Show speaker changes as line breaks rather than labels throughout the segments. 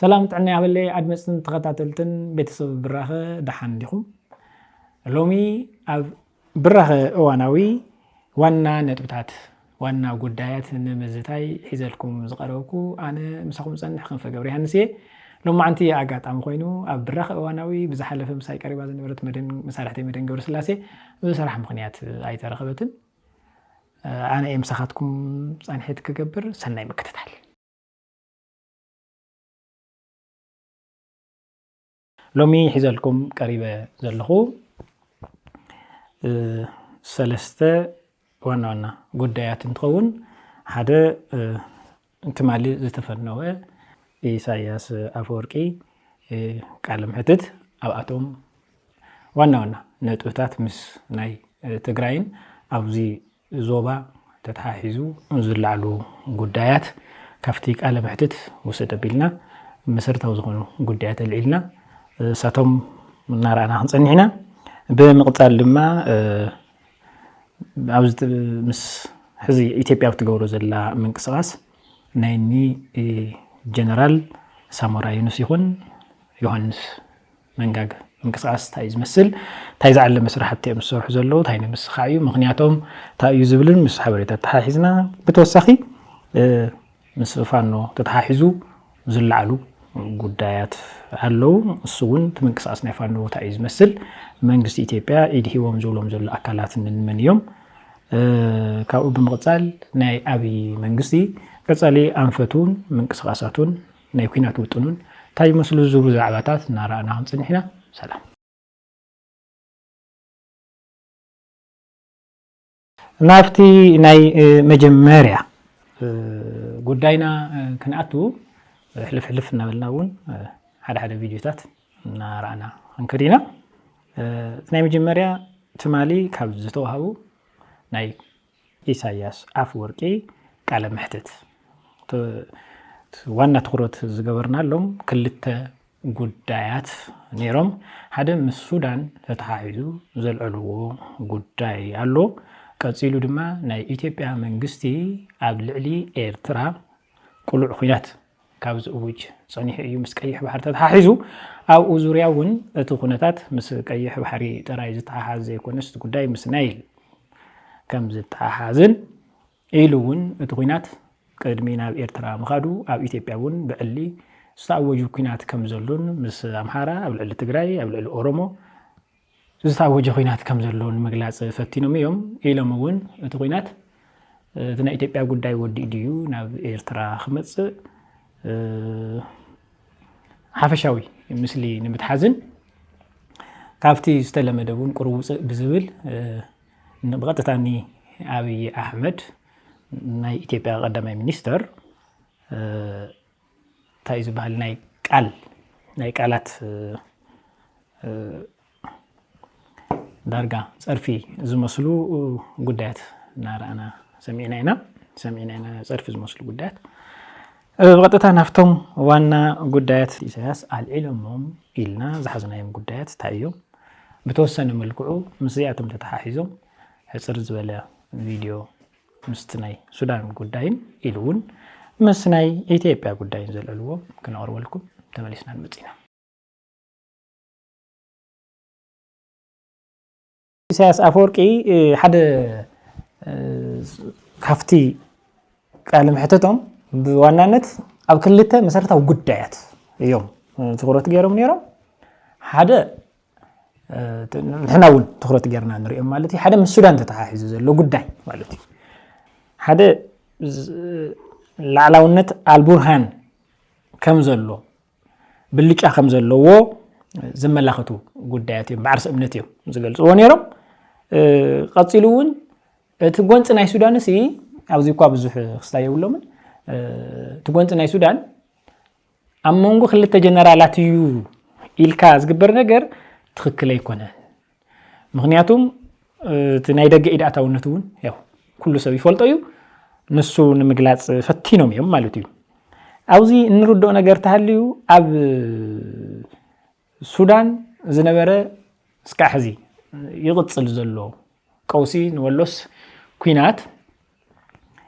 سلام تعني عبالي عدمستن تغطاتلتن بيتسو براخة دحان ديخم لومي براخة اواناوي وانا نتبتات وانا قدايات نمزتاي حيزالكم زقروكو انا مساقم صنح خنفة قبري هنسيه لما عنتي اقات عم خوينو براخة اواناوي بزحلف مساي قريبا نبرت مدن مسالحتي مدن قبر سلاسي بصراحة مخنيات اي ترخبتن انا اي مساخاتكم صنحيت كقبر سناي مكتتال لومي حيزالكم قريبا زلخو سلسته وانا قدايات انتخون هذا انتمالي زتفنوه إيساياس أفوركي كعلم حدد أو أتوم وانا نتوتات مس ناي تقرأين أو زي زوبا تتحاحزو نزل على قدايات كافتيك علم حدد وستبيلنا مسرته وزغنو قدايات العلنا ساتهم نارانا هنصنعنا بمقطع لما عاوز مس حزي إثيوبيا بتجورز لا من قصاص نايني جنرال ساموراي يونس يوهانس منجاج من قصاص تايز مسل تايز على مسرح حتى مسرح زلو تايني مس خايو مغنياتهم تايز بلن مس حبريتا تحاحزنا بتوسخي مس فانو تتحاحزو زلعلو قدايات هلو السون تمنقصاص نفانو تايز مسل منجست إثيوبيا إدهيوم زولوم زول أكلات من يوم كاو بمقصال ناي أبي منجستي قصالي أنفتون منقصاصاتون ناي كينات وطنون تاي مسلو زورو زعباتات نارانا هنصنحنا سلام نافتي ناي مجمريا قداينا كنأتو حلف نابلناون حدا فيديوتات نارانا هنكرينا ناي مجمريا تمالي كاب زتوهاو ناي إيساياس أفوركي قال محتت وانا تخرط زقبرنا لهم كلتا قدايات نيرم هذا من السودان تتحايزو زلعلو قداي قالو كاتسيلو دما ناي إثيوبيا منغستي أبلعلي إيرترا قلوع خينات كابز أوج صنيح أيو مسكيح بحر تتحايزو أو أزورياون تخونتات مسكيح بحري ترايز تحاز يكونست قداي مسنايل كمز تحازن إيلون تخونات قدمينا بإيرترا مخادو أو إثيوبياون بعلي استعوجو كينات كمزلون مس أمحارا أو العل تقراي أو العل أورومو استعوجو كينات كمزلون مقلاص فتينو ميوم إيلمون تخونات تنا إثيوبيا قداي ودي ديو ناب إيرترا خمس حفشاوي مثلي نمتحازن كافتي استلم دبون قروص بزبل نبغتتاني أبي أحمد ناي إثيوبيا قدامي مينستر تايز بحال ناي قالات دارغا صرفي زمسلو قدات نار أنا سمعنا صرفي زمسلو قدات بغطتا نفتم وانا قدات إساس العلمهم إلنا زحزنايم قدات تايو بتوسن ملكعو مسياتم تتحاحزهم حصر زبالة فيديو مستناي سودان قداين إلون مسناي إثيوبيا قداين زلالو كنا أرولكم تمليسنا المتينة إساس أفوركي حد كافتي قال محتتهم بوانانت أو كلته مسارته وقدايات يوم تقولت جيرهم نيرم حدا نحن أول تخرط جرنا نريهم مالتي حدا من السودان تتحاحز لو قداي مالتي حدا العلاونة البرهان كم زلوا بالليش أخم زلوا زم لاختو قداياتي بعرس ابنتي زقل ونيرم قصيلون تقولت ناي السودان سي أو زي قاب زح خستاي ولا من تقولت ناي السودان أمونغو خلت جنرالات يو إلكاز قبر نجر تخكل يكونه مغنياتهم تنايدق إذا أتاونتون يو كل سوي فولتيو نسو نمجلات فتينهم يوم مالتيو أوزي نردو نجر تهليو أب السودان زنبرة سكاحزي يغتصل زلو قوسي نولوس كوينات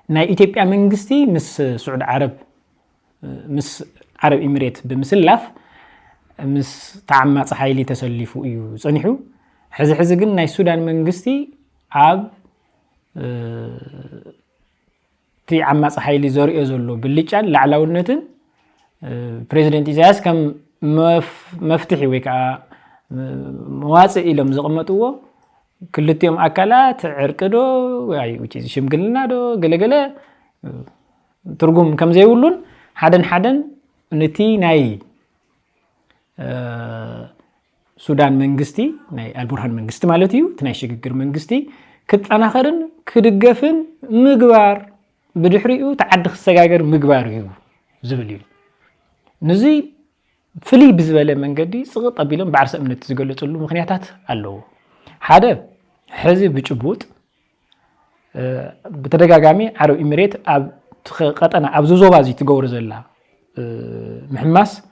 نا إثيوبيا منغستي مس سعود عرب مس عرب إمارات بمسلاف مس تعمّص حيلي تسلفوا إيو صنيحو حز قلنا السودان منجستي عب تي عمّص حيلي زور إزولو بالليجان لعلاونتن بريزيدنت إزاياس كم مفتحي ويكا مواسع إلهم زقمتوه كلتيهم أكلات عرقدو يعني وجه شمقلنا دو قلقلة ترجم كم زي يقولون حدن نتي ناي سودان منجستي ناي البرهان منجستي مالتيو تناي شقير منجستي كت أنا خرن كدقفن مقبار بدحريو تعدخ السجاجر مقبار يو زبليو نزي فلي بزبالة من قدي صغط أبيلهم بعرس من تزقل تقول له مخنياتات قالوا هذا حزب بجبوت بترجع عرب إمارات قطعنا أبزو زوازي تجور زلا محماس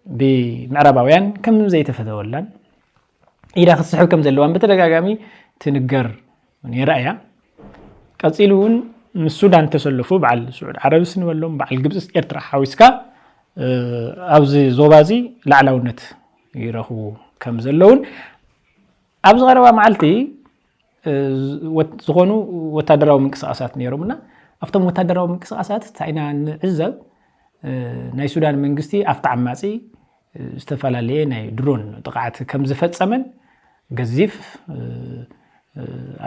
بمعرباويان كم زي تفضلان إذا خصحوا كم زلوان بترجع تنقر من رأيه قصيلون من السودان تسلفوا بعل السعود عرب سن ولهم بعل جبس إرترح حويسكا أبزي زوبازي لعلونت يرخو كم زلون أبز غروا معلتي زغونو وتدراو من قصاصات نيرومنا أفتم وتدراو من قصاصات تعينا نعزب ناي سودان منجستي أفتح عماسي استفلالي ناي درون تقعت كم زفت سمن جزيف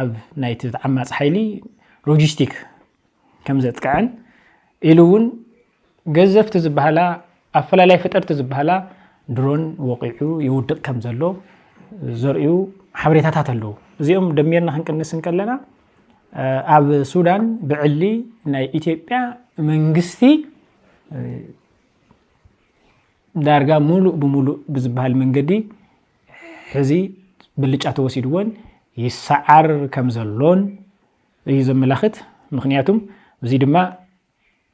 أب ناي تتعماس حيلي لوجيستيك كم زت كعن إلون جزف تزبهلا أفلا لا فتر تزبهلا درون وقعو يودق كم زلو زرعو حبريتات هتلو زيهم دميرنا هنكنس نكلنا أب السودان بعلي ناي إثيوبيا منجستي دارجا مولو بمولو بزبهال منجدي حزي باللجأت وسيدون يسعر كم زلون يزم ملاخت مخنياتهم زيد ما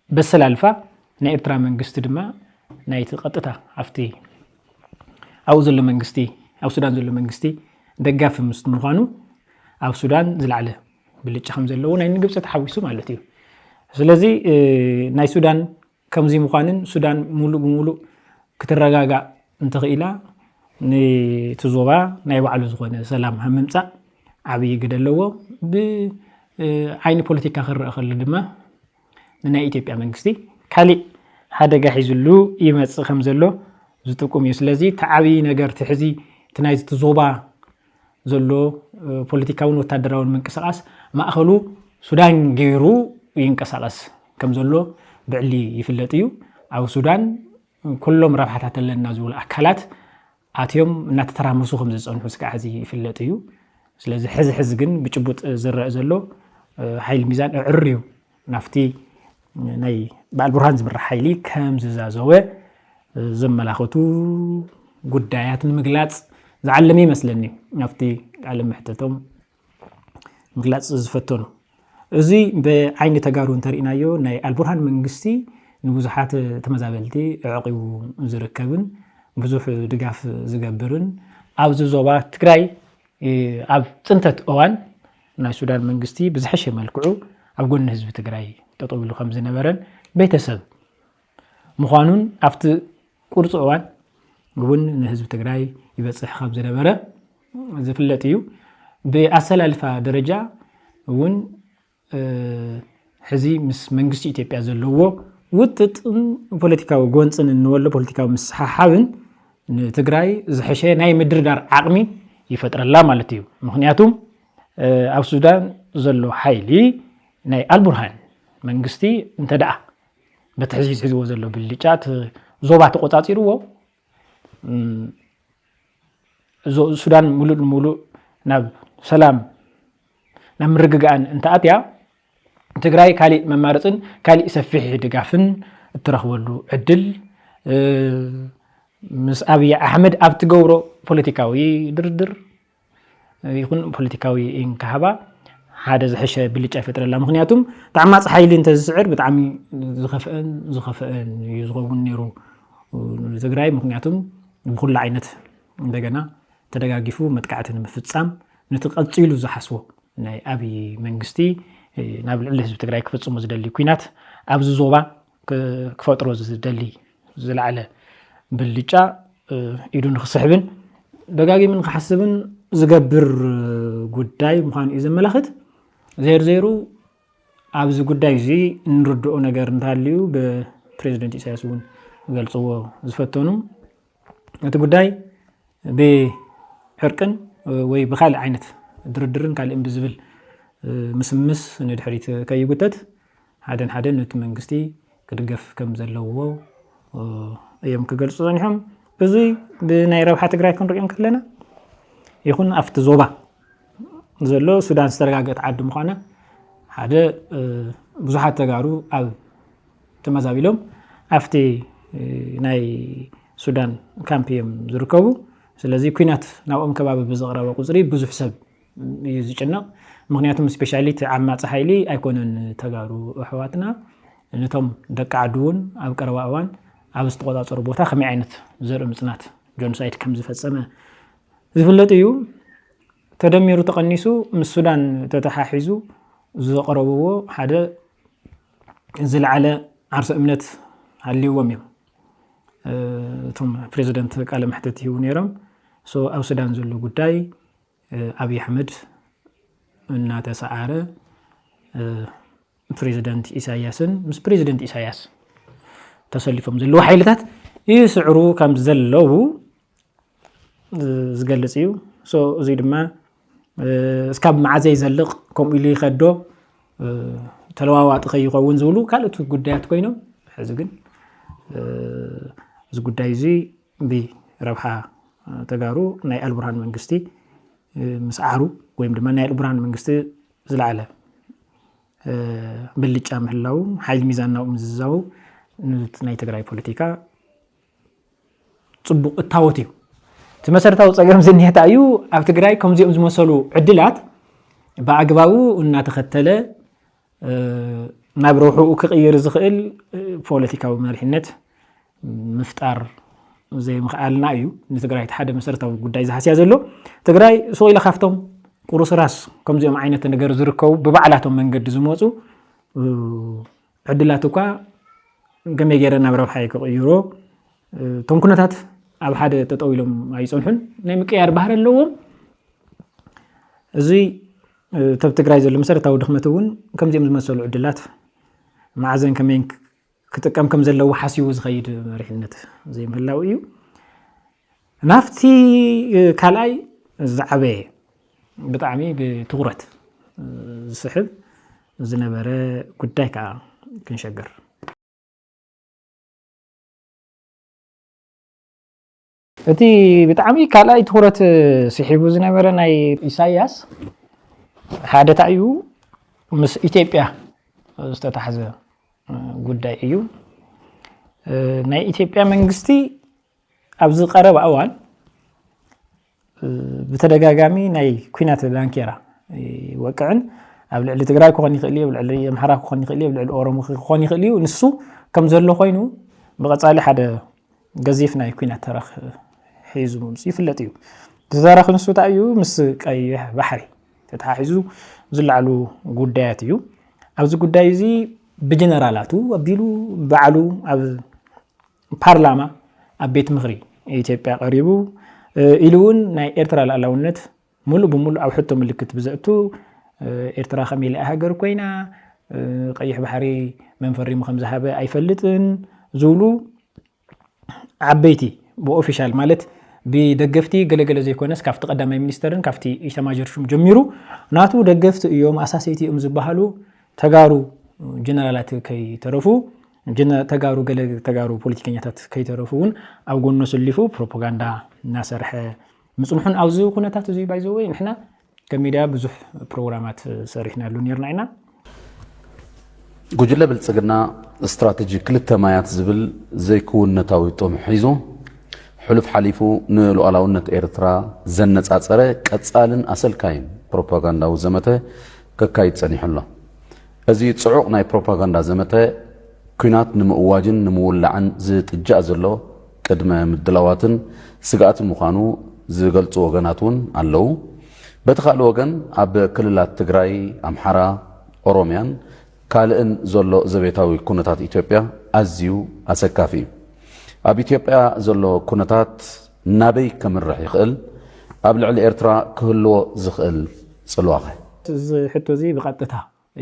بس الألفا ناي إرترا منجست دما ناي تقطتها عفتي أو زل منجستي أو سودان زل منجستي دقاف مستمرخانو أو سودان زلعله باللجأ خمس زلون ناي نجيب ستحويسو مالتيو سلازي ناي سودان كم زي مخانن سودان مولو بمولو كترجع انتقيلا ني تزوبا ناي وعلو زغونه سلام هممصا عبي قدلوه بعين بوليتيكا خل دما ناي إثيوبيا منجستي كالي هذا جاهزلو يمص خمزلو زتقوم يسلازي تعبي نجار تحزي تنايز تزوبا زلو بوليتيكاون وتدراون منقساس ما اخلو سودان غيرو ينقساس كم زلو بعلي يفلطيو او سودان كلهم ربحات لنا زول اكلات اتيوم ناتترامسو خمز صنحو سكا حزي يفلطيو سلازي حز كن بچبوط زرع زلو حيل ميزان عريو نافتي ناي بالبرهان زبر حيلي كم زازوه زملاختو قدايات المقلاص زعلمي مسلني نافتي على محتتهم مقلاص زفتونو ازي بعين تجارون ترينايو ناي البرهان منجستي نبوزحات تمزابلتي عقيو زركبن بزوح دقاف زقبرن ابز زوبا تكراي اب تنتت اوان ناي سودان منجستي بزحش ملكعو اب قلن حزب تكراي تطويلو خمس نبرن بيتسب مخانون افت قرص اوان قبن حزب تكراي يبصح خمس نبره زفلتيو بأسل الفا درجة ون حزي مس منجستي إثيوبيا زلوه وتت بوليتيكاو غونصن نولو بوليتيكاو مسححابن تግራይ زحشه ናይ ምድር ዳር ዓቅሚ ይፈጥረላ ማለት እዩ ምክንያቱም ኣብ ሱዳን ዘሎ ሓይሊ ናይ አልቡርሃን መንግስቲ እንተደኣ በትሕዚዝ ሕዝቦ ዘሎ ብልጫት ዞባ ተቆጻጺርዎ ሱዳን ሙሉ ናብ ሰላም ናብ ምርግጋን እንተኣትያ ትግራይ ካሊ መማረጽን ካሊ ሰፊሕ ድጋፍን እትረኽበሉ ዕድል مس أبي أحمد أبتجورو بوليتيكاوي دردر يكون بوليتيكاوي إن كهبا هذا زحشة بليج فترة لا مخنياتهم تعمّص حيل أنت السعر بتعمي زخفئن يزغون نيرو زجراي مخنياتهم بكل عينت دجنا تدقاقفو متكعتن بفتسام نتقصيلو زحسو ناي أبي منجستي نابل اللي حزب تجراي كفتسو مزدلي كوينات أبز زوبا كفترو زدلي زلعله باللجا إيدون خصحبن دقاقي من خحسبن زقبر قداي مخان إذا ملخت زيرو عبز قداي زي نردو نقر نتاليو ببريزيدنت إساسون قال صوه زفتونم نتو قداي بحركن وي بخال عينت دردرن كالإم بزبل مسمس ندحريت كي قتت حدن نت منقستي كدقف كم زلوه أيام كقل صانيهم بزي بناي روحة تقرأي كن رأيهم كلنا يكون أفت زوبا زلو السودان استرقاقت عد مخانا هذا بزحات تقارو أو تمازابيلهم أفتي ناي السودان كامبيم زركبو سلازي كوينات ناوم كباب بزغرة وقصري بزو حساب يزيجنا مغنياتهم سبيشاليت عمات حيلي أيكونن تقارو أحواتنا نتهم دك عدون أو كرواوان أو استقطاع ربوتها خمي عينت زر مصنات جونسايد كم زفصمه زفلطيو تدميرو تقنيسو من السودان تتحاحزو زقربوو حدا نزل على عرس امنت هاليوم يوم ثم بريزيدنت قال محتتيو نيرم سو او سودان زلو غداي ابي احمد እና ተሰዓረ بريزيدنت إساياسن مس بريزيدنت إساياس تسلفهم زلوا حيلتات يسعروا كم زلوا زقلسيو سو زيد ما اسكاب مع زي زلق كم اللي خدو تلواوات خيقون زولو كالت قدايات كوينو حزقن زي قداي زي بربحة تقارو ناي البرهان منقستي مسعرو ويم دما ناي البرهان منقستي زلعله باللجا محلاو حيل ميزاننا ومززاو ناي تقراي بوليتيكا صبو التاوتيو تمسرتاو صقم زنيهتا ايو اب تقراي كمزيوم زمسلو عدلات باعقباو ونا تختله نابروحو كغير زخيل بوليتيكاو مرحنت مفتار زي مخالنا ايو نتقراي تحد مسرتاو غداي زحاسيا زلو تقراي سويلا خافتم قروس راس كمزيوم عينت نغير زركو ببعلاتهم منقد زموصو عدلاتوكا قمي غيرنا بروحاي كغيرو تنكنتات اب حد تطويلهم ايصنحن ناي مقيار بحر اللوم زي تبتقراي زلو مسرتاو دخمتون كمزيوم زمسلو عدلات معزن كمين كتقم كم زلو حاسيو زخيد مرحنت زي مهلاو ايو نافتي كالاي زعبه بطعمي بتغرت سحب زنبره قداي كا كنشجر اتي بطعمي كالاي تغرت سحبو زنبره ناي إساياس حادث ايو مس إثيوبيا استتحزه قداي ايو ناي إثيوبيا منغستي ابز قرب اوان بتدغاغامي ناي كوينات بانكيرا وقعن ابل علي تግራይ ኮኒ خلي ابل علي امحرا ኮኒ خلي ابل علي اورومو ኮኒ خلي نسو كم زلو خوينو بقصالي حدا غزيف ناي كوينات ترخ حيزو مس يفلطيو تزارخ نسو تايو مس قيح بحري تتحيزو زلعلو غداياتيو ابز غداي زي بجنرالاتو ابيلو بعلو اب بارلاما ابيت مخري ايثيوبيا قريبو إلون ناي إرترا الأولونت ملو بملو أو حتى ملكت بزقتو إرترا خميل أهجر كوينا قيح بحري من فري مخمزة هبة أي فلتن زولو عبيتي بو أوفيشال مالت بدقفتي قلقل زي كونس كافت قدام مينسترن كافتي إجتماجر شم جميرو ناتو دقفت يوم أساسيتي أمزبهالو تجارو جنرالات كي ترفو تجارو قلق تجارو بوليتيكينيات كي ترفون أو قلنا سلفو بروباغندا ناسرح مصلحون أوزو كونتات زي بايزوي نحنا كميدا بزح برنامجات سريحنا لونيرنا عنا
جوجل بالصقنا استراتيجي كلتا مايات زبل زي كون نتاوي طوم حيزو حلف حليفو نلو علاونة إيرترا زنت أتصره كتصالن أصل كاين بروباغندا وزمته ككايت سنيح الله أزيد صعوق ناي بروباغندا زمته كينات نمواجن نمولعن زيت الجازلو قدمه مدلواتن سقات مخانو زغلص وغناتون አለው በተኻለ ወገን አብ ክልላት ትግራይ አምሐራ ኦሮሚያን ካልእን ዘሎ ዘቤታዊ ኩነታት ኢትዮጵያ አዝዩ አሰካፊ ኣብ ኢትዮጵያ ዘሎ ኩነታት ናበይ ከምርሕ ይኽእል ኣብ ልዕሊ ኤርትራ ክህልዎ ዝኽእል ጽልዋኸ
እዚ ሕቶ እዚ ብቐጥታ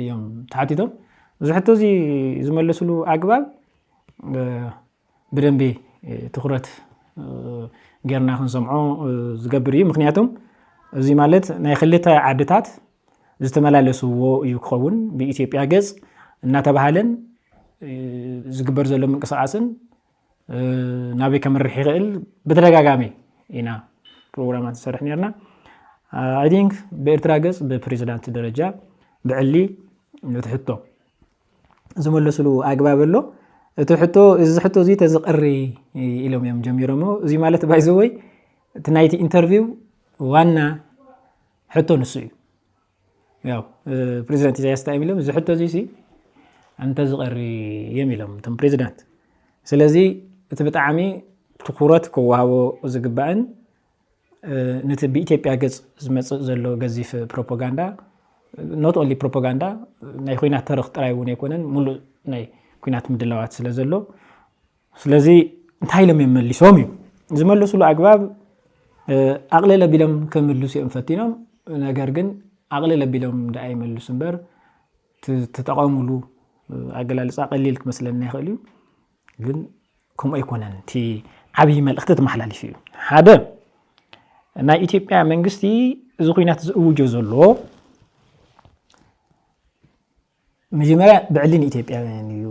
እዮም ተሓቲቶም እዚ ሕቶ እዚ ዝመለስሉ ኣግባብ ብደንቢ ትኩረት ጌርና ክንሰምዖ ዝገብር እዩ ምክንያቱም እዚ ማለት ናይ ክልተ ዓድታት ዝተመላለስዎ እዩ ክኸውን ብኢትዮጵያ ገጽ እናተባሃለን ዝግበር ዘሎ ምንቅስቃስን ናበይ ከምርሕ ይኽእል በተደጋጋሚ ኢና ፕሮግራማት ዝሰርሕ ነርና I think በኤርትራ ገጽ በፕሬዝዳንት ደረጃ ብዕሊ ንትሕቶ ዝመለስሉ ኣግባብ ኣሎ እቲ ሕቶ እዚ ሕቶ እዚ ተዝቀሪ ኢሎም እዮም ጀሚሮሞ እዚ ማለት ባይዘወይ እቲ ናይቲ ኢንተርቪው ዋና ሕቶ ንሱ እዩ ያው ፕሬዝዳንት ኢሳያስ ታይሚሎም እዚ ሕቶ እዚ አንተ ዝቀሪ የሚሎም ተም ፕሬዝዳንት ስለዚ እቲ ብጣዕሚ ትኩረት ክወሃቦ ዝግባእን ነቲ በኢትዮጵያ ገጽ ዝመጽእ ዘሎ ገዚፍ ፕሮፓጋንዳ not only propaganda ናይ ኩናት ተረኽ ጥራይ እውን ኣይኮነን ሙሉእ ናይ ኩናት ምድላዋት ስለ ዘሎ ስለዚ እንታይ ኢሎም ይመልሶም እዩ ዝመልሱሉ ኣግባብ ኣቕለለ ቢሎም ክምልሱ እዮም ፈቲኖም ነገር ግን ኣቕለለ ቢሎም ዳኣይ መልሱ እምበር ተጠቐሙሉ ኣገላልጻ ቀሊል ክመስለና ይኽእል እዩ ግን ከምኡ ኣይኮነን እቲ ዓብይ መልእኽቲ ተመሓላሊፉ እዩ ሓደ ናይ ኢትዮጵያ መንግስቲ እዚ ኩናት ዝእውጆ ዘሎ መጀመርያ ብዕሊን ኢትዮጵያውያን እዩ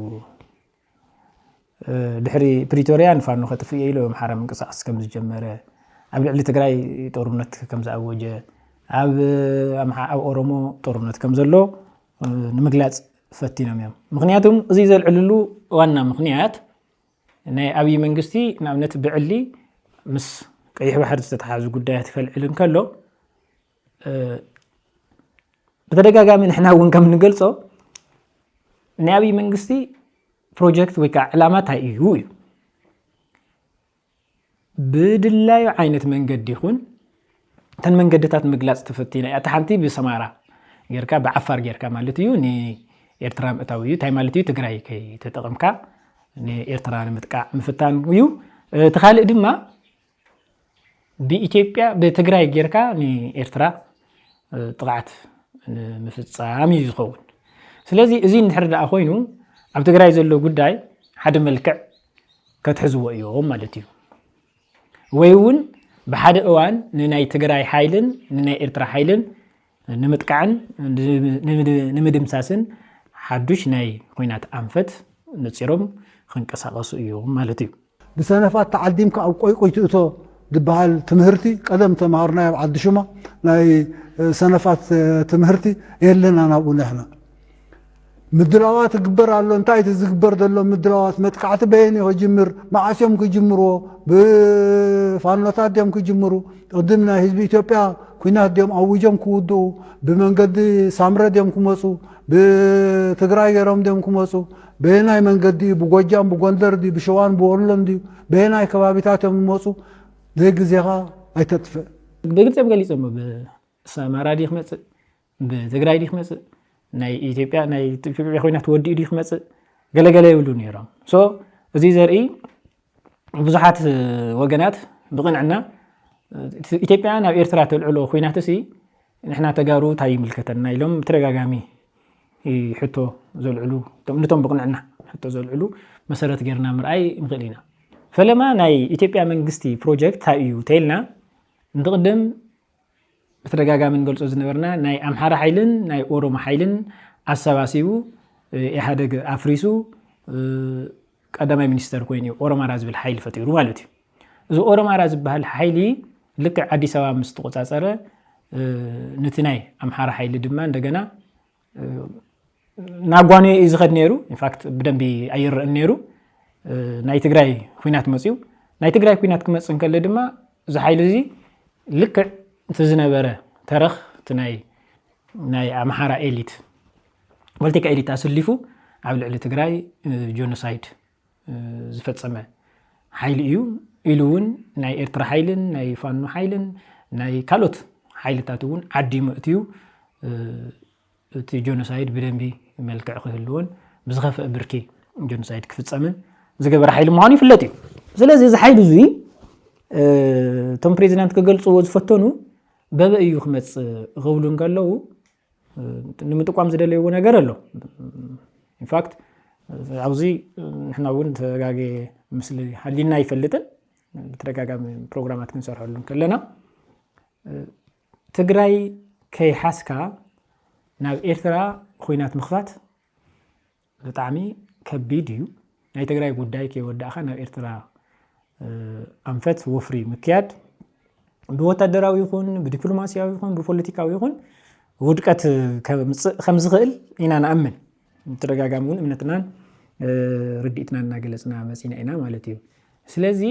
ድሕሪ ፕሪቶሪያ ንፋኖ ከጥፍእ ኢሉ ኣምሓራ ምንቅስቃስ ከም ዝጀመረ ኣብ ልዕሊ ትግራይ ጦርነት ከም ዝኣወጀ ኣብ ኦሮሞ ጦርነት ከም ዘሎ ንምግላጽ ፈቲኖም እዮም ምክንያቱም እዚ ዘልዕልሉ ዋና ምክንያት ናይ ኣብይ መንግስቲ ንኣብነት ብዕሊ ምስ ቀይሕ ባሕሪ ዝተተሓዙ ጉዳያት ከልዕልን ከሎ በተደጋጋሚ ንሕና እውን ከም ንገልጾ ናይ ኣብይ መንግስቲ ፕሮጀክት ወይ ከዓ ዕላማት እዩ ብድላዩ ዓይነት መንገዲ ይኹን ተን መንገድታት ምግላጽ ተፈቲና እታ ሓንቲ ብሰማራ ጌርካ ብዓፋር ጌርካ ማለት እዩ ንኤርትራ ምእታው እዩ እንታይ ማለት እዩ ትግራይ ከይተጠቐምካ ንኤርትራ ንምጥቃዕ ምፍታን እዩ ተኻልእ ድማ በኢትዮጵያ በትግራይ ጌርካ ንኤርትራ ጥቃዓት ምፍጻም እዩ ዝኸውን ስለዚ እዚ ንሕርዳኣ ኮይኑ ኣብ ትግራይ ዘሎ ጉዳይ ሓደ መልክዕ ከትሕዝዎ እዮም ማለት እዩ ወይ እውን ብሓደ እዋን ንናይ ትግራይ ሓይልን ንናይ ኤርትራ ሓይልን ንምጥቃዕን ንምድምሳስን ሓዱሽ ናይ ኩናት ኣንፈት ነፂሮም ክንቀሳቀሱ እዮም ማለት እዩ
ብሰነፋት ተዓዲምካ ኣብ ቆይቆይ ትእቶ ዝበሃል ትምህርቲ ቀደም ተማሃርናዮ ኣብ ዓዲ ሹማ ናይ ሰነፋት ትምህርቲ የለና ናብኡ ንሕና ምድላዋት ክግበር ኣሎ እንታይ እቲ ዝግበር ዘሎ ምድላዋት መጥቃዕቲ በየኒ ክጅምር መዓስዮም ክጅምርዎ ብፋኖታት ድዮም ክጅምሩ ቅድም ናይ ህዝቢ ኢትዮጵያ ኩናት ድዮም ኣውጆም ክውድኡ ብመንገዲ ሳምረ ድዮም ክመፁ ብትግራይ ገይሮም ድዮም ክመፁ በየናይ መንገዲ ብጎጃም ብጎንደር ዲ ብሸዋን ብወሎን ዲ በየናይ ከባቢታት እዮም ዝመፁ ዘይግዜኻ ኣይተጥፍእ
ብግልጽ ገሊጾም ብሰማራ ዲ ክመጽእ ብትግራይ ዲ ክመጽእ ናይ ኢትዮጵያ ኩናት ወዲኡ ዲ ክመጽእ ገለገለ ይብሉ ነይሮም ሶ እዚ ዘርኢ ብዙሓት ወገናት ብቕንዕና ኢትዮጵያ ናብ ኤርትራ ተልዕሎ ኩናት እሲ ንሕና ተጋሩ እንታይ ይምልከተና ኢሎም ተደጋጋሚ ሕቶ ዘልዕሉ ነቶም ብቕንዕና ሕቶ ዘልዕሉ መሰረት ጌርና ምርኣይ ንኽእል ኢና ፈለማ ናይ ኢትዮጵያ መንግስቲ ፕሮጀክት እንታይ እዩ ተይልና እንትቕድም በተደጋጋሚ ንገልጾ ዝነበርና ናይ ኣምሓራ ሓይልን ናይ ኦሮሞ ሓይልን ኣሰባሲቡ ኢህደግ ኣፍሪሱ ቀዳማይ ሚኒስተር ኮይኑ ኦሮማራ ዝብል ሓይሊ ፈጢሩ ማለት እዩ እዚ ኦሮማራ ዝበሃል ሓይሊ ልክዕ ኣዲስ ኣበባ ምስ ተቆጻጸረ ነቲ ናይ ኣምሓራ ሓይሊ ድማ እንደገና ናጓኑ እዩ ዝኸድ ነይሩ ኢንፋክት ብደንቢ ኣይረአን ነይሩ ናይ ትግራይ ኩናት መጽዩ ናይ ትግራይ ኩናት ክመጽእ እንከለ ድማ እዚ ሓይሊ እዚ ልክዕ እቲ ዝነበረ ተረኽ እቲ ናይ ኣምሓራ ኤሊት ፖለቲካ ኤሊት ኣሰሊፉ ኣብ ልዕሊ ትግራይ ጆኖሳይድ ዝፈጸመ ሓይሊ እዩ ኢሉ እውን ናይ ኤርትራ ሓይልን ናይ ፋኖ ሓይልን ናይ ካልኦት ሓይልታት እውን ዓዲሙ እትዩ እቲ ጆኖሳይድ ብደንቢ መልክዕ ክህልዎን ብዝኸፍአ ብርኪ ጆኖሳይድ ክፍጸምን ዝገበረ ሓይሊ ምዃኑ ይፍለጥ እዩ ስለዚህ እዚ ሓይሉ እዚ ቶም ፕሬዚዳንት ክገልጽዎ ዝፈተኑ በበእዩ ክመጽ ክብሉን ከለዉ ንምጥቋም ዝደለይዎ ነገር ኣሎ ኢንፋክት ኣብዚ ንሕና እውን ተጋጌ ምስሊ ሃሊና ይፈልጥን ብተደጋጋሚ ፕሮግራማት ክንሰርሐሉን ከለና ትግራይ ከይሓስካ ናብ ኤርትራ ኩናት ምኽፋት ብጣዕሚ ከቢድ እዩ ናይ ትግራይ ጉዳይ ከይወዳእኻ ናብ ኤርትራ ኣንፈት ወፍሪ ምክያድ ብወታደራዊ ይኹን ብዲፕሎማሲያዊ ይኹን ብፖለቲካዊ ይኹን ውድቀት ከም ዝኽእል ኢና ንኣምን ተደጋጋሚ እውን እምነትናን ርዲእትና እናገለጽና መጺና ኢና ማለት እዩ ስለዚ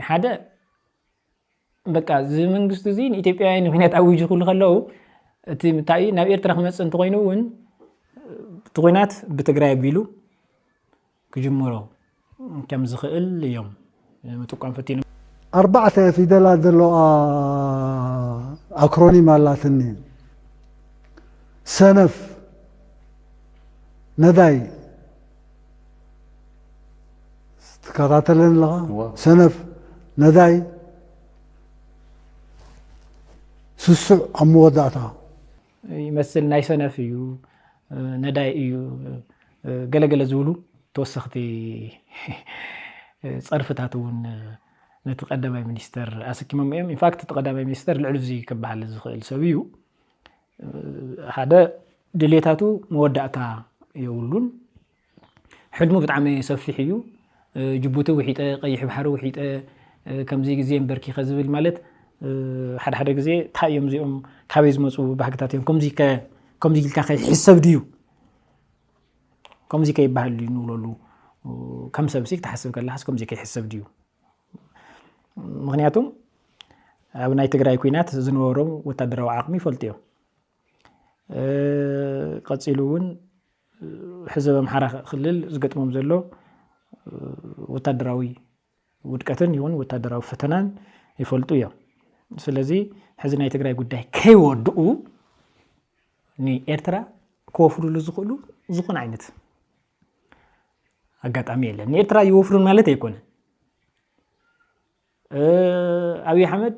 ሓደ በቃ እዚ መንግስቲ እዚ ንኢትዮጵያውያን ኩናት ኣውጅ ክብሉ ከለዉ እቲ እንታይ ናብ ኤርትራ ክመጽእ እንተኮይኑ እውን እቲ ኩናት ብትግራይ ኣቢሉ ክጅምሮ ከም ዝኽእል እዮም ምጥቋም ፈቲኑ
4 ፊደላት ዘለዋ ኣክሮኒም ኣላትኒ ሰነፍ ነዳይ ተከታተለን ለኻ ሰነፍ ነዳይ ስሱዕ ኣብ መወዳእታ
ይመስል ናይ ሰነፍ እዩ ነዳይ እዩ ገለገለ ዝብሉ ተወሰኽቲ ፀርፍታት እውን ነቲ ቀዳማይ ሚኒስተር ኣሰኪሞም እዮም ኢንፋክት እቲ ቀዳማይ ሚኒስተር ልዕሊ እዚ ክበሃል ዝኽእል ሰብ እዩ ሓደ ድሌታቱ መወዳእታ የብሉን ሕልሙ ብጣዕሚ ሰፊሕ እዩ ጅቡቲ ውሒጠ ቀይሕ ባሕሪ ውሒጠ ከምዚ ግዜ እምበርኪኸ ዝብል ማለት ሓደ ግዜ እንታይ እዮም እዚኦም ካበይ ዝመፁ ባህግታት እዮም ከምዚ ኢልካ ከይሕሰብ ድዩ ከምዚ ከይበሃል ድዩ ንብለሉ ከም ሰብሲ ክትሓስብ ከለሃስ ከምዚ ከይሕሰብ ድዩ ምክንያቱም ኣብ ናይ ትግራይ ኩናት ዝነበሮም ወታደራዊ ዓቕሚ ይፈልጡ እዮም ቀፂሉ እውን ሕዝብ ኣምሓራ ክልል ዝገጥሞም ዘሎ ወታደራዊ ውድቀትን ይሁን ወታደራዊ ፈተናን ይፈልጡ እዮም ስለዚ ሕዚ ናይ ትግራይ ጉዳይ ከይወድኡ ንኤርትራ ክወፍሩሉ ዝኽእሉ ዝኾነ ዓይነት ኣጋጣሚ የለን ንኤርትራ ይወፍሩን ማለት ኣይኮነን ኣብይ ኣሕመድ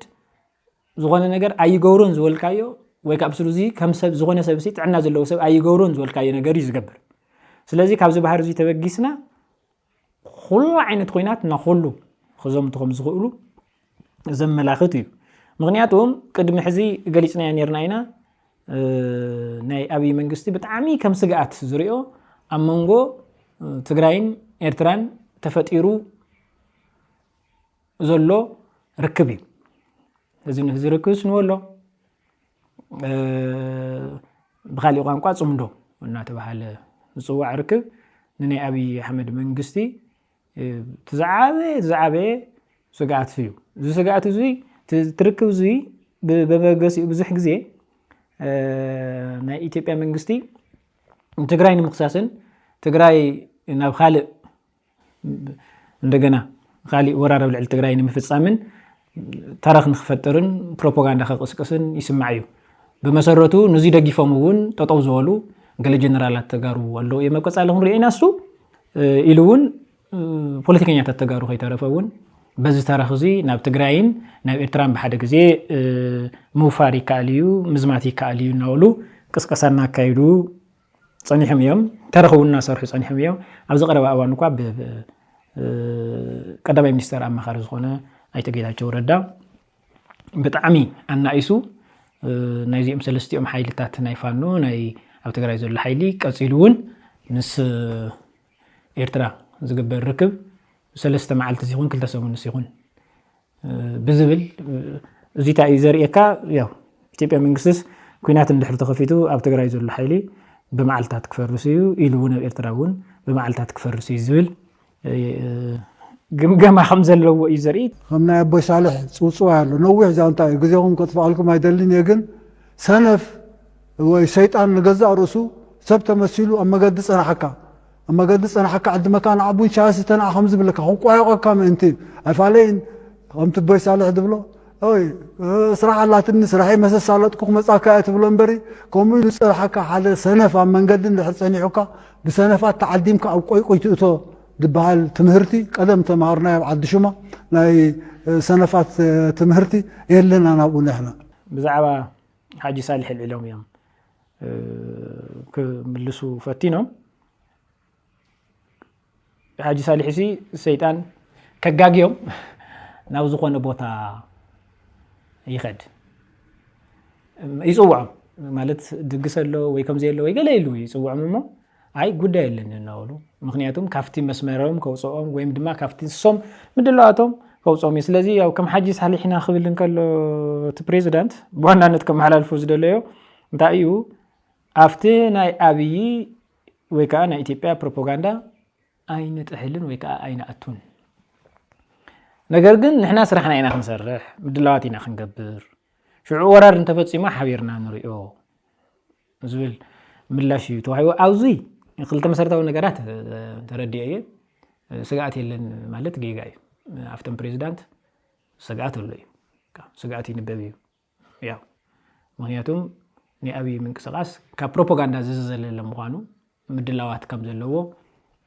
ዝኾነ ነገር ኣይገብሮን ዝበልካዮ ወይ ካብ ስሉ እዚ ከም ሰብ ዝኾነ ሰብ ሲ ጥዕና ዘለዎ ሰብ ኣይገብሮን ዝበልካዮ ነገር እዩ ዝገብር ስለዚ ካብዚ ባህር እዚ ተበጊስና ኩሉ ዓይነት ኩናት እና ኩሉ ክዘምቱ ከም ዝኽእሉ ዘመላኽት እዩ ምክንያቱም ቅድሚ ሕዚ ገሊፅና ነርና ኢና ናይ ኣብይ መንግስቲ ብጣዕሚ ከም ስግኣት ዝሪኦ ኣብ መንጎ ትግራይን ኤርትራን ተፈጢሩ ዘሎ ርክብ እዩ እዚ ርክብ ስንበሎ ብኻሊእ ቋንቋ ጽምዶ እናተባሃለ ዝፅዋዕ ርክብ ንናይ ኣብይ ኣሕመድ መንግስቲ ትዛዓበየ ስግኣት እዩ እዚ ስግኣት እዚ ትርክብ እዚ ብመገሲኡ ብዙሕ ግዜ ናይ ኢትዮጵያ መንግስቲ ትግራይ ንምክሳስን ትግራይ ናብ ካልእ እንደገና ካልእ ወራር ልዕሊ ትግራይ ንምፍፃምን ታሪክ ንክፈጥርን ፕሮፓጋንዳ ከቅስቅስን ይስማዕ እዩ ብመሰረቱ ነዚ ደጊፎም እውን ጠጠው ዝበሉ ገለ ጀነራላት ተጋሩ ኣለዉ እዮም ኣብ ቀፃሊ ክንሪኦ ኢና እሱ ኢሉ እውን ፖለቲከኛታት ተጋሩ ከይተረፈ እውን በዚ ታሪክ እዚ ናብ ትግራይን ናብ ኤርትራን ብሓደ ግዜ ምውፋር ይከኣል እዩ ምዝማት ይከኣል እዩ እናበሉ ቅስቀሳ እናካይዱ ፀኒሖም እዮም ታሪክ እውን እናሰርሑ ፀኒሖም እዮም ኣብዚ ቀረባ እዋን እኳ ቀዳማይ ሚኒስተር ኣማኻሪ ዝኾነ ኣይተ ጌታቸው ረዳ ብጣዕሚ ኣናኢሱ ናይዚኦም ሰለስቲኦም ሓይልታት ናይ ፋኖ ናይ ኣብ ትግራይ ዘሎ ሓይሊ ቀፂሉ እውን ምስ ኤርትራ ዝግበር ርክብ ሰለስተ መዓልቲ ሲኹን ክልተ ሰሙን ሲኹን ብዝብል እዚታ እዩ ዘርእየካ ያው ኢትዮጵያ መንግስትስ ኩናት እንድሕር ተኸፊቱ ኣብ ትግራይ ዘሎ ሓይሊ ብመዓልታት ክፈርስ እዩ ኢሉ እውን ኣብ ኤርትራ እውን ብመዓልታት ክፈርስ እዩ ዝብል ግምገማ ከም ዘለዎ እዩ ዘርኢ
ከም ናይ ኣቦይ ሳልሕ ፅውፅዋ ኣሎ ነዊሕ ዛንታ እዩ ግዜኹም ከጥፍኣልኩም ኣይደልን እየ ግን ሰነፍ ወይ ሰይጣን ንገዛእ ርእሱ ሰብ ተመሲሉ ኣብ መገዲ ፀናሓካ ኣብ መገዲ ፀናሓካ ዓዲ መካን ዓቡን ሻሲ ተናዓ ከም ዝብለካ ክንቋየቆካ ምእንቲ ኣይፋለይን ከምቲ ኣቦይ ሳልሕ ድብሎ ወይ ስራሕ ኣላትኒ ስራሐይ መሰሳለጥኩ ክመፃካ እያ ትብሎ እምበሪ ከምኡ ኢሉ ፀናሓካ ሓደ ሰነፍ ኣብ መንገዲ እንድሕር ፀኒሑካ ብሰነፋት ተዓዲምካ ኣብ ቆይቆይ ትእቶ دبهال تمهرتي قدم تمهرنا عد شما لاي سنفات تمهرتي يلنا نابو نحنا
بزعبا حاجي صالح العلوم يوم كملسو فاتينهم حاجي صالح سي السيطان كغاغيوم ناو زخونه بوتا يخد يصوعوا ማለት ድግሰሎ ወይ ከምዚ የለ ወይ ገለ ይሉ ይጽውዑም እሞ አይ ጉዳይ የለን እናውሉ ምክንያቱም ካፍቲ መስመሮም ከውጾም ወይም ድማ ካፍቲ ሶም ምድላዋቶም ከውጾም ስለዚህ ያው ከም ሐጂ ሳሊሕና ክብልን ከሎ ቲ ፕሬዝዳንት በዋናነት ከም ሓላልፉ ዝደለዮ እንታይ እዩ አፍቲ ናይ አብይ ወይ ከዓ ናይ ኢትዮጵያ ፕሮፓጋንዳ አይነ ጥሕልን ወይ ከዓ አይነ አቱን ነገር ግን ንሕና ስራሕና ኢና ክንሰርሕ ምድላዋት ኢና ክንገብር شعور ورار انتفتصيما حبيرنا نريو زبل ملاشي توحيو اوزي خلت مسرتاو ነገራት ተረዲየ ስጋት የለን ማለት ጌጋይ አፍተን ፕሬዝዳንት ስጋት አለይ ስጋት ይነበብዩ ያው ምክንያቱም ንአብይ ምንቅስቃስ ከፕሮፓጋንዳ ዝዘለለ ምዃኑ ምድላዋት ከም ዘለዎ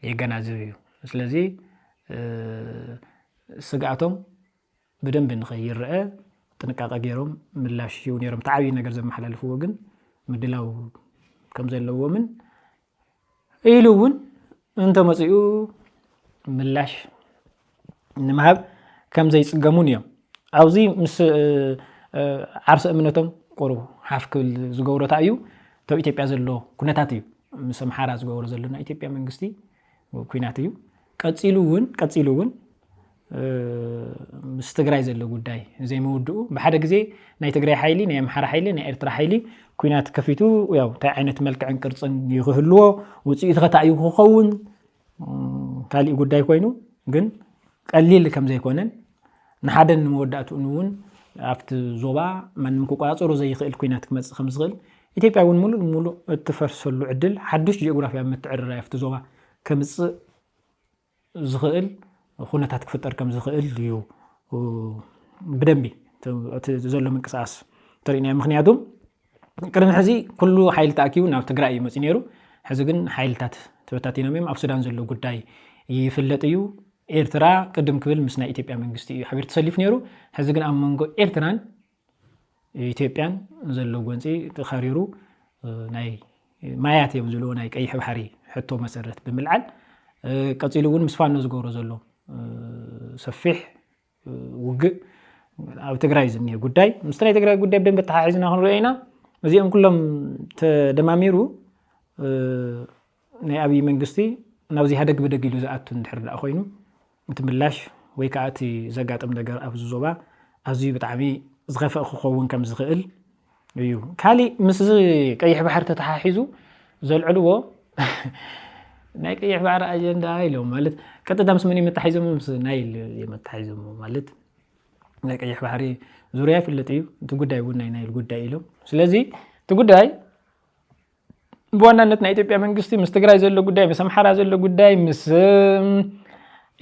የገናዘብዩ ስለዚህ ስጋቶም በደንብ ንኸይርአ ጥንቃቄ ገይሮም ምላሽ ይውነሮም ተዓቢ ነገር ዘመሐላልፉ ወግን ምድላው ከም ዘለዎ ምን ኢሉውን እንተ መጽኡ ምላሽ ንማብ ከም ዘይጽገሙን እዮም አውዚ ምስ ዓርሰ እምነቶም ቆሩ ሓፍክል ዝገብሮታ እዩ ተው ኢትዮጵያ ዘሎ ኩነታት እዩ ምስ አምሓራ ዝገብሮ ዘለና ኢትዮጵያ መንግስቲ ኩናት እዩ ቀጽሉውን ምስ ትግራይ ዘሎ ጉዳይ ዘይ መውድኡ በሓደ ግዜ ናይ ትግራይ ሓይሊ ናይ አምሓራ ሓይሊ ናይ ኤርትራ ሓይሊ ኩናት ከፊቱ ያው ታይ ዓይነት መልክዕን ቅርጽን ይህልዎ ውጽኢት ከታዩ ክኸውን ካልእ ጉዳይ ኮይኑ ግን ቀሊል ከም ዘይኮነን ንሓደን መወዳእቱን እውን ኣብቲ ዞባ ማንም ክቆጻጸሩ ዘይኽእል ኩናት ክመጽእ ከም ዝኽእል ኢትዮጵያ እውን ሙሉእ እትፈርሰሉ ዕድል ሓድሽ ጂኦግራፊያዊ ምትዕርራይ ኣብቲ ዞባ ከምጽእ ዝኽእል ኩነታት ክፍጠር ከም ዝኽእል እዩ ብደንቢ ዘሎ ምንቅስቃስ ተሪእና ምክንያቱም ቅድሚ ሕዚ ኩሉ ሓይሊ ተኣኪቡ ናብ ትግራይ ይመጽ ነይሩ ሕዚ ግን ሓይልታት ተበታቲኖም እዮም ኣብ ሱዳን ዘሎ ጉዳይ ይፍለጥ እዩ ኤርትራ ቅድም ክብል ምስ ናይ ኢትዮጵያ መንግስቲ እዩ ሓቢር ተሰሊፍ ነይሩ ሕዚ ግን ኣብ መንጎ ኤርትራን ኢትዮጵያን ዘሎ ጎንፂ ተኸሪሩ ናይ ማያት እዮም ዝልዎ ናይ ቀይሕ ባሕሪ ሕቶ መሰረት ብምልዓል ቀጺሉ እውን ምስ ፋኖ ዝገብሮ ዘሎ ሰፊሕ ውግእ ኣብ ትግራይ ዝኒሄ ጉዳይ ምስ ናይ ትግራይ ጉዳይ በደንብ ተሓሒዝና ክንሪአና እዚኦም ኩሎም ተደማሚሩ ናይ አብይ መንግስቲ ናብዚ ሃደግ በደግ ኢሉ ዝኣቱ እንድሕር ዳ ኮይኑ እቲ ምላሽ ወይ ከዓ እቲ ዘጋጥም ነገር ኣብ ዞባ ኣዝዩ ብጣዕሚ ዝኸፍእ ክኸውን ከም ዝኽእል እዩ ካሊእ ምስ ቀይሕ ባሕሪ ተተሓሒዙ ዘልዕልዎ ናይ ቀይሕ ባሕሪ አጀንዳ ኢሎም ማለት ቀጥታ ምስ ምን ይመታሒዞም ምስ ናይል ይመታሒዞም ማለት ናይ ቀይሕ ባሕሪ ዙርያ ይፍለጥ እዩ እቲ ጉዳይ እውን ናይ ናይል ጉዳይ ኢሎም ስለዚህ እቲ ጉዳይ በዋናነት ናይ ኢትዮጵያ መንግስቲ ምስ ትግራይ ዘሎ ጉዳይ ምስ አምሓራ ዘሎ ጉዳይ ምስ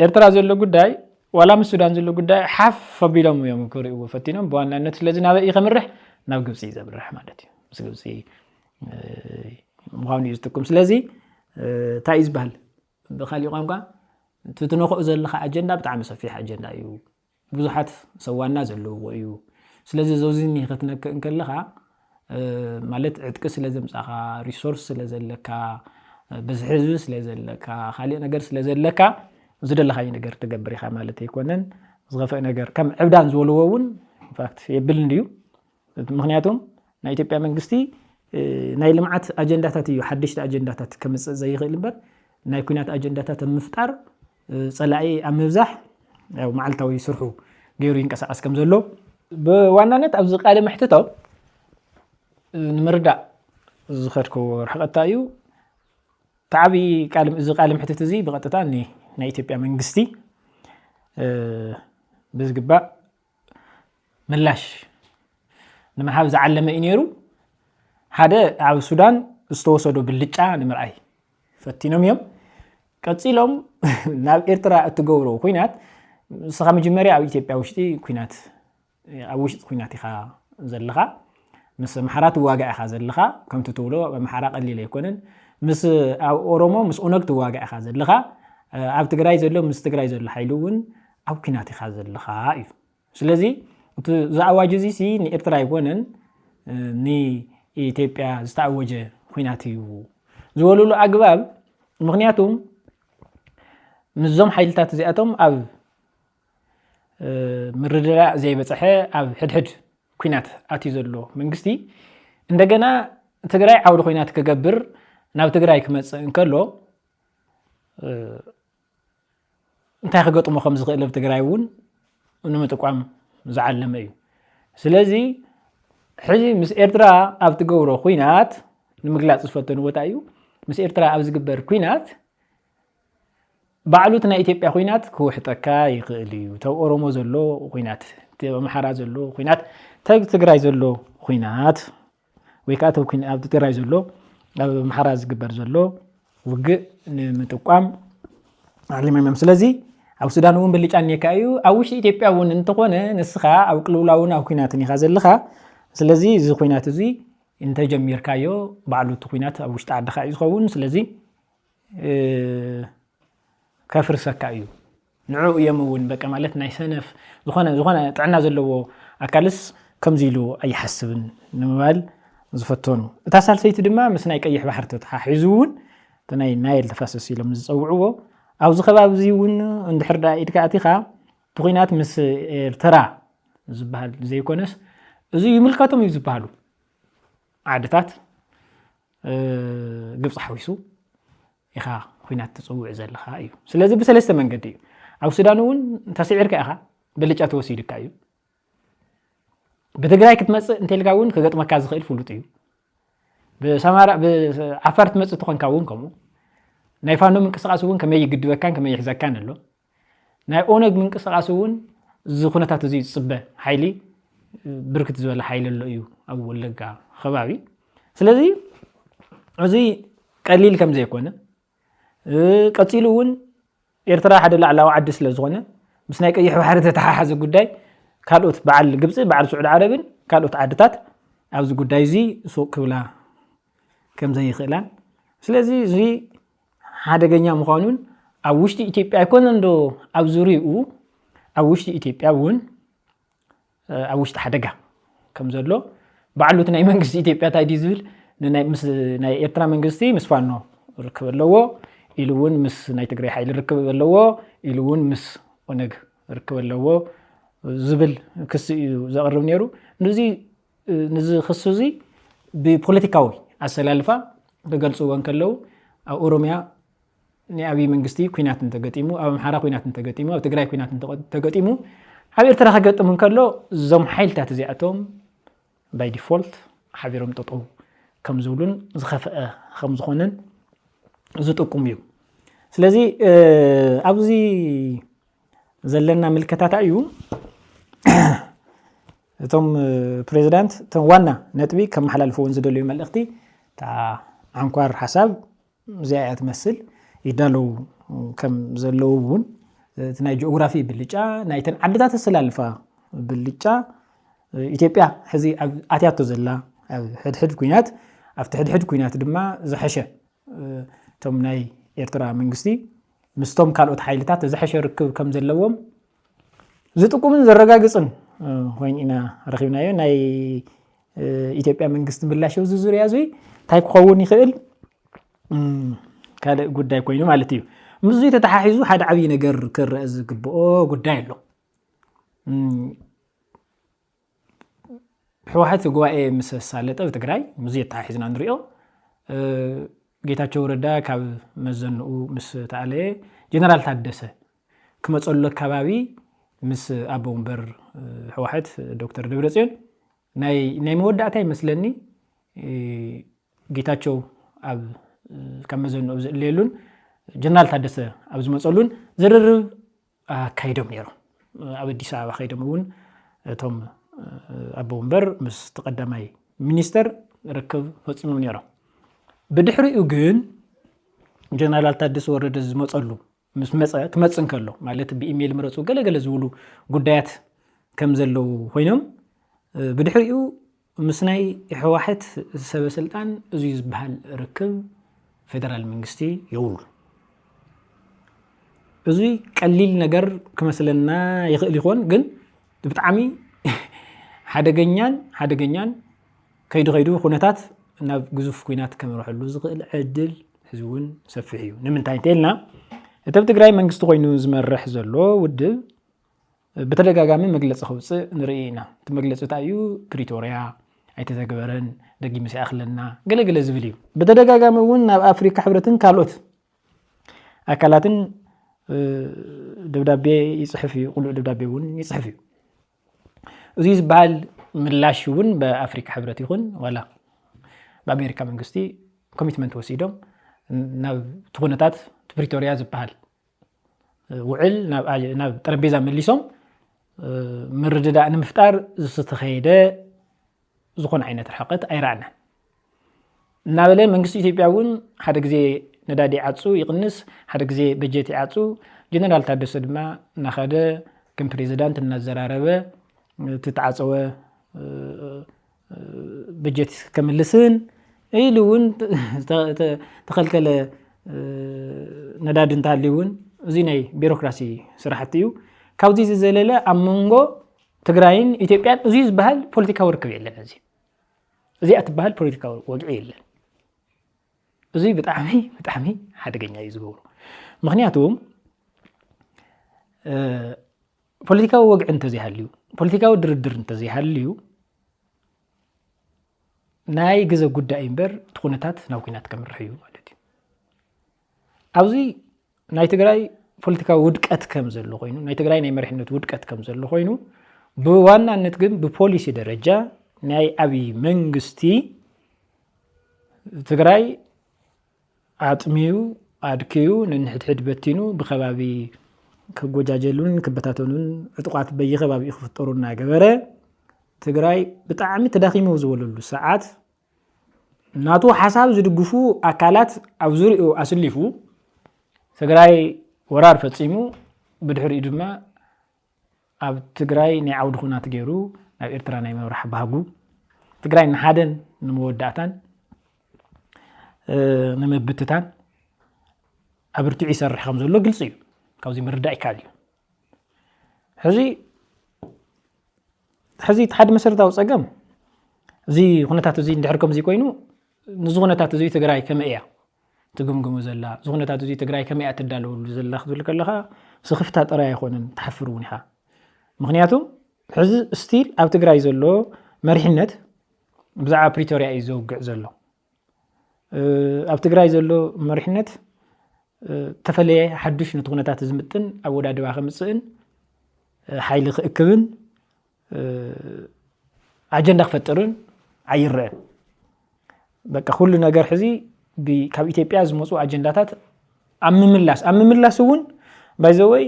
ኤርትራ ዘሎ ጉዳይ ዋላ ምስ ሱዳን ዘሎ ጉዳይ ሓፍ ፈቢሎም እዮም ክሪእዎ ፈቲኖም በዋናነት ስለዚህ ናብ ይኸምርሕ ናብ ግብጽ ይዘብርሕ ማለት እዩ ምስ ግብጽ ምዃኑ እዩ ዝጥቅም ስለዚህ ታይ ይዝባል በኻሊ ቋንቋ ትትነኽኡ ዘለኻ አጀንዳ ብጣዕሚ ሰፊሕ አጀንዳ እዩ ብዙሓት ሰዋና ዘለዎ እዩ ስለዚህ ዘውዝኒ ክትነክእ እንከለኻ ማለት ዕጥቂ ስለ ዘምጻኻ ሪሶርስ ስለ ዘለካ ብዙሕ ህዝቢ ስለ ዘለካ ካልእ ነገር ስለ ዘለካ ዝደለኻይ ነገር ትገብር ኢኻ ማለት ኣይኮነን ዝኸፍእ ነገር ከም ዕብዳን ዝበልዎ እውን ኢንፋክት የብልን ድዩ ምክንያቱም ናይ ኢትዮጵያ መንግስቲ ናይ ልምዓት አጀንዳታት እዩ ሓድሽቲ አጀንዳታት ከምጽእ ዘይኽእል እምበር ናይ ኩናት አጀንዳታት ምፍጣር ጸላኢ ኣብ ምብዛሕ ያው መዓልታዊ ስርሑ ገይሩ ይንቀሳቀስ ከም ዘሎ በዋናነት ኣብዚ ቃለ መሕተቶ ንምርዳእ ዝኸድኩ ርሕቀታ እዩ ተዓቢ ቃለ መሕተት እዚ ብቐጥታ ናይ ኢትዮጵያ መንግስቲ ብዝግባእ ምላሽ ንምሃብ ዝዓለመ እዩ ነይሩ ሓደ ኣብ ሱዳን ዝተወሰዶ ብልጫ ንምርኣይ ፈቲኖም እዮም ቀጺሎም ናብ ኤርትራ እትገብሮ ኩናት ንስኻ መጀመርያ ኣብ ኢትዮጵያ ውሽጢ ኩናት ኣብ ውሽጢ ኩናት ኢኻ ዘለኻ ምስ አምሓራ ትዋጋእ ኢኻ ዘለኻ ከምቲ ትብሎ አምሓራ ቀሊል ኣይኮነን ምስ ኣብ ኦሮሞ ምስ ኦነግ ትዋጋእ ኢኻ ዘለኻ ኣብ ትግራይ ዘሎ ምስ ትግራይ ዘሎ ሓይሉ እውን ኣብ ኩናት ኢኻ ዘለኻ እዩ ስለዚ እቲ ዝኣዋጅ እዚ ንኤርትራ ይኮነን ንኢትዮጵያ ዝተኣወጀ ኩናት እዩ ዝበሉሉ ኣግባብ ምክንያቱም ምዞም ሓይልታት እዚኣቶም ኣብ ምርድዳእ ዘይበፅሐ ኣብ ሕድሕድ ኩናት ኣትዩ ዘሎ መንግስቲ እንደገና ትግራይ ዓውዲ ኩናት ክገብር ናብ ትግራይ ክመፅእ እንከሎ እንታይ ክገጥሞ ከም ዝኽእል ኣብ ትግራይ እውን ንምጥቋም ዝዓለመ እዩ ስለዚ ሕዚ ምስ ኤርትራ ኣብ ትገብሮ ኩናት ንምግላፅ ዝፈተኑ ቦታ እዩ ምስ ኤርትራ ኣብ ዝግበር ኩናት ባዕሉት ናይ ኢትዮጵያ ኩናት ክውሕጠካ ይኽእል እዩ ተብ ኦሮሞ ዘሎ ኩናት ተብ ኣምሓራ ዘሎ ኩናት ተብ ትግራይ ዘሎ ኩናት ወይ ከዓ ተብ ኣብ ትግራይ ዘሎ ኣብ ኣምሓራ ዝግበር ዘሎ ውግእ ንምጥቋም ዓሊሞም ስለዚ ኣብ ሱዳን እውን ብልጫ ኔካ እዩ ኣብ ውሽጢ ኢትዮጵያ እውን እንተኾነ ንስኻ ኣብ ቅልውላውን ኣብ ኩናት ኒኻ ዘለኻ ስለዚ እዚ ኩናት እዚ እንተጀሚርካዮ ባዕሉት ኩናት ኣብ ውሽጢ ዓድኻ እዩ ዝኸውን ስለዚ ከፍርሰካ እዩ ንዑ እዮም እውን በቃ ማለት ናይ ሰነፍ ዝኾነ ጥዕና ዘለዎ ኣካልስ ከምዚ ኢሉ ኣይሓስብን ንምባል ዝፈተኑ እታ ሳልሰይቲ ድማ ምስ ናይ ቀይሕ ባሕሪ ተተሓሒዙ እውን ናይ ናይል ተፋሰስ ኢሎም ዝፀውዕዎ ኣብዚ ከባቢ እዚ እውን እንድሕር ዳ ኢድካ ኣቲኻ ብኩናት ምስ ኤርትራ ዝበሃል ዘይኮነስ እዚ ይምልከቶም እዩ ዝበሃሉ ዓድታት ግብፂ ሓዊሱ ኢኻ ኩናት ትፅውዕ ዘለኻ እዩ ስለዚ ብሰለስተ መንገዲ እዩ ኣብ ሱዳን እውን ተስዒርካ ኢኻ ብልጫ ተወሲድካ እዩ ብትግራይ ክትመፅእ እንተልካ እውን ክገጥመካ ዝኽእል ፍሉጥ እዩ ብዓፋር ትመፅእ ትኾንካ እውን ከምኡ ናይ ፋኖ ምንቅስቃስ እውን ከመይ ይግድበካን ከመይ ይሕዘካን ኣሎ ናይ ኦነግ ምንቅስቃስ እውን እዚ ኩነታት እዚ ዝፅበ ሓይሊ ብርክት ዝበለ ሓይሊ ኣሎ እዩ ኣብ ወለጋ ከባቢ ስለዚ እዚ ቀሊል ከም ዘይኮነ ቀፂሉ እውን ኤርትራ ሓደ ላዕላዊ ዓዲ ስለ ዝኾነ ምስ ናይ ቀይሕ ባሕሪ ተተሓሓዘ ጉዳይ ካልኦት በዓል ግብፂ በዓል ስዑድ ዓረብን ካልኦት ዓድታት ኣብዚ ጉዳይ እዚ ሱቅ ክብላ ከም ዘይኽእላን ስለዚ እዚ ሓደገኛ ምዃኑን ኣብ ውሽጢ ኢትዮጵያ ኣይኮነን ዶ ኣብ ዙርይኡ ኣብ ውሽጢ ኢትዮጵያ እውን ኣብ ውሽጢ ሓደጋ ከም ዘሎ ባዕሉት ናይ መንግስቲ ኢትዮጵያ እንታይ ዝብል ናይ ኤርትራ መንግስቲ ምስ ፋኖ ርክብ ኣለዎ ኢሉ እውን ምስ ናይ ትግራይ ሓይሊ ርክብ ኣለዎ ኢሉ እውን ምስ ኦነግ ርክብ ኣለዎ ዝብል ክሲ እዩ ዘቕርብ ነይሩ ነዚ ክሱ እዚ ብፖለቲካዊ ኣሰላልፋ ክገልፅዎ ከለው ኣብ ኦሮሚያ ናይ ኣብይ መንግስቲ ኩናት እንተገጢሙ ኣብ ኣምሓራ ኩናት እንተገጢሙ ኣብ ትግራይ ኩናት እንተገጢሙ ኣብ ኤርትራ ከገጥም ከሎ እዞም ሓይልታት እዚኣቶም ባይ ዲፎልት ሓቢሮም ጠጠው ከም ዝብሉን ዝኸፍአ ከም ዝኾነን ዝጥቁም እዩ ስለዚ ኣብዚ ዘለና ምልከታታ እዩ እቶም ፕሬዚዳንት እቶም ዋና ነጥቢ ከም መሓላልፈውን ዝደልዩ መልእኽቲ እታ ዓንኳር ሓሳብ እዚኣ ትመስል ይዳለው ከም ዘለው እውን እቲ ናይ ጂኦግራፊ ብልጫ ናይተን ዓድታት ኣሰላልፋ ብልጫ ኢትዮጵያ ሕዚ ኣትያቶ ዘላ ኣብ ሕድሕድ ኩናት ኣብቲ ሕድሕድ ኩናት ድማ ዝሐሸ እቶም ናይ ኤርትራ መንግስቲ ምስቶም ካልኦት ሓይልታት ዝሐሸ ርክብ ከም ዘለዎም ዝጥቁምን ዘረጋግፅን ኮይኑ ኢና ረኺብናዮ ናይ ኢትዮጵያ መንግስቲ ምላሽ እዚ ዙርያ እዚ እንታይ ክኸውን ይኽእል ካልእ ጉዳይ ኮይኑ ማለት እዩ ምዙ ተተሓሒዙ ሓደ ዓብይ ነገር ክርአ ዝግብኦ ጉዳይ ኣሎ ሕወሓት ጉባኤ ምስ ሳለጠ ብትግራይ ምዙ ተተሓሒዝና ንሪኦ ጌታቸው ረዳ ካብ መዘንኡ ምስ ተኣለየ ጀነራል ታደሰ ክመፀሉ ከባቢ ምስ ኣቦ ወንበር ሕወሓት ዶክተር ደብረጽዮን ናይ መወዳእታ ይመስለኒ ጌታቸው ኣብ ካብ መዘንኡ ዝእልየሉን ጀነራል ታደሰ ኣብ ዝመፀሉን ዝርርብ ካይዶም ነይሮም ኣብ ኣዲስ ኣበባ ከይዶም እውን እቶም ኣቦ ወንበር ምስ ተቐዳማይ ሚኒስተር ርክብ ፈፂሞም ነይሮም ብድሕሪኡ ግን ጀነራል ታደሰ ወረደ ዝመፀሉ ምስ መፀ ክመፅን ከሎ ማለት ብኢሜል ምረፁ ገለገለ ዝብሉ ጉዳያት ከም ዘለው ኮይኖም ብድሕሪኡ ምስ ናይ ሕወሓት ሰበስልጣን እዚ ዝበሃል ርክብ ፌደራል መንግስቲ የውሉ እዙይ ቀሊል ነገር ክመስለና ይኽእል ይኾን ግን ብጣዕሚ ሓደገኛን ከይዱ ኩነታት ናብ ግዙፍ ኩናት ከመርሐሉ ዝኽእል ዕድል ህዝቡን ሰፊሕ እዩ ንምንታይ እንተልና እቲ ትግራይ መንግስቲ ኮይኑ ዝመርሕ ዘሎ ውድብ በተደጋጋሚ መግለጽ ኸውጽእ ንርኢና እቲ መግለጽታ እዩ ፕሪቶሪያ ኣይተተግበረን ደጊም ሲኣኽለና ገለገለ ዝብል እዩ በተደጋጋሚ እውን ናብ ኣፍሪካ ሕብረትን ካልኦት ኣካላትን ደብዳቤ ይጽሕፍ እዩ ቁሉዕ ደብዳቤ እውን ይጽሕፍ እዩ እዙይ ዝበሃል ምላሽ እውን በአፍሪካ ሕብረት ይኹን ወላ በአሜሪካ መንግስቲ ኮሚትመንት ወሲዶም ናብ ትኩነታት ፕሪቶሪያ ዝበሃል ውዕል ናብ ጠረጴዛ መሊሶም ምርድዳእ ንምፍጣር ዝተኸየደ ዝኾነ ዓይነት ርሕቀት ኣይረኣናን እናበለ መንግስቲ ኢትዮጵያ እውን ሓደ ግዜ ነዳዲ ይዓፁ ይቕንስ ሓደ ግዜ በጀት ይዓፁ ጀነራል ታደሰ ድማ እናኸደ ከም ፕሬዚዳንት እናዘራረበ ትተዓፀወ በጀት ከምልስን ኢሉ እውን ተኸልከለ ነዳዲ እንታልዩን እዚ ናይ ቢሮክራሲ ስራሕቲ እዩ ካብዚ ዝዘለለ ኣብ መንጎ ትግራይን ኢትዮጵያን እዚ ዝበሃል ፖለቲካዊ ርክብ የለን እዚ እትበሃል ፖለቲካዊ ወግዒ የለን እዚ ብጣዕሚ ሓደገኛ እዩ ዝገብሩ ምክንያቱም ፖለቲካዊ ወግዒ እንተዘይሃልዩ ፖለቲካዊ ድርድር እንተዘይሃልዩ ናይ ግዘ ጉዳይ እምበር ትኩነታት ናብ ኩናት ከምርሕ እዩ ማለት እዩ ኣብዚ ናይ ትግራይ ፖለቲካዊ ውድቀት ከም ዘሎ ኮይኑ ናይ ትግራይ ናይ መሪሕነት ውድቀት ከም ዘሎ ኮይኑ ብዋናነት ግን ብፖሊሲ ደረጃ ናይ ኣብይ መንግስቲ ትግራይ ኣጥሚዩ ኣድክዩ ንንሕድሕድ በቲኑ ብኸባቢ ክጎጃጀሉን ክበታተኑን ዕጡቃት በየኸባቢ ክፍጠሩና ገበረ ትግራይ ብጣዕሚ ተዳኺሙ ዝወለሉ ሰዓት ናቱ ሓሳብ ዝድግፉ ኣካላት ኣብ ዙርኡ ኣስሊፉ ትግራይ ወራር ፈጺሙ ብድሕሪኡ ድማ ኣብ ትግራይ ናይ ዓውዲ ኩናት ገይሩ ናብ ኤርትራ ናይ ምብራሕ ባህጉ ትግራይ ንሓደን ንመወዳእታን ንመብትታን ኣብርቲዑ ይሰርሕ ከም ዘሎ ግልጽ እዩ ካብዚ ምርዳእ ይካል እዩ ሕዚ ሓደ መሰረታዊ ፀገም እዚ ኩነታት እዚ እንድሕር ከምዚ ኮይኑ ንዚ ኩነታት እዚ ትግራይ ከመይ እያ ትግምግሙ ዘላ እዚ ኩነታት እዚ ትግራይ ከመይ እያ ትዳለወሉ ዘላ ክትብል ከለኻ ስኽፍታ ጥራይ ኣይኮነን ትሓፍር እውን ኢኻ ምክንያቱም ሕዚ ስቲል ኣብ ትግራይ ዘሎ መሪሕነት ብዛዕባ ፕሪቶሪያ እዩ ዘውግዕ ዘሎ ኣብ ትግራይ ዘሎ መሪሕነት ተፈለየ ሓዱሽ ነቲ ኩነታት ዝምጥን ኣብ ወዳድባ ከምፅእን ሓይሊ ክእክብን ኣጀንዳ ክፈጥርን ኣይረአን በቃ ኩሉ ነገር ሕዚ ካብ ኢትዮጵያ ዝመፁ ኣጀንዳታት ኣብ ምምላስ እውን ባይዘወይ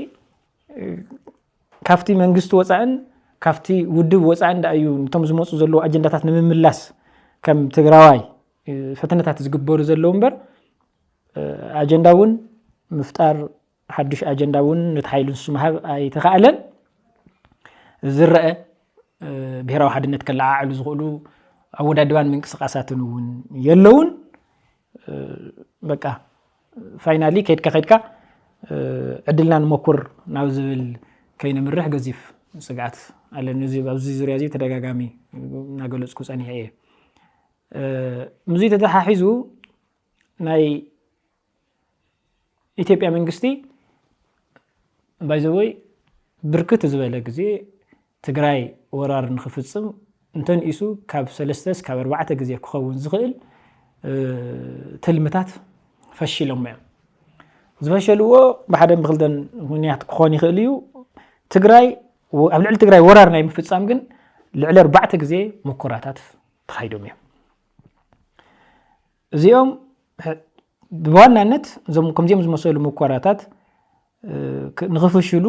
ካፍቲ መንግስቲ ወፃእን ካፍቲ ውድብ ወፃእን ዳእዩ ነቶም ዝመፁ ዘለዉ ኣጀንዳታት ንምምላስ ከም ትግራዋይ ፈተነታት ዝግበሩ ዘለዉ እምበር ኣጀንዳ እውን ምፍጣር ሓዱሽ ኣጀንዳ እውን ነቲ ሓይሉ ንስምሃብ ኣይተኻእለን ዝረአ ብሄራዊ ሓድነት ከለዓዕሉ ዝኽእሉ ኣወዳድባን ምንቅስቃሳትን እውን የለውን በቃ ፋይናሊ ከይድካ ዕድልና ንሞክር ናብ ዝብል ከይነምርሕ ገዚፍ ስጋት ኣለኒ ኣብዚ ዙርያ እዚ ተደጋጋሚ እናገለፅኩ ፀኒሐ እየ ምዚ ተተሓሒዙ ናይ ኢትዮጵያ መንግስቲ ባይዘወይ ብርክት ዝበለ ግዜ ትግራይ ወራር ንኽፍፅም እንተንኢሱ ካብ 3 ካብ 4 ግዜ ክኸውን ዝኽእል ትልምታት ፈሺሎም እዮም ዝፈሸልዎ ብሓደን ብክልተን ምክንያት ክኾን ይኽእል እዩ ትግራይ ኣብ ልዕሊ ትግራይ ወራር ናይ ምፍፃም ግን ልዕሊ 4 ግዜ ሙኮራታት ተኻይዶም እዮም እዚኦም ብዋናነት ከምዚኦም ዝመሰሉ ሙኮራታት ንኽፍሽሉ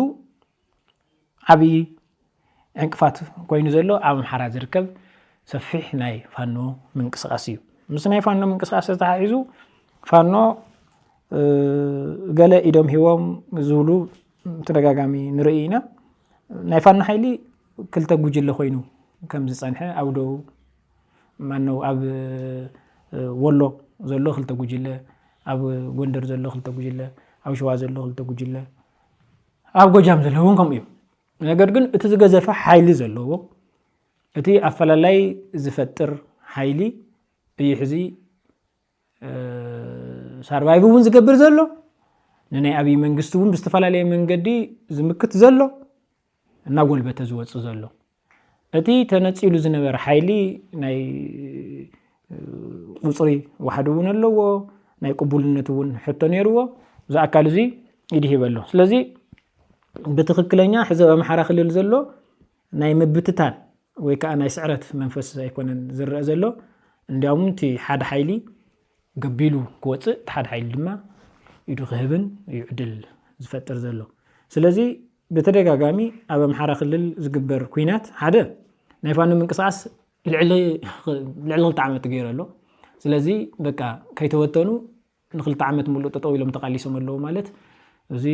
ዓብይ ዕንቅፋት ኮይኑ ዘሎ ኣብ ኣምሓራ ዝርከብ ሰፊሕ ናይ ፋኖ ምንቅስቃስ እዩ ምስ ናይ ፋኖ ምንቅስቃስ ተተሓሒዙ ፋኖ ገለ ኢዶም ሂቦም ዝብሉ ተደጋጋሚ ንርኢ ኢና ናይ ፋኖ ሓይሊ ክልተ ጉጅለ ኮይኑ ከም ዝፀንሐ ኣብ ደው ማነው ኣብ ወሎ ዘሎ ክልተ ጉጅለ ኣብ ጎንደር ዘሎ ክልተ ጉጅለ ኣብ ሸዋ ዘሎ ክልተ ጉጅለ ኣብ ጎጃም ዘለውን ከምኡ እዩ ነገር ግን እቲ ዝገዘፈ ሓይሊ ዘለዎ እቲ ኣፈላላይ ዝፈጥር ሓይሊ እዩ ሕዚ ሰርቫይቭ እውን ዝገብር ዘሎ ንናይ ኣብይ መንግስቲ እውን ብዝተፈላለየ መንገዲ ዝምክት ዘሎ እና ጎልበተ ዝወፅእ ዘሎ እቲ ተነፂሉ ዝነበረ ሓይሊ ናይ ቁፅሪ ዋሕድ እውን ኣለዎ ናይ ቅቡልነት እውን ሕቶ ነይርዎ ዝኣካል እዚ ይድሂበሎ ስለዚ ብትክክለኛ ሕዚ ኣምሓራ ክልል ዘሎ ናይ ምብትታን ወይ ከዓ ናይ ስዕረት መንፈስ ኣይኮነን ዝረአ ዘሎ እንዲያውም እቲ ሓደ ሓይሊ ገቢሉ ክወፅእ እቲ ሓደ ሓይሊ ድማ ኢዱ ክህብን ይዕድል ዝፈጥር ዘሎ ስለዚ በተደጋጋሚ ኣብ ኣምሓራ ክልል ዝግበር ኩናት ሓደ ናይ ፋኖ ምንቅስቃስ ልዕሊ 2 ዓመት ገይሩ ኣሎ ስለዚ በቃ ከይተወተኑ ን2 ዓመት ሙሉ ጠጠው ኢሎም ተቃሊሶም ኣለዉ ማለት እዚ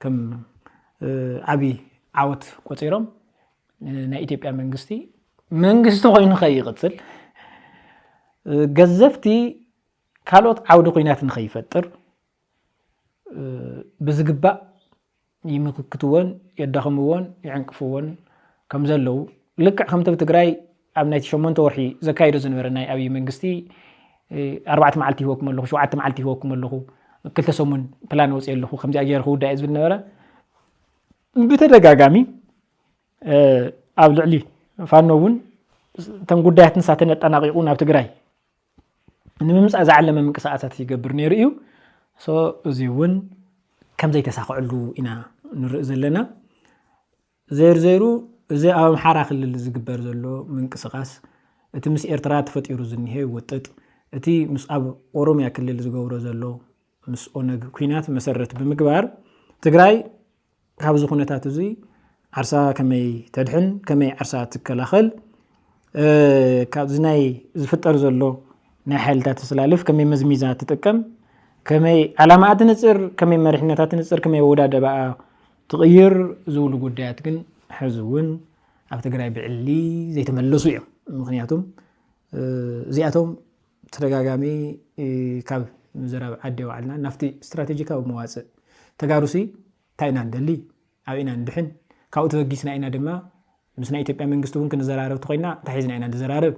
ከም ዓቢ ዓወት ቆፂሮም ናይ ኢትዮጵያ መንግስቲ ኮይኑ ከይቅፅል ገዘፍቲ ካልኦት ዓውዲ ኩናት ንኸይፈጥር ብዝግባእ ይምክክትዎን የዳኸምዎን ይዕንቅፍዎን ከም ዘለው ልክዕ ከምቲ ብትግራይ ኣብ ናይ 8 ወርሒ ዘካይዶ ዝነበረ ናይ ኣብይ መንግስቲ 4 መዓልቲ ይወኩም ኣለኹ 7 መዓልቲ ይወኩም ኣለኹ 2 ሰሙን ፕላን ወፅእ ኣለኹ ከምዚ ኣገይርኩ ውዳይ ዝብል ነበረ ብተደጋጋሚ ኣብ ልዕሊ ፋኖ እውን ተን ጉዳያት ንሳተን ኣጠናቂቁ ናብ ትግራይ ንምምፃእ ዝዓለመ ምንቅስቃሳት ይገብር ነይሩ እዩ እዚ እውን ከም ዘይተሳክዐሉ ኢና ንርኢ ዘለና ዘይሩ እዚ ኣብ ኣምሓራ ክልል ዝግበር ዘሎ ምንቅስቃስ እቲ ምስ ኤርትራ ተፈጢሩ ዝኒሄ ወጥጥ እቲ ምስ ኣብ ኦሮሚያ ክልል ዝገብሮ ዘሎ ምስ ኦነግ ኩናት መሰረት ብምግባር ትግራይ ካብዚ ኩነታት እዚ ዓርሳ ከመይ ተድሕን ከመይ ዓርሳ ትከላኸል ካብዚ ናይ ዝፍጠር ዘሎ ናይ ሓይልታት ተስላልፍ ከመይ መዝሚዛ ትጥቀም ከመይ ዓላማኣ ትንፅር ከመይ መሪሕነታ ትንፅር ከመይ ወዳደባ ትቕይር ዝብሉ ጉዳያት ግን ሕዚ እውን ኣብ ትግራይ ብዕሊ ዘይተመለሱ እዮም ምክንያቱም እዚኣቶም ተደጋጋሚ ካብ ምዝራብ ዓዲ ዋዕልና ናፍቲ ስትራቴጂካዊ መዋፅእ ተጋሩሲ እንታይ ኢና ንደሊ ኣብ ኢና ንድሕን ካብኡ ተበጊስና ኢና ድማ ምስ ናይ ኢትዮጵያ መንግስቲ እውን ክንዘራረብ ተኮይና እንታይ ሒዝና ኢና ንዘራረብ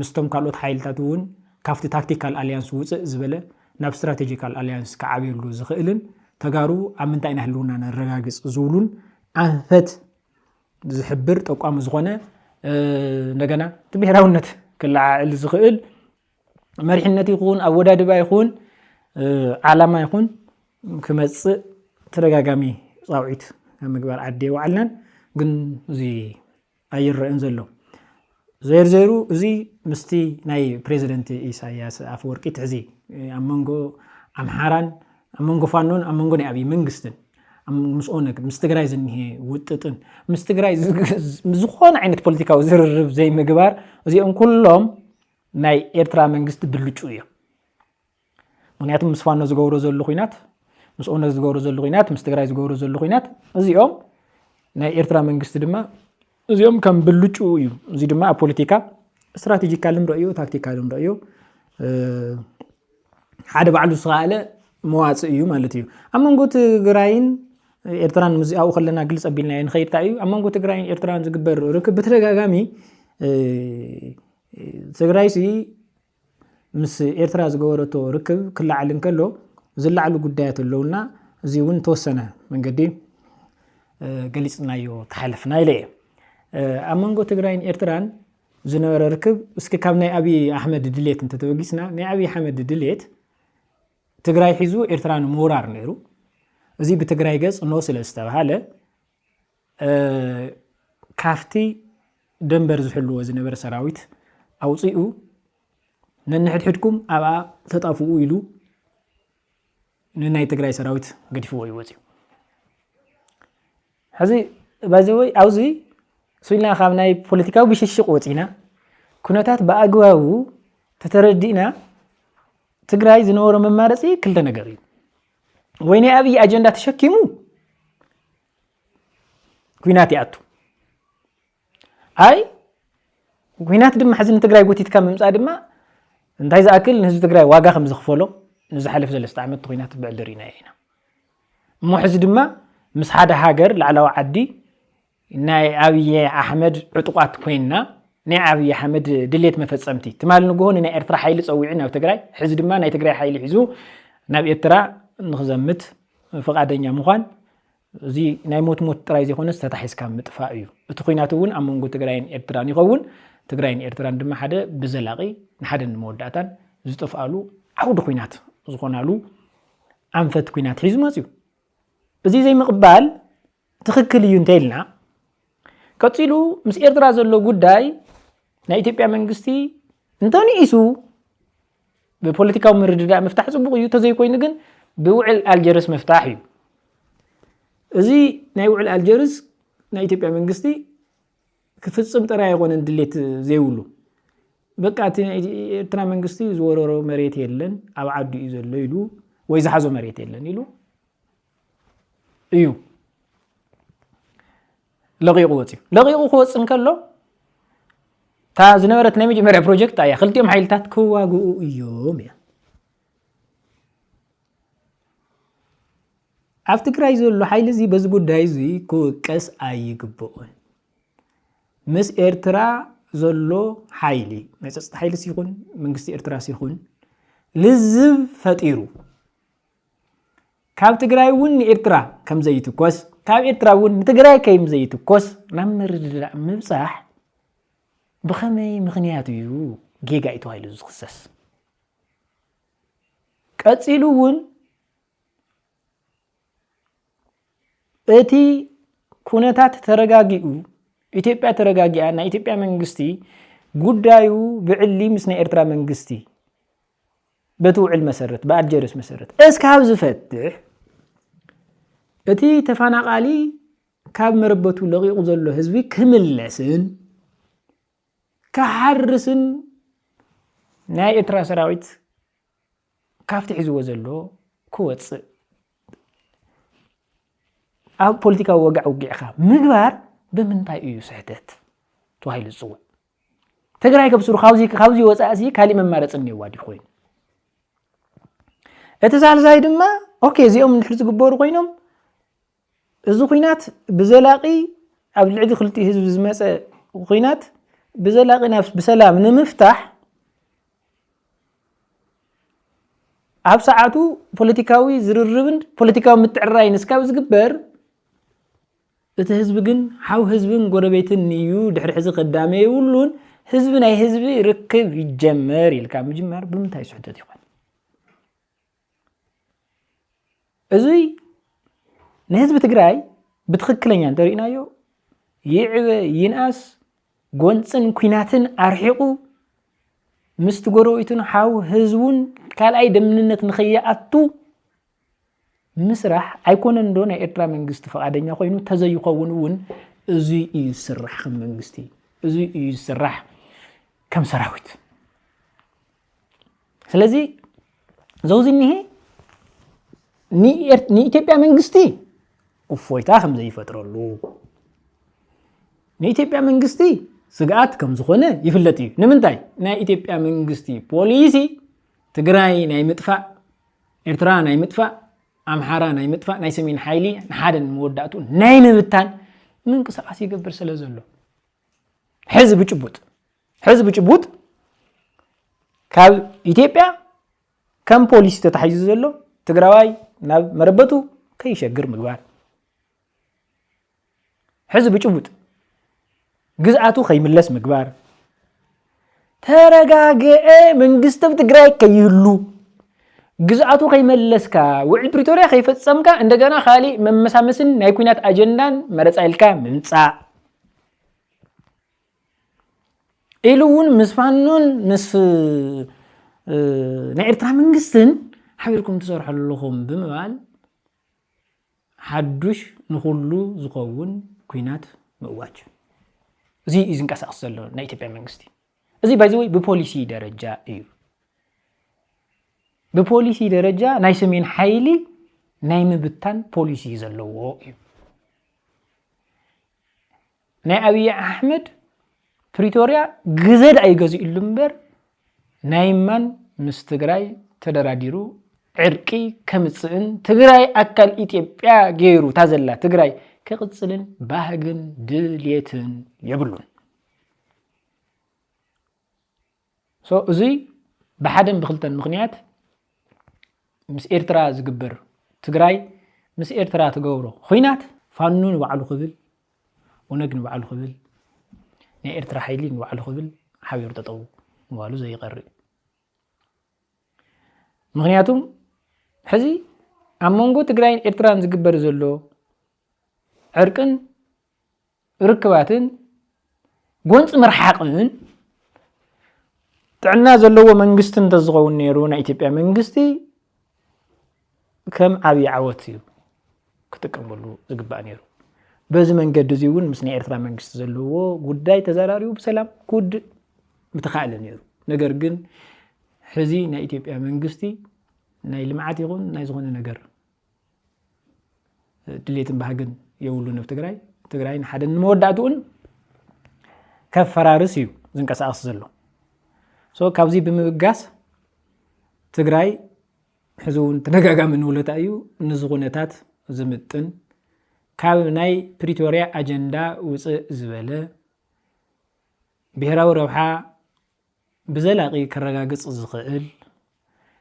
ምስቶም ካልኦት ሓይልታት እውን ካብቲ ታክቲካል ኣልያንስ ውፅእ ዝበለ ናብ ስትራቴጂካል ኣልያንስ ከዓብየሉ ዝኽእልን ተጋሩ ኣብ ምንታይ ኢና ህልውና ነረጋግፅ ዝብሉን ኣንፈት ዝሕብር ተቋም ዝኾነ እንደገና እቲ ብሄራውነት ክለዓዕል ዝኽእል መሪሕነት ይኹን ኣወዳድባ ይኹን ዓላማ ይኹን ክመፅእ ተደጋጋሚ ፃውዒት ምግባር ዓዲ ዋዕልናን ግን እዚ ኣይረአን ዘሎ ዘይሩ እዚ ምስቲ ናይ ፕሬዚደንት ኢሳያስ ኣፈወርቂ ትሕዚ ኣብ መንጎ ኣምሓራን ኣብ መንጎ ፋኖን ኣብ መንጎ ናይ ኣብይ መንግስትን ምስ ኦነግ ምስ ትግራይ ዝኒሄ ውጥጥን ምስ ትግራይ ዝኾነ ዓይነት ፖለቲካዊ ዝርርብ ዘይምግባር እዚኦም ኩሎም ናይ ኤርትራ መንግስቲ ብልጩ እዮም ምክንያቱም ምስ ፋኖ ዝገብሮ ዘሎ ኩናት ምስ ኦነግ ዝገብሮ ዘሎ ኩናት ምስ ትግራይ ዝገብሮ ዘሎ ኩናት እዚኦም ናይ ኤርትራ መንግስቲ ድማ እዚኦም ከም ብልጩ እዩ እዚ ድማ ኣብ ፖለቲካ ስትራቴጂካል ንርእዮ ታክቲካል ንርእዮ ሓደ ባዕሉ ዝኸኣለ መዋፅእ እዩ ማለት እዩ ኣብ መንጎ ትግራይን ኤርትራን ኣብኡ ከለና ግልፅ ኣቢልና ንኸይድ እንታይ እዩ ኣብ መንጎ ትግራይን ኤርትራን ዝግበር ርክብ ብተደጋጋሚ ትግራይ ምስ ኤርትራ ዝገበረቶ ርክብ ክላዓል እንከሎ ዝላዓሉ ጉዳያት ኣለውና እዚ እውን ተወሰነ መንገዲ ገሊፅናዮ ተሓልፍና ኢለ እየ ኣብ መንጎ ትግራይን ኤርትራን ዝነበረ ርክብ እስኪ ካብ ናይ ኣብይ ኣሕመድ ድሌት እንተተበጊስና ናይ ኣብይ ኣሕመድ ድሌት ትግራይ ሒዙ ኤርትራ ንምውራር ነይሩ እዚ ብትግራይ ገጽ ኖ ስለ ዝተባሃለ ካፍቲ ደንበር ዝሕልዎ ዝነበረ ሰራዊት ኣውፂኡ ነንሕድሕድኩም ኣብኣ ተጣፍኡ ኢሉ ንናይ ትግራይ ሰራዊት ገዲፍዎ ይወፅዩ ሕዚ ባይዘወይ ኣብዚ ስኢልና ካብ ናይ ፖለቲካዊ ብሽሽቅ ወፂና ኩነታት ብኣግባቡ ተተረዲእና ትግራይ ዝነበሮ መማረፂ ክልተ ነገር እዩ ወይ ናይ ኣብይ ኣጀንዳ ተሸኪሙ ኩናት ይኣቱ ኣይ ኩናት ድማ ሕዚ ንትግራይ ጎቲትካ ምምፃእ ድማ እንታይ ዝኣክል ንህዝቢ ትግራይ ዋጋ ከም ዝኽፈሎ ንዝሓለፈ 3 ዓመት ኩናት ብዕል ሪና ኢና እሞ ሕዚ ድማ ምስ ሓደ ሃገር ላዕላዊ ዓዲ ናይ አብይ አሕመድ ዕጡቋት ኮይና ናይ አብይ አሕመድ ድሌት መፈጸምቲ ትማል ንጎሆን ናይ ኤርትራ ሓይሊ ፀዊዕን ናብ ትግራይ ሕዚ ድማ ናይ ትግራይ ሓይሊ ሒዙ ናብ ኤርትራ ንኽዘምት ፈቃደኛ ምዃን እዚ ናይ ሞት ጥራይ ዘይኮነስ ተታሒስካ ምጥፋእ እዩ እቲ ኩናት እውን ኣብ መንጎ ትግራይን ኤርትራን ይኸውን ትግራይን ኤርትራን ድማ ሓደ ብዘላቂ ንሓደ ንመወዳእታን ዝጥፍኣሉ ዓውዲ ኩናት ዝኾናሉ ኣንፈት ኩናት ሒዙ መፅዩ እዚ ዘይምቕባል ትኽክል እዩ እንተይልና ቀፂሉ ምስ ኤርትራ ዘሎ ጉዳይ ናይ ኢትዮጵያ መንግስቲ እንተንኢሱ ብፖለቲካዊ ምርድዳእ መፍታሕ ጽቡቕ እዩ ተዘይኮይኑ ግን ብውዕል አልጀርስ መፍታሕ እዩ እዚ ናይ ውዕል አልጀርስ ናይ ኢትዮጵያ መንግስቲ ክፍጽም ጥራይ አይኮነን ድሌት ዘይብሉ በቃ ኤርትራ መንግስቲ ዝወረሮ መሬት የለን ኣብ ዓዱ እዩ ዘሎ ኢሉ ወይ ዝሓዞ መሬት የለን ኢሉ እዩ ለቂቁ ወፅዩ ለቂቁ ክወፅእ እንከሎ تا زنبرت نميج مرة بروجكت أيه خلتيهم حيلتات كوا جو يوم يا أفتكر عايزول لو حيل زي بس بود دايزي كو كاس أي جبون مس إرترا زلو حيلي مس حيل سيكون من قصة إرترا سيكون لزب فتيرو كاب تجراي ون إرترا كم زي تكوس كاب إرترا ون تجراي كم زي تكوس نمر مبصح بخمي مغنياتو يو جيجا ايتو هايلو زخصص قصيلوون اتي كونتات ترغاغيو ኢትዮጵያ ተረጋጊያና ኢትዮጵያ መንግስቲ ጉዳዩ ብዕሊ ምስና ኤርትራ መንግስቲ በትውዕል መሰረት በአልጀርስ መሰረት እስካብ ዝፈትሕ እቲ ተፈናቃሊ ካብ መረበቱ ለቂቁ ዘሎ ህዝቢ ክምለስን كحرسن ناي إترا سراويت كافتح زو زلو كوتس أو بوليتيكا وقع وقعها مقبار بمنتاي إيو سحتت توهايل الزوء تقرأي كبسور خاوزي وسأسي كالي من مارت أني وادي خوين اتسال زايد ما أوكي زي من حرز قبور خوينهم الزو خوينات بزلاقي أو العدي خلتي هزو زماسة خوينات بزلاقي نفس بسلام نمفتح عب ساعاتو بوليتيكاوي زرربن بوليتيكاوي متعراي نسكاو زقبر اتا هزبقن حاو هزبن قربيتن نيو دحر حزي قدامي يولون هزبن اي هزبي ركب يجمر يلكا مجمر بمتاي سحدت يخوان ازوي نهزب تقراي بتخكلن يعني ترينا يو يعب ينقاس قونسن كويناتن أرحيقو مستقرويتن حاو هزون كال أي دمننت نخياتو مسرح أيكونن دون إترا منجست فقادن يقوينو تزي يقوونون ازي يسرح خم منجستي ازي يسرح كم سراويت سلازي زوزي نهي ني إتبع منجستي وفويتا خم زي فترلو ني إتبع منجستي سقات كم زخونة يفلتي نمنتاي نا إثيوبيا منغستي بوليسي تግራይ ናይ ምጥፋእ ኤርትራ ናይ ምጥፋእ ኣምሓራ ናይ ምጥፋእ ናይ ሰሜን ሓይሊ ንሓደን መወዳእቱ ናይ ምብታን ምንቅስቃስ ይገብር ስለ ዘሎ ሕዝብ ጭቡጥ ካብ ኢትዮጵያ ከም ፖሊሲ ተታሒዙ ዘሎ ትግራዋይ ናብ መረበቱ ከይሸግር ምግባር ሕዝብ ጭቡጥ ግዝአቱ ከይምለስ ምግባር ተረጋገአ መንግስት ትግራይ ከይህሉ ግዝአቱ ከይመለስካ ውዕል ፕሪቶሪያ ከይፈጸምካ እንደገና ኻሊ መመሳመስን ናይ ኩናት አጀንዳን መረጻይልካ ምምጻ ኢሉውን ምስፋኑን ምስ ናይ ኤርትራ መንግስትን ሓቢርኩም ትሰርሐሉኹም ብምባል ሓዱሽ ንኹሉ ዝኸውን ኩናት ምእዋጅ زي إذن أصله نا إثيوبيا منغستي زي بايزوي ببوليسي درجة إيو ببوليسي درجة ناي سمين حيلي ناي مبتان بوليسي زلوه إيو ناي أبي أحمد بريتوريا غزد أي غزي اللمبر ناي من مستقراي تدراديرو عرقي كمصئن تግራይ أكل إثيوبيا غيرو تازلا تግራይ كقصلن باهغن دليتن يبلون سو ازي بحدن بخلتن مخنيات مس إرترا زغبر تግራይ مس إرترا تغورو خوينات فانون وعلو خبل ونجن وعلو خبل نا إرترا حيلين وعلو خبل حاوير تطو والو زي قري مخنياتهم حزي أمونغو تግራይን إرتران زغبر زلو عرقن ركباتن غونص مرحقن تعنا زلو منغستن تزغون نيرو نا إثيوبيا منغستي كم عبي عوتيو كتقبلو زغبا نيرو بزي منገድ ዚውን ምስና ኤርትራ መንግስት ዘለዎ ጉዳይ ተዛራሪው በሰላም ኩድ متخاله نيرو ነገር ግን ሕዚ ና ኢትዮጵያ መንግስቲ ናይ ልምዓት ይኹን ናይ ዝኾነ ነገር ድሌትን ባህግን የውሉ ነብ ትግራይን ሓደ ንመወዳእቱን ከፈራርስ እዩ ዝንቀሳቀስ ዘሎ ሶ ካብዚ ብምብጋስ ትግራይ ሕዚውን ተደጋጋሚ ንውለታ እዩ ንዝኹነታት ዝምጥን ካብ ናይ ፕሪቶሪያ አጀንዳ ውፅእ ዝበለ ብሄራዊ ረብሓ بزلاقي كرغاغص زخيل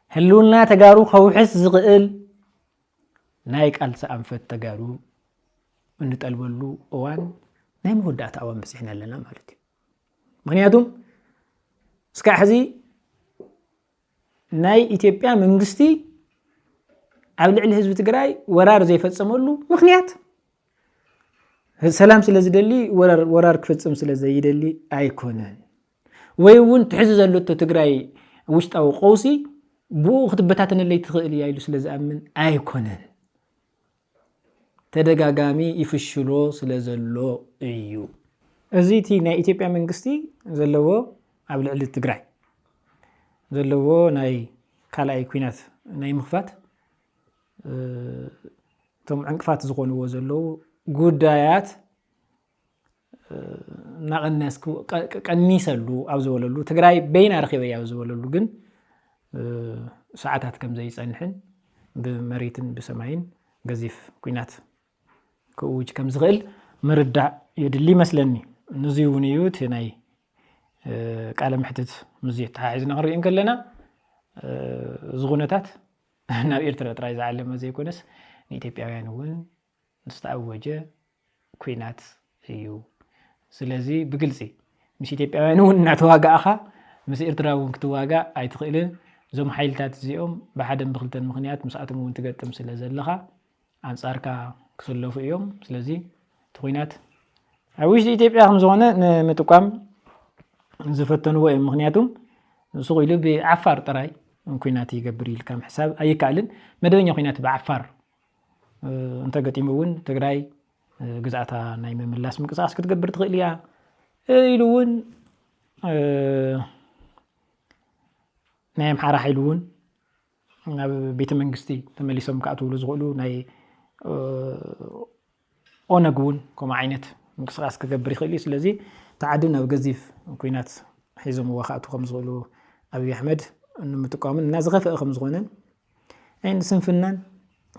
هلونا تغارو خوحس زخيل ناي قالس انفت تغارو انطلبلو اوان ناي مودات اوان بسحنا لنا مالتي مغنياتهم اسكا حزي ناي اثيوبيا منغستي ابلع الحزب تግራይ ወራር ዘይፈጸመሉ ምክንያት ሰላም ስለዝደሊ ወራር ክፈጽም ስለዘይደሊ አይኮነን ويون تحز زلوتو تግራይ ውሽጣው ቆውሲ بو ክትበታተን ለይ ትኽእል ያይሉ ስለዝኣምን አይኮነን ተደጋጋሚ ይፍሽሎ ስለዘሎ እዩ እዚቲ ናይ ኢትዮጵያ መንግስቲ ዘለዎ ኣብ ልዕሊ ትግራይ ዘለዎ ናይ ካልኣይ ኩናት ናይ ምኽፋት ቶም ዕንቅፋት ዝኾንዎ ዘለው ጉዳያት ናቀነስኩ ቀኒሰሉ ኣብ ዘወለሉ ትግራይ በይና ረኺበ ያው ዘወለሉ ግን ሰዓታት ከም ዘይጸንሕን በመሬትን በሰማይን ገዚፍ ኩናት ከውጅ ከም ዝኽእል ምርዳእ ይድሊ መስለኒ ንዚውን እዩት ናይ ቃለ ምሕተት ሙዚየት ተሓሒዝና ንሪእን ከለና ዝኹነታት ናብ ኤርትራ ጥራይ ዝዓለመ ዘይኮነስ ንኢትዮጵያውያን እውን ዝተኣወጀ ኩናት እዩ ስለዚህ بግልጽ ምስ ኢትዮጵያውያን እውን እናተዋጋእኻ ምስ ኤርትራውን ክትዋጋእ ኣይትኽእልን ዞም ሓይልታት እዚኦም ብሓደን ብክልተን ምኽንያት ምስኣቶም እውን ትገጥም ስለዘለኻ አንጻርካ ክሰለፉ እዮም ስለዚህ ትኹይናት ኣብ ውሽጢ ኢትዮጵያ ከም ዝኾነ ንምጥቋም ዝፈተንዎ እዮም ምኽንያቱም ንስኹኢሉ ብዓፋር ጥራይ ኩናት ይገብር ኢልካ ምሕሳብ ኣይከኣልን መደበኛ ኩናት ብዓፋር እንተገጢሙ እውን ትግራይ ግዛታ ናይ መምላስ ምንቅስቃስ ክትገብር ትኽእል እያ ኢሉ እውን ናይ ኣምሓራ ሓይሉ እውን ኣብ ቤተ መንግስቲ ተመሊሶም ካእትውሉ ዝኽእሉ ናይ ኦነግ እውን ከምኡ ዓይነት ምንቅስቃስ ክገብር ይኽእል እዩ ስለዚ ተዓዲ ናብ ገዚፍ ኩናት ሒዞምዎ ካእቱ ከም ዝኽእሉ ኣብይ ኣሕመድ ንምጥቃምን እና ዝኸፍአ ከም ዝኾነን ዓይን ስንፍናን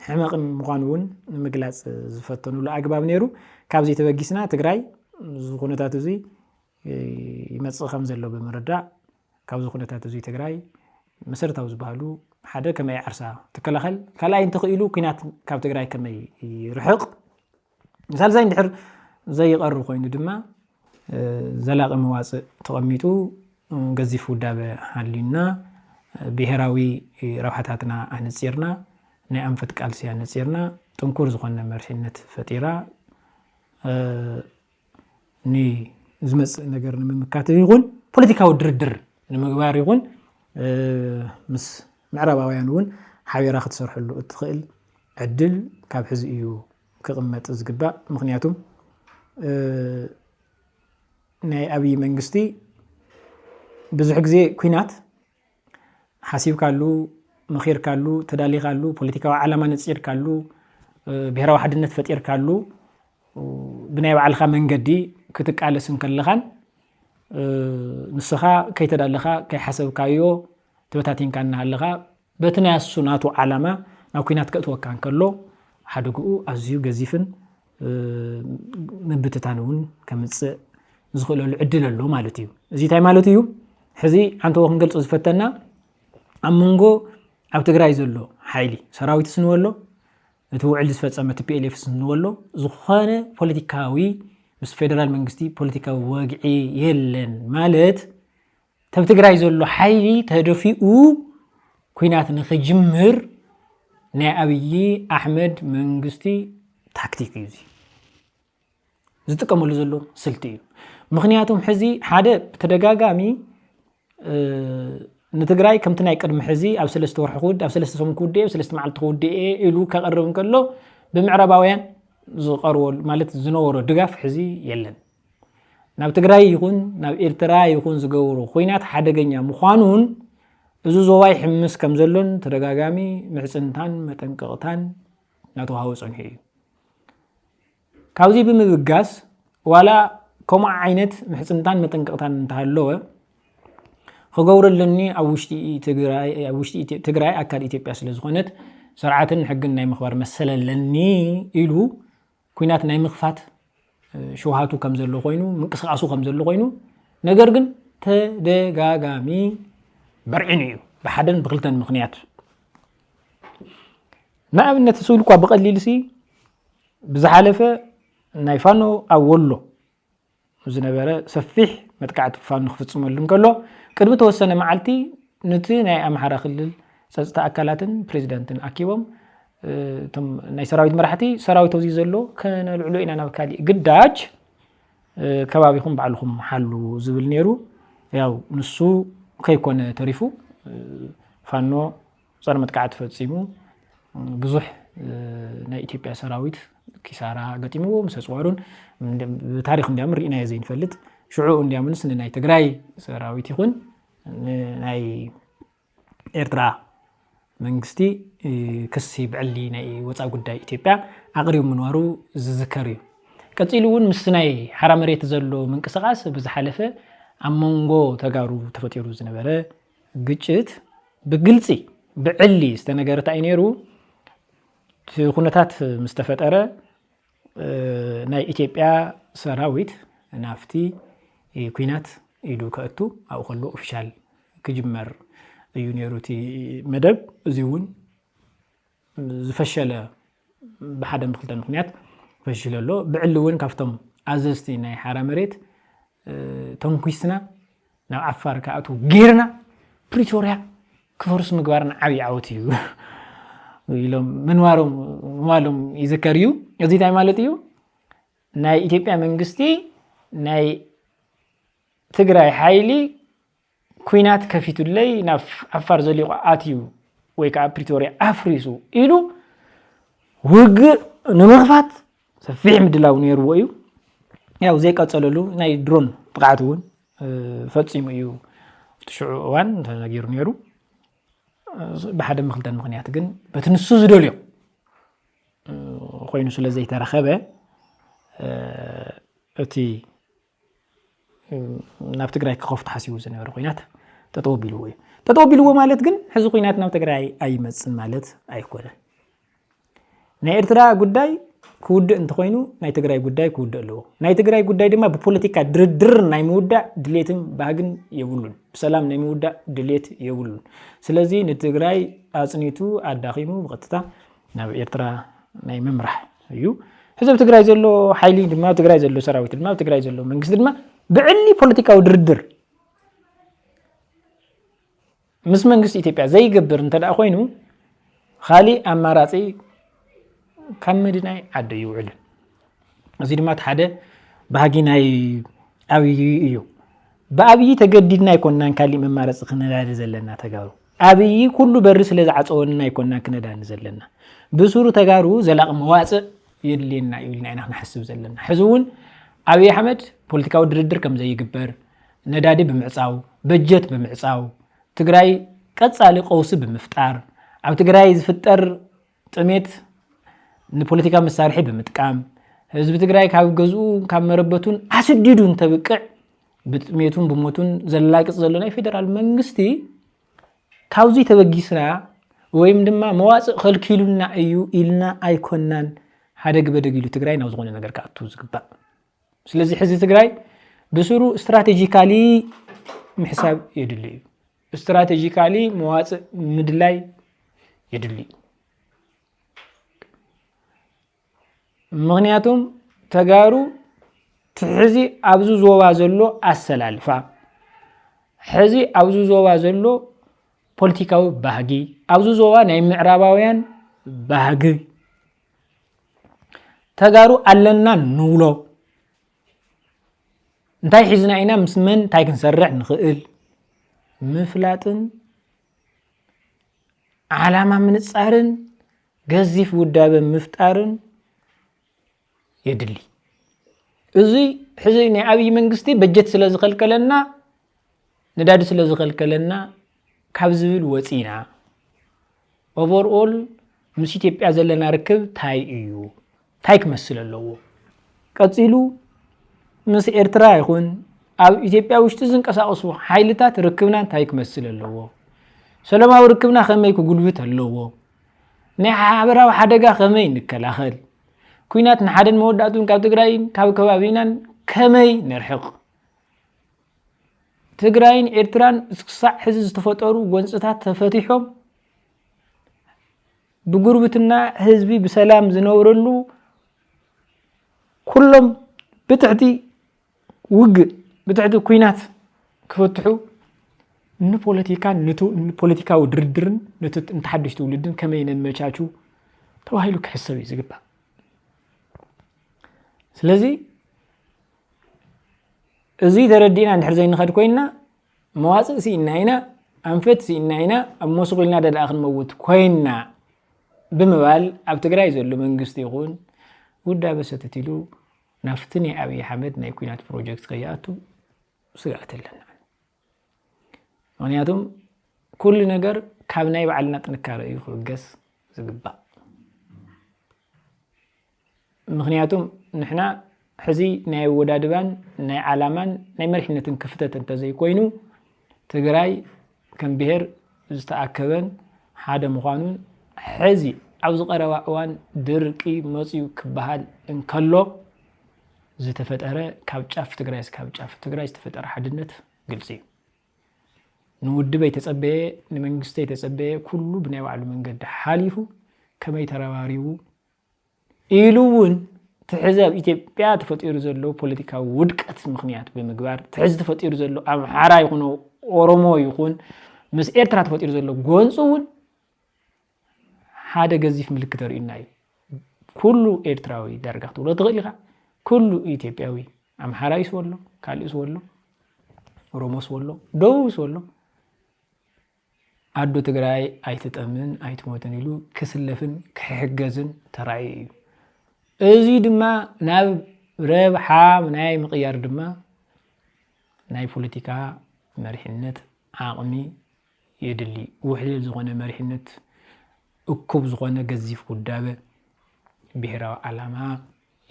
حماقن مخانون مجلس زفتنو لأجباب نيرو كابزي تبجسنا تجراي زخونة تاتوزي يمتص خمس اللو بمردة كابز زخونة تاتوزي تجراي مسر تاوز بهالو حدا كما يعرسا تكلخل كلا ينتقلوا كينات كاب تجراي كما يرحق مثال زي ندحر زي قرو خوينو دما زلاق مواص تقميتو غزيفو دابه حالينا بهراوي روحاتنا انصيرنا ናይ አንፈት ቃልሲያ ነጽርና ጥንኩር ዝኾነ መርሽነት ፈጢራ ኒ ዝመጽ ነገር ንምምካት ይኹን ፖለቲካዊ ድርድር ንምግባር ይኹን ምስ ምዕራባውያን እውን ሓቢራ ክትሰርሕሉ እትኽእል ዕድል ካብ ሕዚ እዩ ክቕመጥ ዝግባእ ምክንያቱም ናይ ኣብይ መንግስቲ ብዙሕ ግዜ ኩናት ሓሲብካሉ مخير كالو تدالي كالو بوليتيكا علامة نصير كالو بهرا واحد النت فتير كالو بناء على خامن جدي كتك على سن كلخان نسخة كي تدالخا كي حسب كايو تبتاتين كان هالخا በትናያሱ ናቱ ዓላማ ናብ ኩናት ከእትወካ እንከሎ ሓደግኡ ኣዝዩ ገዚፍን ምብትታን ከምጽእ ዝኽእለሉ ዕድል ኣሎ ማለት እዩ እዚ ታይ ማለት እዩ ሕዚ ሓንቶ ክንገልጽ ዝፈተና ኣብ መንጎ ኣብ ትግራይ ዘሎ ሓይሊ ሰራዊት ስንወሎ እቲ ውዕል ዝፈጸመ TPLF ስንወሎ ዝኾነ ፖለቲካዊ ምስ ፌደራል መንግስቲ ፖለቲካዊ ወግዒ የለን ማለት ተብ ትግራይ ዘሎ ሓይሊ ተደፊኡ ኩናት ንኽጅምር ናይ ኣብይ ኣሕመድ መንግስቲ ታክቲክ እዩ ዝጥቀመሉ ዘሎ ስልቲ እዩ ምክንያቱም ሕዚ ሓደ ተደጋጋሚ ንትግራይ ከምቲ ናይ ቅድሚ ሕዚ ኣብ 3 ወርሒ ክውድ ኣብ 3 ሰሙን ክውድ ኣብ 3 መዓልቲ ክውድ ኢሉ ከቀርብ እንከሎ ብምዕራባውያን ዝቀርበሉ ማለት ዝነበሮ ድጋፍ ሕዚ የለን ናብ ትግራይ ይኹን ናብ ኤርትራ ይኹን ዝገብሩ ኩናት ሓደገኛ ምዃኑን እዚ ዞባይ ሕምስ ከም ዘሎን ተደጋጋሚ ምዕፅንታን መጠንቀቕታን ናተዋሃቦ ፀንሑ እዩ ካብዚ ብምብጋስ ዋላ ከምኡ ዓይነት ምሕፅንታን መጠንቀቕታን እንተሃለወ ክገብረለኒ ኣብ ውሽጢ ትግራይ ኣካል ኢትዮጵያ ስለ ዝኾነት ስርዓትን ሕግን ናይ ምኽባር መሰለለኒ ኢሉ ኩናት ናይ ምኽፋት ሸውሃቱ ከም ዘሎ ኮይኑ ምንቅስቃሱ ከም ዘሎ ኮይኑ ነገር ግን ተደጋጋሚ በርዒን እዩ ብሓደን ብክልተን ምኽንያት ንኣብነት ስኡልኳ ብቐሊልሲ ብዝሓለፈ ናይ ፋኖ ኣብ ወሎ ዝነበረ ሰፊሕ መጥቃዕቲ ፋኖ ክፍጽመሉ እንከሎ ቅድሚ ተወሰነ መዓልቲ ነቲ ናይ ኣምሓራ ክልል ጸጥታ ኣካላትን ፕሬዚዳንትን ኣኪቦም ናይ ሰራዊት መራሕቲ ሰራዊት ተውዚ ዘሎ ከነልዕሎ ኢና ናብ ካሊእ ግዳጅ ከባቢኹም ባዕልኹም ሓሉ ዝብል ነይሩ ያው ንሱ ከይኮነ ተሪፉ ፋኖ ጸረ መጥቃዕቲ ፈጺሙ ብዙሕ ናይ ኢትዮጵያ ሰራዊት ኪሳራ ገጢምዎ ምስ ኣጽዋሩን ብታሪክ እንዲያም ርኢና ዘይንፈልጥ ሽዑ እንዲያምንስ ናይ ትግራይ ሰራዊት ይኹን ናይ ኤርትራ መንግስቲ ክሲ ብዕሊ ናይ ወፃኢ ጉዳይ ኢትዮጵያ ኣቕሪቡ ምንዋሩ ዝዝከር እዩ ቀፂሉ እውን ምስ ናይ ሓራ መሬት ዘሎ ምንቅስቃስ ብዝሓለፈ ኣብ መንጎ ተጋሩ ተፈጢሩ ዝነበረ ግጭት ብግልፂ ብዕሊ ዝተነገረታ እዩ ነይሩ ኩነታት ምስ ተፈጠረ ናይ ኢትዮጵያ ሰራዊት ናፍቲ ኩናት ኢሉ ከእቱ ኣብኡ ከሎ ኦፊሻል ክጅመር እዩ ነይሩ እቲ መደብ እዚ እውን ዝፈሸለ ብሓደ ምክልተን ምክንያት ፈሽለ ኣሎ ብዕሊ እውን ካብቶም ኣዘዝቲ ናይ ሓራ መሬት ተንኩስና ናብ ዓፋር ከኣቱ ጌርና ፕሪቶሪያ ክፈርስ ምግባርና ዓብይ ዓወት እዩ ኢሎም ምንዋሎም ይዝከር እዩ እዚ ታይ ማለት እዩ ናይ ኢትዮጵያ መንግስቲ ናይ ትግራይ ሓይሊ ኩናት ከፊቱለይ ናብ ዓፋር ዘሊቆ ኣትዩ ወይ ከዓ ፕሪቶሪያ ኣፍሪሱ ኢሉ ውግእ ንምኽፋት ሰፊሕ ምድላው ነይርዎ እዩ ያው ዘይቀፀለሉ ናይ ድሮን ጥቃዕት እውን ፈፂሙ እዩ ትሽዑ እዋን ተነጊሩ ነይሩ ብሓደ ምክልተን ምክንያት ግን በቲ ንሱ ዝደልዮ ኮይኑ ስለ ዘይተረኸበ እቲ ናብ ትግራይ ክኸፍት ሓሲቡ ዝነበረ ኩናት ተጠወቢልዎ እዩ ተጠወቢልዎ ማለት ግን ሕዚ ኩናት ናብ ትግራይ ኣይመፅን ማለት ኣይኮነን ናይ ኤርትራ ጉዳይ ክውድእ እንተኮይኑ ናይ ትግራይ ጉዳይ ክውድእ ኣለዎ ናይ ትግራይ ጉዳይ ድማ ብፖለቲካ ድርድር ናይ ምውዳእ ድሌትን ባህግን የብሉን ብሰላም ናይ ምውዳእ ድሌት የብሉን ስለዚ ንትግራይ ኣጽኒቱ ኣዳኺሙ ብቐጥታ ናብ ኤርትራ ናይ ምምራሕ እዩ ሕዚ ትግራይ ዘሎ ሓይሊ ድማ ትግራይ ዘሎ ሰራዊት ድማ ትግራይ ዘሎ መንግስቲ ድማ ብዕሊ ፖለቲካዊ ድርድር ምስ መንግስቲ ኢትዮጵያ ዘይገብር እንተዳ ኮይኑ خالي أماراتي كم مدينة عدو يوعل أزيد ما تحدى بهاجيناي أبييو بأبي تجددنا يكوننا نكلم من مارس خنا نزلنا تجارو أبي كله برس لزعت أولنا يكوننا كندا نزلنا بصورة تجارو زلاق مواسع يدلنا نحن حسب زلنا حزون أبي أحمد بوليتيكاو دريدر كم زي جبر ندادي بمعصاو بجت بمعصاو تجراي قد سالق قوس بمفتار أو تجراي زفتر تميت نبوليتيكا مسارحي بمتقام حزب تجراي كاو جزء كام مربطون أسديدون تبقى بتميتون بموتون زلاق زلنا فيدرال منغستي كاوزي تبقيسنا ወይም ድማ መዋጽእ ከልኪሉና እዩ ኢልና ኣይኮናን ሓደግ በደጊሉ ትግራይ ናብ ዝኾነ ነገር ካኣቱ ዝግባእ ስለዚ ሕዚ ትግራይ ብስሩ ስትራቴጂካሊ ምሕሳብ የድሊ እዩ ስትራቴጂካሊ መዋጽእ ምድላይ የድሊ ምክንያቱም ተጋሩ ትሕዚ ኣብዚ ዞባ ዘሎ ኣሰላልፋ ሕዚ ኣብዚ ዞባ ዘሎ ፖለቲካዊ ባህጊ ኣብዚ ዞባ ናይ ምዕራባውያን ባህጊ ተጋሩ ኣለና ንብሎ እንታይ ሒዝና ኢና ምስ መን እንታይ ክንሰርሕ ንኽእል ምፍላጥን ዓላማ ምንጻርን ገዚፍ ውዳበ ምፍጣርን የድሊ እዚ ሕዚ ናይ ኣብይ መንግስቲ በጀት ስለ ዝኸልከለና ነዳዲ ስለ ዝኸልከለና ካብ ዝብል ወፂና ኦቨርኦል ምስ ኢትዮጵያ ዘለና ርክብ ታይ እዩ ታይ ክመስል ኣለዎ ቀፂሉ ምስ ኤርትራ ይኹን ኣብ ኢትዮጵያ ውሽጢ ዝንቀሳቐሱ ሓይልታት ርክብና ታይ ክመስል ኣለዎ ሰላማዊ ርክብና ከመይ ክጉልብት ኣለዎ ናይ ሓበራዊ ሓደጋ ከመይ ንከላኸል ኩናት ንሓደን መወዳእቱን ካብ ትግራይን ካብ ከባቢናን ከመይ ነርሕቕ ትግራይን ኤርትራን እስክሳዕ ሕዚ ዝተፈጠሩ ጎንፅታት ተፈቲሖም ብጉርብትና ህዝቢ ብሰላም ዝነብረሉ ኩሎም ብትሕቲ ውግእ ብትሕቲ ኩናት ክፈትሑ ንፖለቲካዊ ድርድርን ንተሓድሽ ትውልድን ከመይ ነመቻቹ ተባሂሉ ክሕሰብ እዩ ዝግባእ ስለዚ እዚ ተረዲና እንድሕር ዘይንኸድ ኮይና መዋጽእ ሲኢና ኢና ኣንፈት ሲኢና ኢና ኣብ መስቑልና ደላኣ ክንመውት ኮይና ብምባል ኣብ ትግራይ ዘሎ መንግስቲ ይኹን ውዳበ ሰተት ኢሉ ናፍቲ ናይ ኣብይ ኣሕመድ ናይ ኩናት ፕሮጀክት ከይኣቱ ስጋኣት ኣለና ምክንያቱም ኩሉ ነገር ካብ ናይ ባዕልና ጥንካረ እዩ ክብገስ ዝግባእ ምክንያቱም ንሕና ሕዚ ናይ ወዳድባን ናይ ዓላማን ናይ መሪሕነትን ክፍተት እንተዘይኮይኑ ትግራይ ከም ብሄር ዝተኣከበን ሓደ ምዃኑን ሕዚ ኣብ ዝቐረባ እዋን ድርቂ መፅኡ ክበሃል እንከሎ ዝተፈጠረ ካብ ጫፍ ትግራይ እስካብ ጫፍ ትግራይ ዝተፈጠረ ሓድነት ግልፂ እዩ ንውድበ የተፀበየ ንመንግስቲ የተፀበየ ኩሉ ብናይ ባዕሉ መንገዲ ሓሊፉ ከመይ ተረባሪቡ ኢሉ እውን ትሕዚ ኣብ ኢትዮጵያ ተፈጢሩ ዘሎ ፖለቲካዊ ውድቀት ምክንያት ብምግባር ትሕዚ ተፈጢሩ ዘሎ ኣምሓራ ይኹን ኦሮሞ ይኹን ምስ ኤርትራ ተፈጢሩ ዘሎ ጎንፁ እውን ሓደ ገዚፍ ምልክት ተርእዩና እዩ ኩሉ ኤርትራዊ ዳርጋ ክትብሎ ትኽእል ኢኻ ኩሉ ኢትዮጵያዊ ኣምሓራ ይስወሎ ካልእ ይስወሎ ኦሮሞ ይስወሎ ደቡብ ይስወሎ ኣዶ ትግራይ ኣይትጠምን ኣይትሞትን ኢሉ ክስለፍን ክሕገዝን ተራእዩ እዩ እዚ ድማ ናብ ረብሓ ናይ ምቕያር ድማ ናይ ፖለቲካ መሪሕነት ዓቕሚ የድሊ ውሕልል ዝኾነ መሪሕነት እኩብ ዝኾነ ገዚፍ ውዳበ ብሄራዊ ዓላማ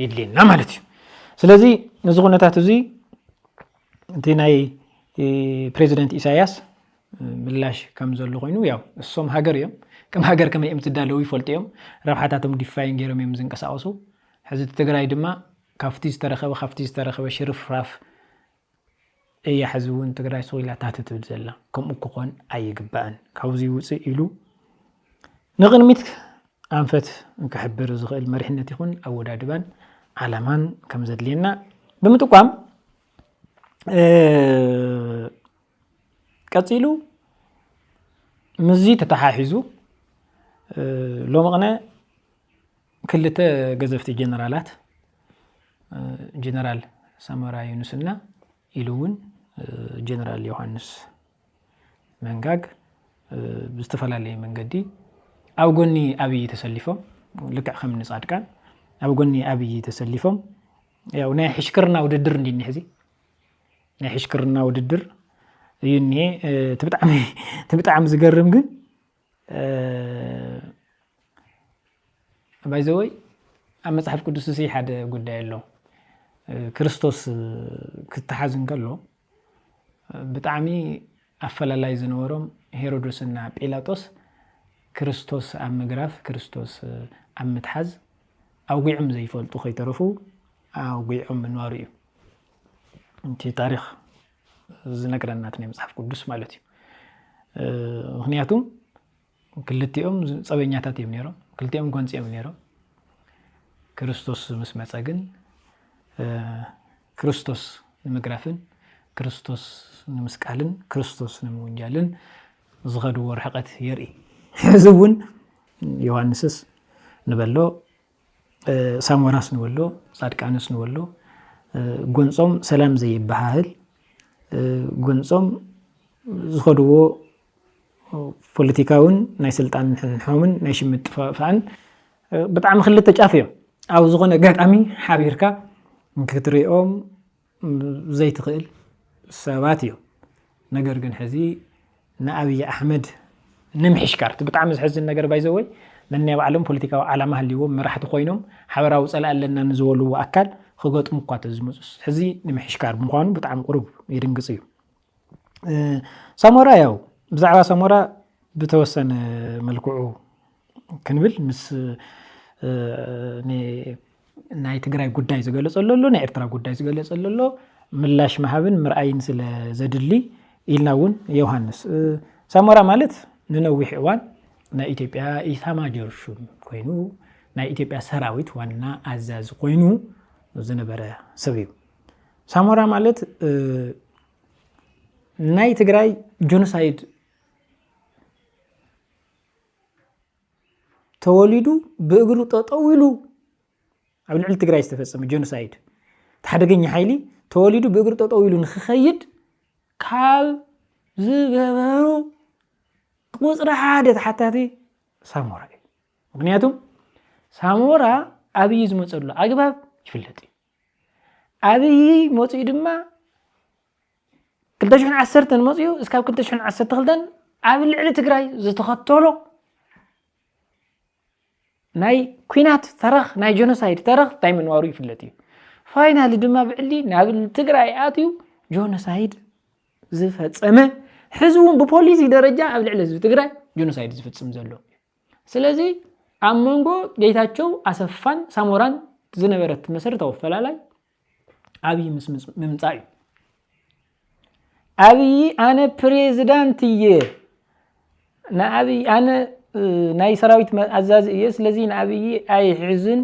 የድልየና ማለት እዩ ስለዚ ነዚ ኩነታት እዚ እቲ ናይ ፕሬዚደንት ኢሳያስ ምላሽ ከም ዘሎ ኮይኑ ያው እሶም ሃገር እዮም ከም ሃገር ከመይ እዮም ዝዳለው ይፈልጡ እዮም ረብሓታቶም ዲፋይን ገይሮም እዮም ዝንቀሳቐሱ ሕዚ ትግራይ ድማ ካፍቲ ዝተረኸበ ሽርፍራፍ እያ ሕዚ እውን ትግራይ ሰቂላ ታትትብል ዘላ ከምኡ ክኾን ኣይግባእን ካብዚ ውፅእ ኢሉ ንቕድሚት ኣንፈት እንክሕብር ዝኽእል መሪሕነት ይኹን ኣወዳድባን ዓላማን ከም ዘድልየና ብምጥቋም ቀፂሉ ምዚ ተተሓሒዙ ሎሚ ቅነ ክልተ ገዘፍቲ ጀነራላት ጀነራል ሳሞራ ዩኑስና ኢሉ እውን ጀነራል ዮሐንስ መንጋግ ብዝተፈላለየ መንገዲ ኣብ ጎኒ ኣብይ ተሰሊፎም ልክዕ ከም ንጻድቃን ኣብ ጎኒ ኣብይ ተሰሊፎም ያው ናይ ሕሽክርና ውድድር እንዲኒ ሕዚ ናይ ሕሽክርና ውድድር እዩ እኒሄ ብጣዕሚ ዝገርም ግን ባይዘወይ ኣብ መጽሓፍ ቅዱስ እዚ ሓደ ጉዳይ ኣሎ ክርስቶስ ክትሓዝ እንከሎ ብጣዕሚ ኣፈላላይ ዝነበሮም ሄሮዶስና ጲላጦስ ክርስቶስ ኣብ ምግራፍ ክርስቶስ ኣብ ምትሓዝ ኣውጊዖም ዘይፈልጡ ከይተረፉ ኣውጊዖም ምንዋሩ እዩ እንት ታሪክ ዝነግረናት ናይ መጽሓፍ ቅዱስ ማለት እዩ ምክንያቱም ክልቲኦም ጸበኛታት እዮም ነይሮም ክልቲኦም ጎንፂኦም ነይሮም ክርስቶስ ምስ መጸ ግን ክርስቶስ ንምግራፍን ክርስቶስ ንምስቃልን ክርስቶስ ንምውንጃልን ዝኸድዎ ርሕቀት የርኢ ሕዚ እውን ዮሐንስስ ንበሎ ሳሞራስ ንበሎ ጻድቃንስ ንበሎ ጎንጾም ሰላም ዘይባሃል ጎንጾም ዝኸድዎ ፖለቲካውን ናይ ስልጣን ሕምሕምን ናይ ሽምጥ ጥፋእን ብጣዕሚ ክልተ ጫፍ እዮም ኣብ ዝኾነ ኣጋጣሚ ሓቢርካ ክትሪኦም ዘይትኽእል ሰባት እዮም ነገር ግን ሕዚ ንኣብይ ኣሕመድ ንምሕሽካር ብጣዕሚ ዝሕዝን ነገር ባይዘወይ ነናይ ባዕሎም ፖለቲካዊ ዓላማ ሃልይዎም መራሕቲ ኮይኖም ሓበራዊ ፀላ ኣለና ንዝበልዎ ኣካል ክገጥሙ እኳ ተዝመፁስ ሕዚ ንምሕሽካር ምዃኑ ብጣዕሚ ቁሩብ ይድንግፅ እዩ ሳሞራ ያው ብዛዕባ ሳሞራ ብተወሰነ መልክዑ ክንብል ምስ ናይ ትግራይ ጉዳይ ዝገለጸሎ ኣሎ ናይ ኤርትራ ጉዳይ ዝገለጸሎ ኣሎ ምላሽ መሃብን ምርኣይን ስለ ዘድሊ ኢልና እውን ዮሐንስ ሳሞራ ማለት ንነዊሕ እዋን ናይ ኢትዮጵያ ኢታማጆር ሹም ኮይኑ ናይ ኢትዮጵያ ሰራዊት ዋና ኣዛዚ ኮይኑ ዝነበረ ሰብ እዩ ሳሞራ ማለት ናይ ትግራይ ጆኖሳይድ ተወሊዱ ብእግሩ ጠጠው ኢሉ ኣብ ልዕሊ ትግራይ ዝተፈጸመ ጆኖሳይድ ተሓደገኛ ሓይሊ ተወሊዱ ብእግሩ ጠጠው ኢሉ ንኽኸይድ ካብ ዝገበሩ ቁፅሪ ሓደ ተሓታቲ ሳሞራ እዩ ምክንያቱም ሳሞራ ኣብይ ዝመፀሉ ኣግባብ ይፍለጥ እዩ ኣብይ መፅኡ ድማ 2010 መፅኡ እስካብ 2012 ኣብ ልዕሊ ትግራይ ዝተኸተሎ ናይ ኩናት ተረኽ ናይ ጆኖሳይድ ተረኽ እንታይ ምንዋሩ ይፍለጥ እዩ ፋይናሊ ድማ ብዕሊ ናብ ትግራይ ኣትዩ ጆኖሳይድ ዝፈጸመ ሕዚ እውን ብፖሊሲ ደረጃ ኣብ ልዕሊ ህዝቢ ትግራይ ጆኖሳይድ ዝፍጽም ዘሎ ስለዚ ኣብ መንጎ ጌታቸው ኣሰፋን ሳሞራን ዝነበረት መሰረታዊ ፈላላይ ኣብይ ምምጻእ እዩ ኣብይ ኣነ ፕሬዝዳንት እየ ንኣብይ ኣነ ናይ ሰራዊት ኣዛዚ እየ ስለዚ ንኣብይ ኣይሕዝን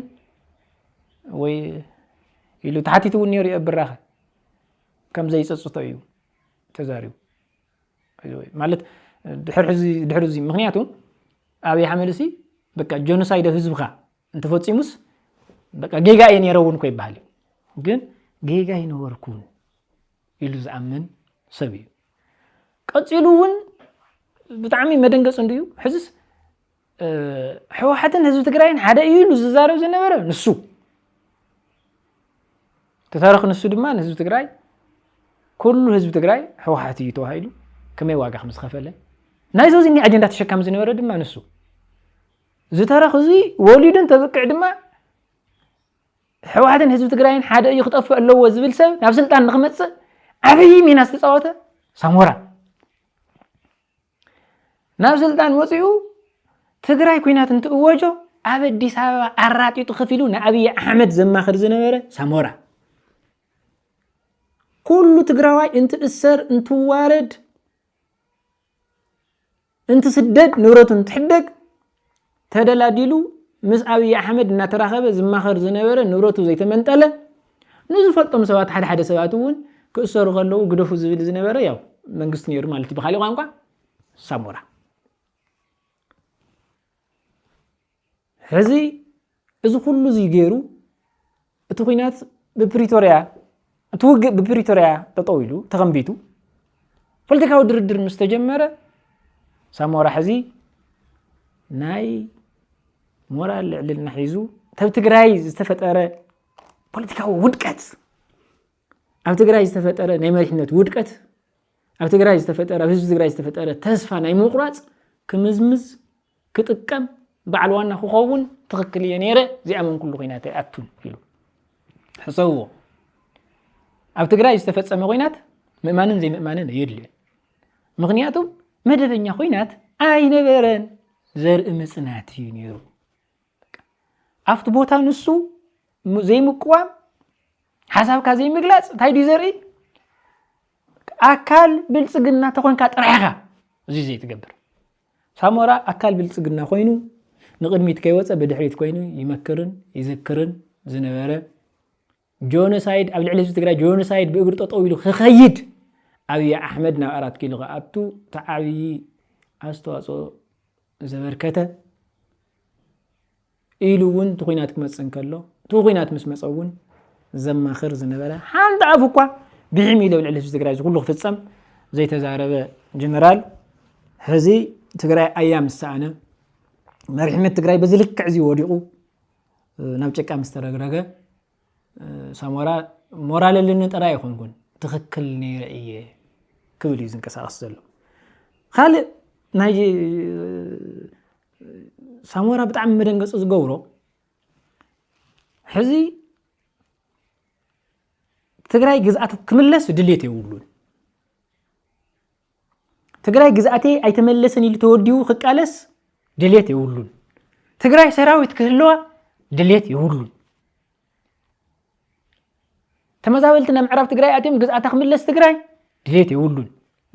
ወይ ኢሉ ተሓቲቱ እውን ነይሩ የብራኸ ከም ዘይፀፅቶ እዩ ተዛሪቡ ማለት ድሕሪ እዚ ምክንያቱ ኣብይ ኣሕመድ ሲ በቃ ጆኖሳይድ ህዝብካ እንተፈፂሙስ በቃ ጌጋ እየ ነይረ እውን እኮ ይበሃል ግን ጌጋ ይነበርኩን ኢሉ ዝኣምን ሰብ እዩ ቀፂሉ እውን ብጣዕሚ መደንገፅ እንድዩ ሕዝስ ሕወሓትን ህዝቢ ትግራይን ሓደ እዩ ኢሉ ዝዛረብ ዝነበረ ንሱ ተታሪኽ ንሱ ድማ ንህዝቢ ትግራይ ኩሉ ህዝቢ ትግራይ ሕወሓት እዩ ተባሂሉ ከመይ ዋጋ ከም ዝኸፈለ ናይ ዞዚ ኒ ኣጀንዳ ተሸካሚ ዝነበረ ድማ ንሱ ዝተረኽ እዚ ወሊዱን ተበቅዕ ድማ ሕወሓትን ህዝቢ ትግራይን ሓደ እዩ ክጠፍእ ኣለዎ ዝብል ሰብ ናብ ስልጣን ንኽመፅእ ዓብይ ሚና ዝተፃወተ ሳሞራ ናብ ስልጣን ወፂኡ ትግራይ ኩናት እንትእወጆ ኣብ ኣዲስ ኣበባ ኣራጢጡ ከፊሉ ንኣብይ ኣሕመድ ዘማኽር ዝነበረ ሳሞራ ኩሉ ትግራዋይ እንትእሰር እንትዋረድ እንትስደድ ንብረቱ እንትሕደግ ተደላዲሉ ምስ ኣብይ ኣሕመድ እናተራኸበ ዝማኽር ዝነበረ ንብረቱ ዘይተመንጠለ ንዝፈልጦም ሰባት ሓደ ሰባት እውን ክእሰሩ ከለዉ ግደፉ ዝብል ዝነበረ ያው መንግስቲ ነይሩ ማለት እዩ ብኻሊእ ቋንቋ ሳሞራ ሕዚ እዚ ኩሉ እዚ ገይሩ እቲ ኩናት ብፕሪቶሪያ እቲ ውግእ ብፕሪቶሪያ ጠጠው ኢሉ ተኸንቢቱ ፖለቲካዊ ድርድር ምስ ተጀመረ ሳሞራ ሕዚ ናይ ሞራል ልዕልና ሒዙ ኣብ ትግራይ ዝተፈጠረ ፖለቲካዊ ውድቀት ኣብ ትግራይ ዝተፈጠረ ናይ መሪሕነት ውድቀት ኣብ ትግራይ ዝተፈጠረ ኣብ ህዝቢ ትግራይ ዝተፈጠረ ተስፋ ናይ ምቁራጽ ክምዝምዝ ክጥቀም በዓል ዋና ክኸውን ትኽክል እየ ነይረ እዚኣመን ኩሉ ኩናት ኣይኣቱን ኢሉ ሕፀብዎ ኣብ ትግራይ ዝተፈጸመ ኩናት ምእማንን ዘይምእማንን የድልዮን ምክንያቱም መደበኛ ኩናት ኣይነበረን ዘርኢ ምጽናት እዩ ነይሩ ኣብቲ ቦታ ንሱ ዘይምቅዋም ሓሳብካ ዘይምግላጽ እንታይ ድዩ ዘርኢ ኣካል ብልጽግና ተኾንካ ጥራሕኻ እዚ ዘይትገብር ሳሞራ ኣካል ብልጽግና ኮይኑ ንቅድሚት ከይወፀ ብድሕሪት ኮይኑ ይመክርን ይዝክርን ዝነበረ ጆኖሳይድ ኣብ ልዕሊ ህዝቢ ትግራይ ጆኖሳይድ ብእግሪ ጠጠው ኢሉ ክኸይድ ኣብይ ኣሕመድ ናብ 4 ኪሎ ከኣቱ ተዓብይ ኣስተዋጽኦ ዘበርከተ ኢሉ እውን ትኹይናት ክመጽእ ከሎ ትኹይናት ምስ መጸ እውን ዘማኽር ዝነበረ ሓንቲ ኣፍ እኳ ብሕሚ ኢሉ ኣብ ልዕሊ ህዝቢ ትግራይ ዝኩሉ ክፍጸም ዘይተዛረበ ጀነራል ሕዚ ትግራይ ኣያ ምሳኣነ መሪሕነት ትግራይ በዚ ልክዕ እዚ ወዲቑ ናብ ጨቃ ምስተረግረገ ሳሞራ ሞራለልን ጥራይ ይኹንኩን ትኽክል ነይረ እየ ክብል እዩ ዝንቀሳቐስ ዘሎ ካልእ ናይ ሳሞራ ብጣዕሚ መደንገፂ ዝገብሮ ሕዚ ትግራይ ግዝኣት ክምለስ ድሌት የብሉን ትግራይ ግዝኣተይ ኣይተመለሰን ኢሉ ተወዲኡ ክቃለስ ድሌት የብሉን ትግራይ ሰራዊት ክህልዋ ድሌት የብሉን ተመዛበልቲ ናብ ምዕራብ ትግራይ ኣትዮም ግዝኣታ ክምለስ ትግራይ ድሌት የብሉን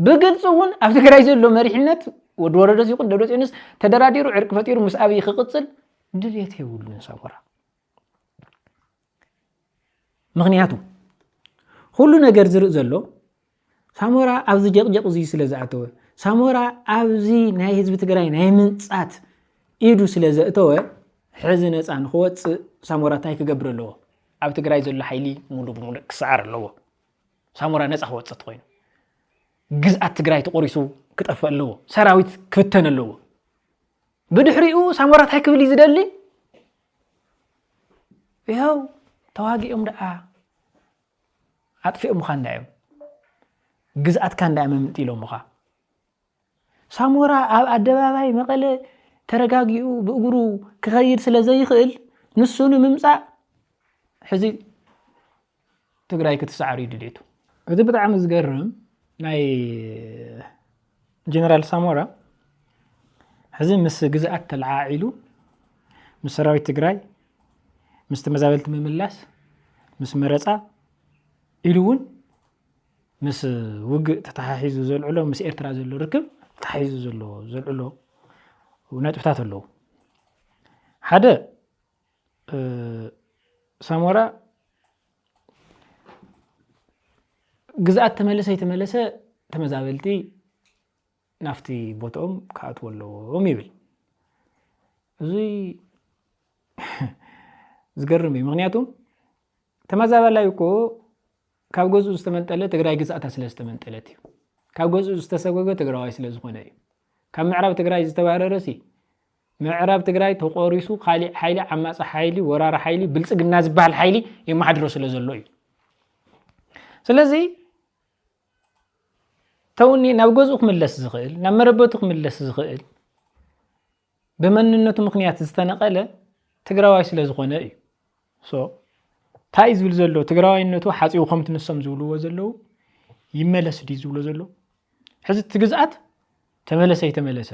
ብግልጽ እውን ኣብ ትግራይ ዘሎ መሪሕነት ወዲ ወረደስ ይኹን ደብረጽዮንስ ተደራዲሩ ዕርቂ ፈጢሩ ምስ ኣብይ ክቅጽል ድሌት የብሉን ሳሞራ ምክንያቱ ሁሉ ነገር ዝርኢ ዘሎ ሳሞራ ኣብዚ ጀቕጀቕ እዚ ስለ ዝኣተወ ሳሞራ ኣብዚ ናይ ህዝቢ ትግራይ ናይ ምንጻት ኢዱ ስለ ዘእተወ ሕዚ ነፃ ንኽወፅእ ሳሞራ እንታይ ክገብር ኣለዎ ኣብ ትግራይ ዘሎ ሓይሊ ሙሉእ ብሙሉእ ክሰዓር ኣለዎ ሳሞራ ነፃ ክወፅእ ኮይኑ ግዝኣት ትግራይ ተቆሪሱ ክጠፍእ ኣለዎ ሰራዊት ክብተን ኣለዎ ብድሕሪኡ ሳሞራ እንታይ ክብል እዩ ዝደሊ ይኸው ተዋጊኦም ደኣ ኣጥፊኦም ምኻ እንዳዮም ግዝኣትካ እንዳእመ ምጥኢሎም ምኻ ሳሞራ ኣብ ኣደባባይ መቐለ ተረጋጊኡ ብእግሩ ክኸይድ ስለ ዘይኽእል ንሱ ንምምጻእ ሕዚ ትግራይ ክትሰዓር እዩ ድሌቱ እዚ ብጣዕሚ ዝገርም ናይ ጀነራል ሳሞራ ሕዚ ምስ ግዝኣት ተለዓዒሉ ምስ ሰራዊት ትግራይ ምስ ተመዛበልቲ ምምላስ ምስ መረፃ ኢሉ እውን ምስ ውግእ ተተሓሒዙ ዘልዕሎ ምስ ኤርትራ ዘሎ ርክብ ተሓሒዙ ዘሎ ዘልዕሎ ነጥብታት ኣለዉ ሓደ ሳሞራ ግዝኣት ተመለሰ ይተመለሰ ተመዛበልቲ ናፍቲ ቦታኦም ክኣትዉ ኣለዎም ይብል እዚ ዝገርም እዩ ምክንያቱም ተመዛበላይ እኮ ካብ ገዝኡ ዝተመንጠለ ትግራይ ግዝኣታ ስለ ዝተመንጠለት እዩ ካብ ገዝኡ ዝተሰጎገ ትግራዋይ ስለ ዝኾነ እዩ ካብ ምዕራብ ትግራይ ዝተባረረሲ ምዕራብ ትግራይ ተቆሪሱ ካሊእ ሓይሊ ዓማፃ ሓይሊ ወራራ ሓይሊ ብልጽግና ዝበሃል ሓይሊ የማሓድሮ ስለ ዘሎ እዩ ስለዚ ተውኒ ናብ ገዝኡ ክምለስ ዝኽእል ናብ መረበቱ ክምለስ ዝኽእል ብመንነቱ ምክንያት ዝተነቐለ ትግራዋይ ስለ ዝኾነ እዩ እንታይ ዝብል ዘሎ ትግራዋይነቱ ሓፂኡ ከምቲ ንሶም ዝብልዎ ዘለው ይመለስ ዲ ዝብሎ ዘሎ ሕዚ ትግዝኣት ተመለሰ ይተመለሰ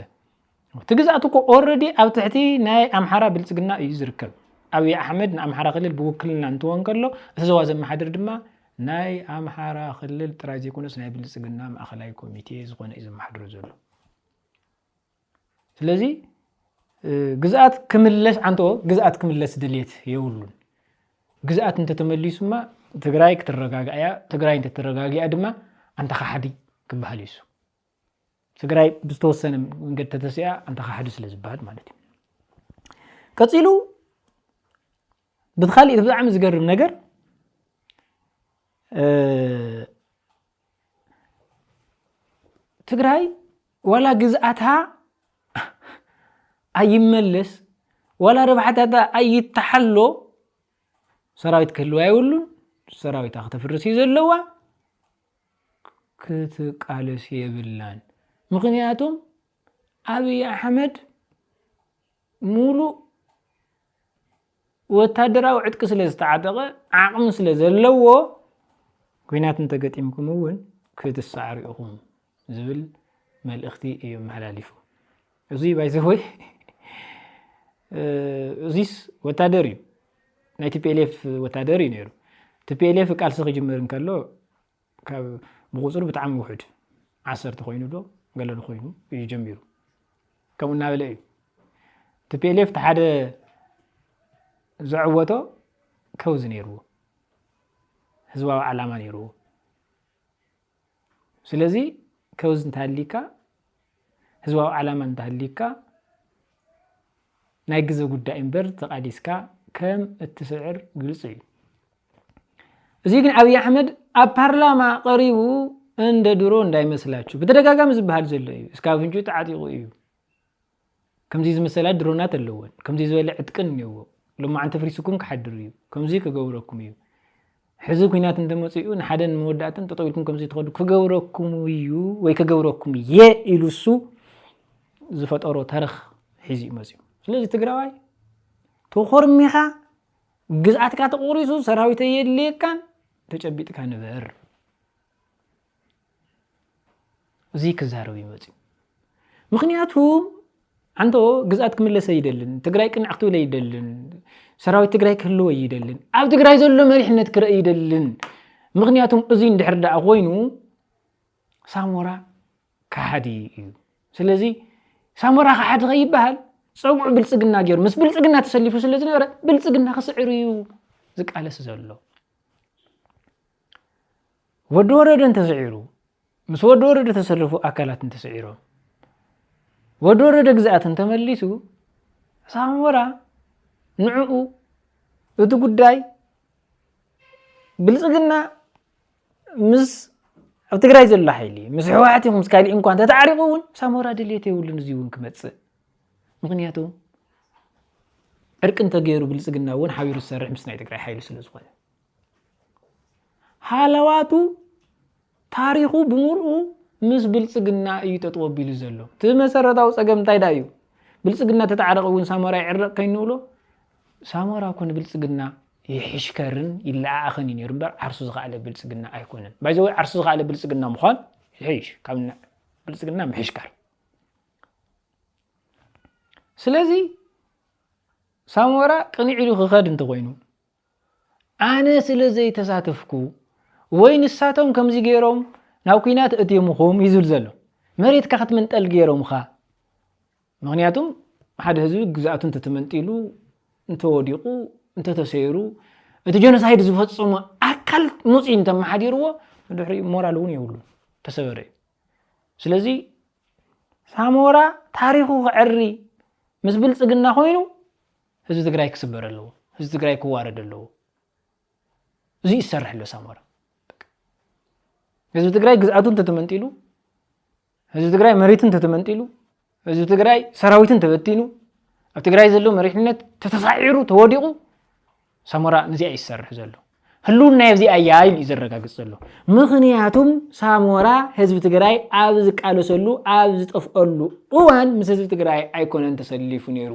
ትግዝኣት እኮ ኦልሬዲ ኣብ ትሕቲ ናይ ኣምሓራ ብልጽግና እዩ ዝርከብ ኣብይ ኣሕመድ ንኣምሓራ ክልል ብውክልና እንትወን ከሎ እቲ ዞባ ዘመሓድር ድማ ናይ ኣምሓራ ክልል ጥራይ ዘይኮነስ ናይ ብልጽግና ማእኸላይ ኮሚቴ ዝኾነ እዩ ዘመሓድሮ ዘሎ ስለዚ ግዝኣት ክምለስ አንቶ ግዝኣት ክምለስ ድሌት የብሉን ግዝኣት እንተተመሊሱማ ትግራይ ክትረጋግያ ትግራይ እንተተረጋግያ ድማ አንተ ሓዲ ክበሃል ይሱ ትግራይ ብዝተወሰነ መንገድ ተተሲያ አንተ ሓዲ ስለ ዝባሃል ማለት እዩ ቀፂሉ ብትኻሊእ ብጣዕሚ ዝገርም ነገር ትግራይ ወላ ግዝኣታ ኣይመለስ ወላ ረብሓታታ ኣይተሓሎ ሰራዊት ክህልዋ የብሉን ሰራዊታ ክትፍርስ እዩ ዘለዋ ክትቃለስ የብላን ምክንያቱም ኣብይ ኣሕመድ ሙሉእ ወታደራዊ ዕጥቂ ስለ ዝተዓጠቐ ዓቕሚ ስለ ዘለዎ ኩናት እንተገጢምኩም እውን ክትሰዓሩ ኢኹም ዝብል መልእኽቲ እዩ መሓላሊፉ እዚ ባይዘወይ እዚስ ወታደር እዩ ናይ TPLF ወታደር እዩ ነይሩ TPLF ቃልሲ ክጅምር እንከሎ ካብ ብቁፅሩ ብጣዕሚ ውሕድ 10 ኮይኑ ዶ ገለሉ ኮይኑ እዩ ጀሚሩ ከምኡ እናበለ እዩ TPLF ተሓደ ዘዕወቶ ከውዝ ነይሩ ህዝባዊ ዓላማ ነይሩ ስለዚ ከውዝ እንታሊካ ህዝባዊ ዓላማ እንታሊካ ናይ ግዘ ጉዳይ እምበር ተቃዲስካ ከም እትስዕር ግልጽ እዩ እዚ ግን አብይ አሕመድ ኣብ ፓርላማ ቀሪቡ እንደ ድሮ እንዳይመስላችሁ በተደጋጋሚ ዝባሃል ዘሎ እዩ እስካብ ፍንጩ ተዓጢቁ እዩ ከምዚ ዝመሰላ ድሮናት ኣለወን ከምዚ ዝበለ ዕጥቅን ነይዎ لما ፍሪስኩም ክሓድር እዩ ከምዚ ክገብረኩም እዩ ሕዚ ኩናት እንደመጽኡ ንሓደን መወዳእትን ተጠውልኩም ከምዚ ተኸዱ ክገብረኩም እዩ ወይ ክገብረኩም ኢሉሱ ዝፈጠሮ ታሪኽ ሒዚ ይመጽኡ ስለዚ ትግራዋይ ተኾርሚኻ ግዝኣትካ ተቆሪሱ ሰራዊት የድልየካን ተጨቢጥካ ነበር እዚ ክዛረብ ይመጽኡ ምክንያቱም አንተ ግዝአት ክምለሰ ይደልን ትግራይ ቅንዕ ክትብል ይደልን ሰራዊት ትግራይ ክህልዎ ይደልን ኣብ ትግራይ ዘሎ መሪሕነት ክርኢ ይደልን ምክንያቱም እዚ እንድሕርዳ ኮይኑ ሳሞራ ካሓዲ እዩ ስለዚ ሳሞራ ካሓዲ ይባሃል ፀጉዕ ብልጽግና ገይሩ ምስ ብልጽግና ተሰሊፉ ስለዚ ነበረ ብልጽግና ክስዕር እዩ ዝቃለስ ዘሎ ወዲ ወረደ ተሰዒሩ ምስ ወዲ ወረደ ተሰልፉ አካላት ተሰዒሮም ወዲ ወረደ ግዝአት ተመሊሱ ሳሞራ ንዑኡ እቲ ጉዳይ ብልጽግና ምስ ኣብ ትግራይ ዘሎ ሓይሊ ምስ ህወሓት ምስ ካሊ እንኳን ተታሪቁውን ሳሞራ ድልየት ይውልን እዚውን ክመጽእ ምክንያቱ ዕርቅ እንተገይሩ ብልጽግና እውን ሓቢሩ ዝሰርሕ ምስ ናይ ትግራይ ሓይሊ ስለዝኾነ ሃለዋቱ ታሪኹ ብምልኡ ምስ ብልጽግና እዩ ተጠወቢሉ ዘሎ ትመሰረታው ጸገም እንታይ ዳ እዩ ብልጽግና ተታረቀውን ሳሞራ ይዕረቅ ከይንብሎ ሳሞራ ኮነ ብልጽግና ይሕሽከርን ይላኣኸን ይነር እምበር ዓርሱ ዝኻለ ብልጽግና ኣይኮነን ባይዘው ዓርሱ ዝኻለ ብልጽግና ምዃን ይሕሽ ካብ ብልጽግና ምሕሽከር ስለዚ ሳሞራ ቅንዒሉ ክኸድ እንተኮይኑ ኣነ ስለዘይ ተሳተፍኩ ወይ ንሳቶም ከምዚ ገይሮም ናብ ኩናት እትየምኹም ይዝብል ዘሎ መሬትካ ክትመንጠል ገይሮምኻ ምክንያቱም ሓደ ህዝቢ ግዝኣቱን ተተመንጢሉ እንተወዲቁ እንተተሰይሩ እቲ ጀኖሳይድ ዝፈጽሙ ኣካል ሙጽኢ እንተመሓዲርዎ ድሕሪ ሞራል እውን የብሉ ተሰበረ ስለዚ ሳሞራ ታሪኹ ክዕሪ ምስ ብልጽግና ኮይኑ ህዝቢ ትግራይ ክስበር ኣለዎ ህዝቢ ትግራይ ክዋረድ ኣለዎ እዚ ይሰርሕ ኣሎ ሳሞራ ህዝቢ ትግራይ ግዝኣቱን ተተመንጢሉ ህዝቢ ትግራይ መሬትን ተተመንጢሉ ህዝቢ ትግራይ ሰራዊትን ተበቲኑ ኣብ ትግራይ ዘሎ መሪሕነት ተተሳዒሩ ተወዲቁ ሳሞራ ነዚኣ ይሰርሕ ዘሎ ህልውና ኣብዚ ኣያይል ይዘረጋግጽ ዘሎ ምክንያቱም ሳሞራ ህዝቢ ትግራይ ኣብ ዝቃለሰሉ ኣብ ዝጠፍቀሉ እዋን ምስ ህዝቢ ትግራይ ኣይኮነን ተሰሊፉ ነይሩ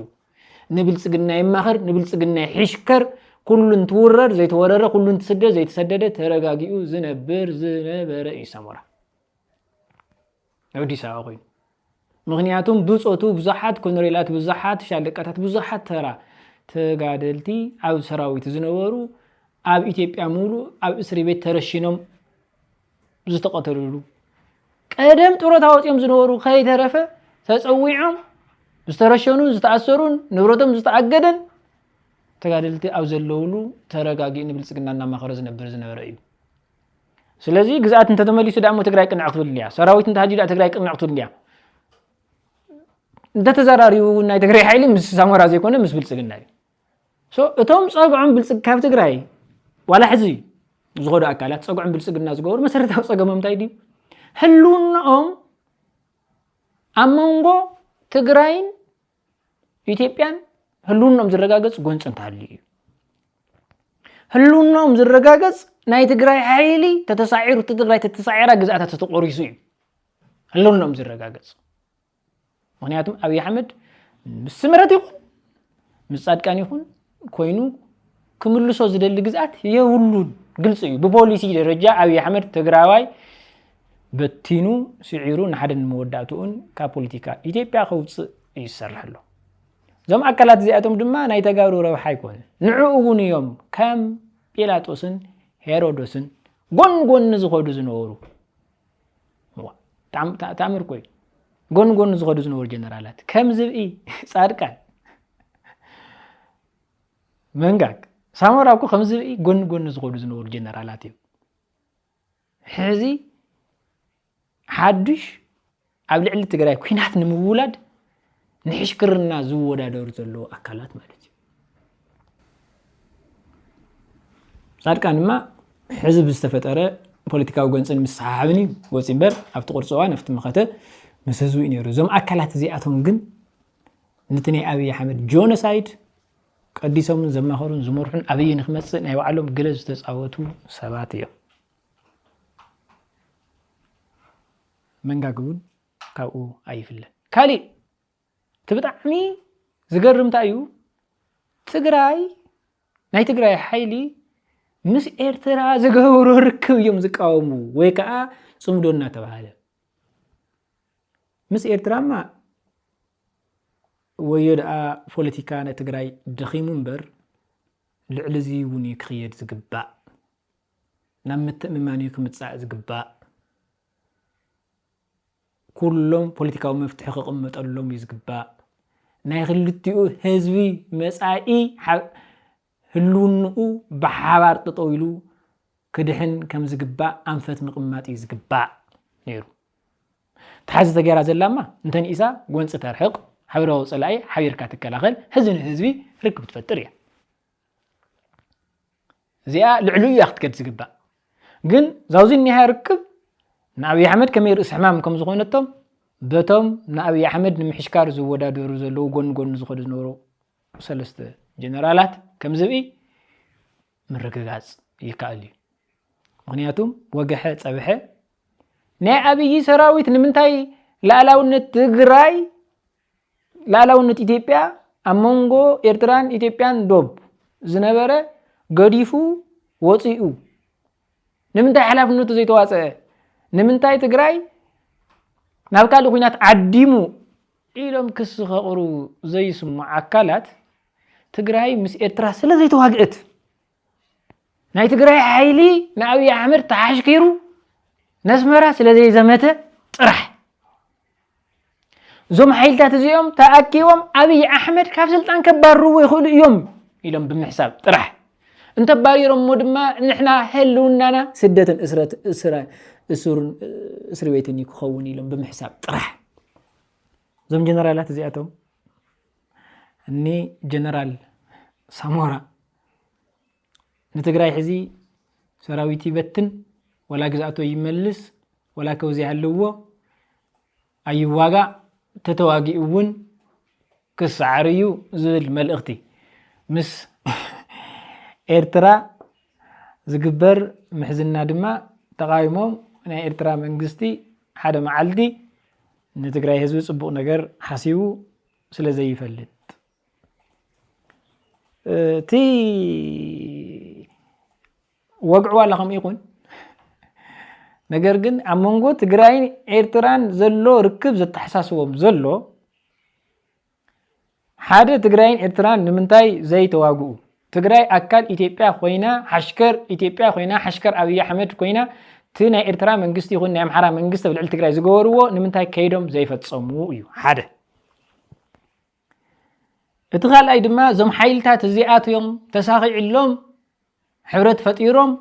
ንብልጽግና ይማኸር ንብልጽግና ይሕሽከር ኩሉን ትውረር ዘይተወረረ ኩሉን ትስደድ ዘይተሰደደ ተረጋጊኡ ዝነበረ እዩ ሳሞራ አዲስ አበባ ኮይኑ ምክንያቱም ብጾቱ ብዙሓት ኮሎኔላት ብዙሓት ሻለቃታት ብዙሓት ተራ ተጋደልቲ ኣብ ሰራዊት ዝነበሩ ኣብ ኢትዮጵያ ሙሉ ኣብ እስር ቤት ተረሽኖም ዝተቀተሉሉ ቀደም ጡረታ ወጥዮም ዝነበሩ ከይተረፈ ተጸዊዖም ዝተረሸኑ ዝተኣሰሩን ንብረቶም ዝተኣገደን ተጋደልቲ ኣብ ዘለውሉ ተረጋጊ ንብልጽግና እናማኸረ ዝነበረ እዩ ስለዚ ግዝአት እንተተመሊሱ ዳሞ ትግራይ ቅንዕ ክትብልያ ሰራዊት እንተሃጂዳ ትግራይ ቅንዕ ክትብልያ እንደተዘራሪው ናይ ትግራይ ሓይሊ ምስ ሳሞራ ዘይኮነ ምስ ብልጽግና እዩ እቶም ጸጉዖም ብልጽግ ካብ ትግራይ ዋላ ሕዚ ዝኸዱ ኣካላት ጸጉዖም ብልጽግና ዝገብሩ መሰረታዊ ጸገሞም እንታይ ድዩ ህልውናኦም ኣብ መንጎ ትግራይን ኢትዮጵያን ህልውናኦም ዝረጋገጽ ጎንጽ እንተሃልዩ እዩ ህልውናኦም ዝረጋገጽ ናይ ትግራይ ሓይሊ ተተሳዒሩ ትግራይ ተተሳዒራ ግዝኣታት ተቆሪሱ እዩ ህልውናኦም ዝረጋገጽ ምክንያቱም አብይ አሕመድ ምስ ስምረት ይኹን ምስ ጻድቃን ይኹን ኮይኑ ክምልሶ ዝደሊ ግዝኣት የውሉን ግልጽ እዩ ብፖሊሲ ደረጃ አብይ አሕመድ ትግራዋይ በቲኑ ሲዒሩ ንሓደን መወዳእቱን ካብ ፖለቲካ ኢትዮጵያ ከውጽእ ይሰርሕ ኣሎ زم أكلات زياتهم دما نايتجارو روح يكون نعوون يوم كم بيلاطوسن هيرودوسن غون نزخدو زنورو تعمر كوي غون نزخدو زنور جنرالات كم زبئي صادقان منغاك ساموراكو كم زبئي غون نزخدو زنور جنرالات حزي حدش قبل علة تجري كوينات نمولد نحشكرنا زودا دورتلو أكلات مالتي صاركان ما حزب استفترة بوليتيكا وجنسن مسحابني وسيمبر أفتقر سواء نفت مخاطر مسزوي نيرو زم أكلات زياتهم جن نتني أبي أحمد جونسايد قديسهم زم آخرون زمرحن أبي نخمس نايو علم جلس تسعوتو سباتيا من قاقول كاو أي فيلا كالي تبدعني زقرم تايو تقراي ناي تقراي حيلي مس إرترا زقورو ركب يوم زقاومو ويكا صمدونا تبعاله مس إرترا ما ويدعى بوليتيكا تقراي دخيم منبر لعلزي وني كخيد زقباء نمت ممانيكم متساع زقباء كلهم بوليتيكاو مفتح قمت اللهم يزقباء نايخلتيو هزبي مسعي هلونو بحوار تطويلو كدحن كم زقباء أنفت مقمات يزقباء نيرو تحز تجارة زلما انتن إسا قوانس ترحق حبيرو صلاي حبير كاتك الأخل هزن هزبي ركب تفتريا زيا لعلو ياخد كد زقباء قن زوزين نهاية ركب نأبي أحمد كمير إسحمام كم زخونتهم بتم نأبي أحمد نمحشكار زودا دورو زلو غون زخود نورو سلست جنرالات كم زبي من رقاقاز يكالي مغنياتهم وقحة صبحة نأبي سراويت نمنتاي لالاونة تقراي لالاونة إثيوبيا أمونغو إرتران إثيوبيان دوب زنبرة قديفو وطيئو نمنتاي حلاف نوتو زي تواسع نمنتاي تقراي نابكالو خينات عديمو إلهم كسو خقرو زي سمع أكالات تقراي مس إرترا سلا زي تواقعت ناي تقراي حيلي ناوي عمر تحاشكيرو نسمرا سلا زي زمته طرح زوم حيلتا تزيهم تأكيوم أبي أحمد كاف سلطان كبارو ويخلو يوم إلهم بمحساب طرح انت باريرم مدما نحنا هلونانا سدة اسر بيتني كخوني لهم بمحساب طرح زم جنرالات زياتهم اني جنرال سامورا نتقراي حزي سراويتي بتن ولا جزاتو يملس ولا كوزي علوو اي واقع تتواقي اون كسعريو زل ملغتي مس إرترا زقبر محزننا دما تقايمهم نا إرترا منجستي حدا معلدي نتقراي هزو صبوق نجر حسيبو سلا زي يفلت تي وقعوا على خم يكون نجر جن أمونغو تقراين إرتران زلو ركب زت حساسهم زلو حدا تقراين إرتران نمنتاي زي تواقو تقراي أكل إثيوبيا خوينا حشكر إثيوبيا خوينا حشكر أبي أحمد خوينا تنا إرترا منجستي خوينا أم حرام منجست بالعل تقراي زجورو نمنتاي كيدهم زي فتصمو يو حدا اتغال أي دما زم حيلتا تزيئات يوم تساقي علوم حبرت فتيروم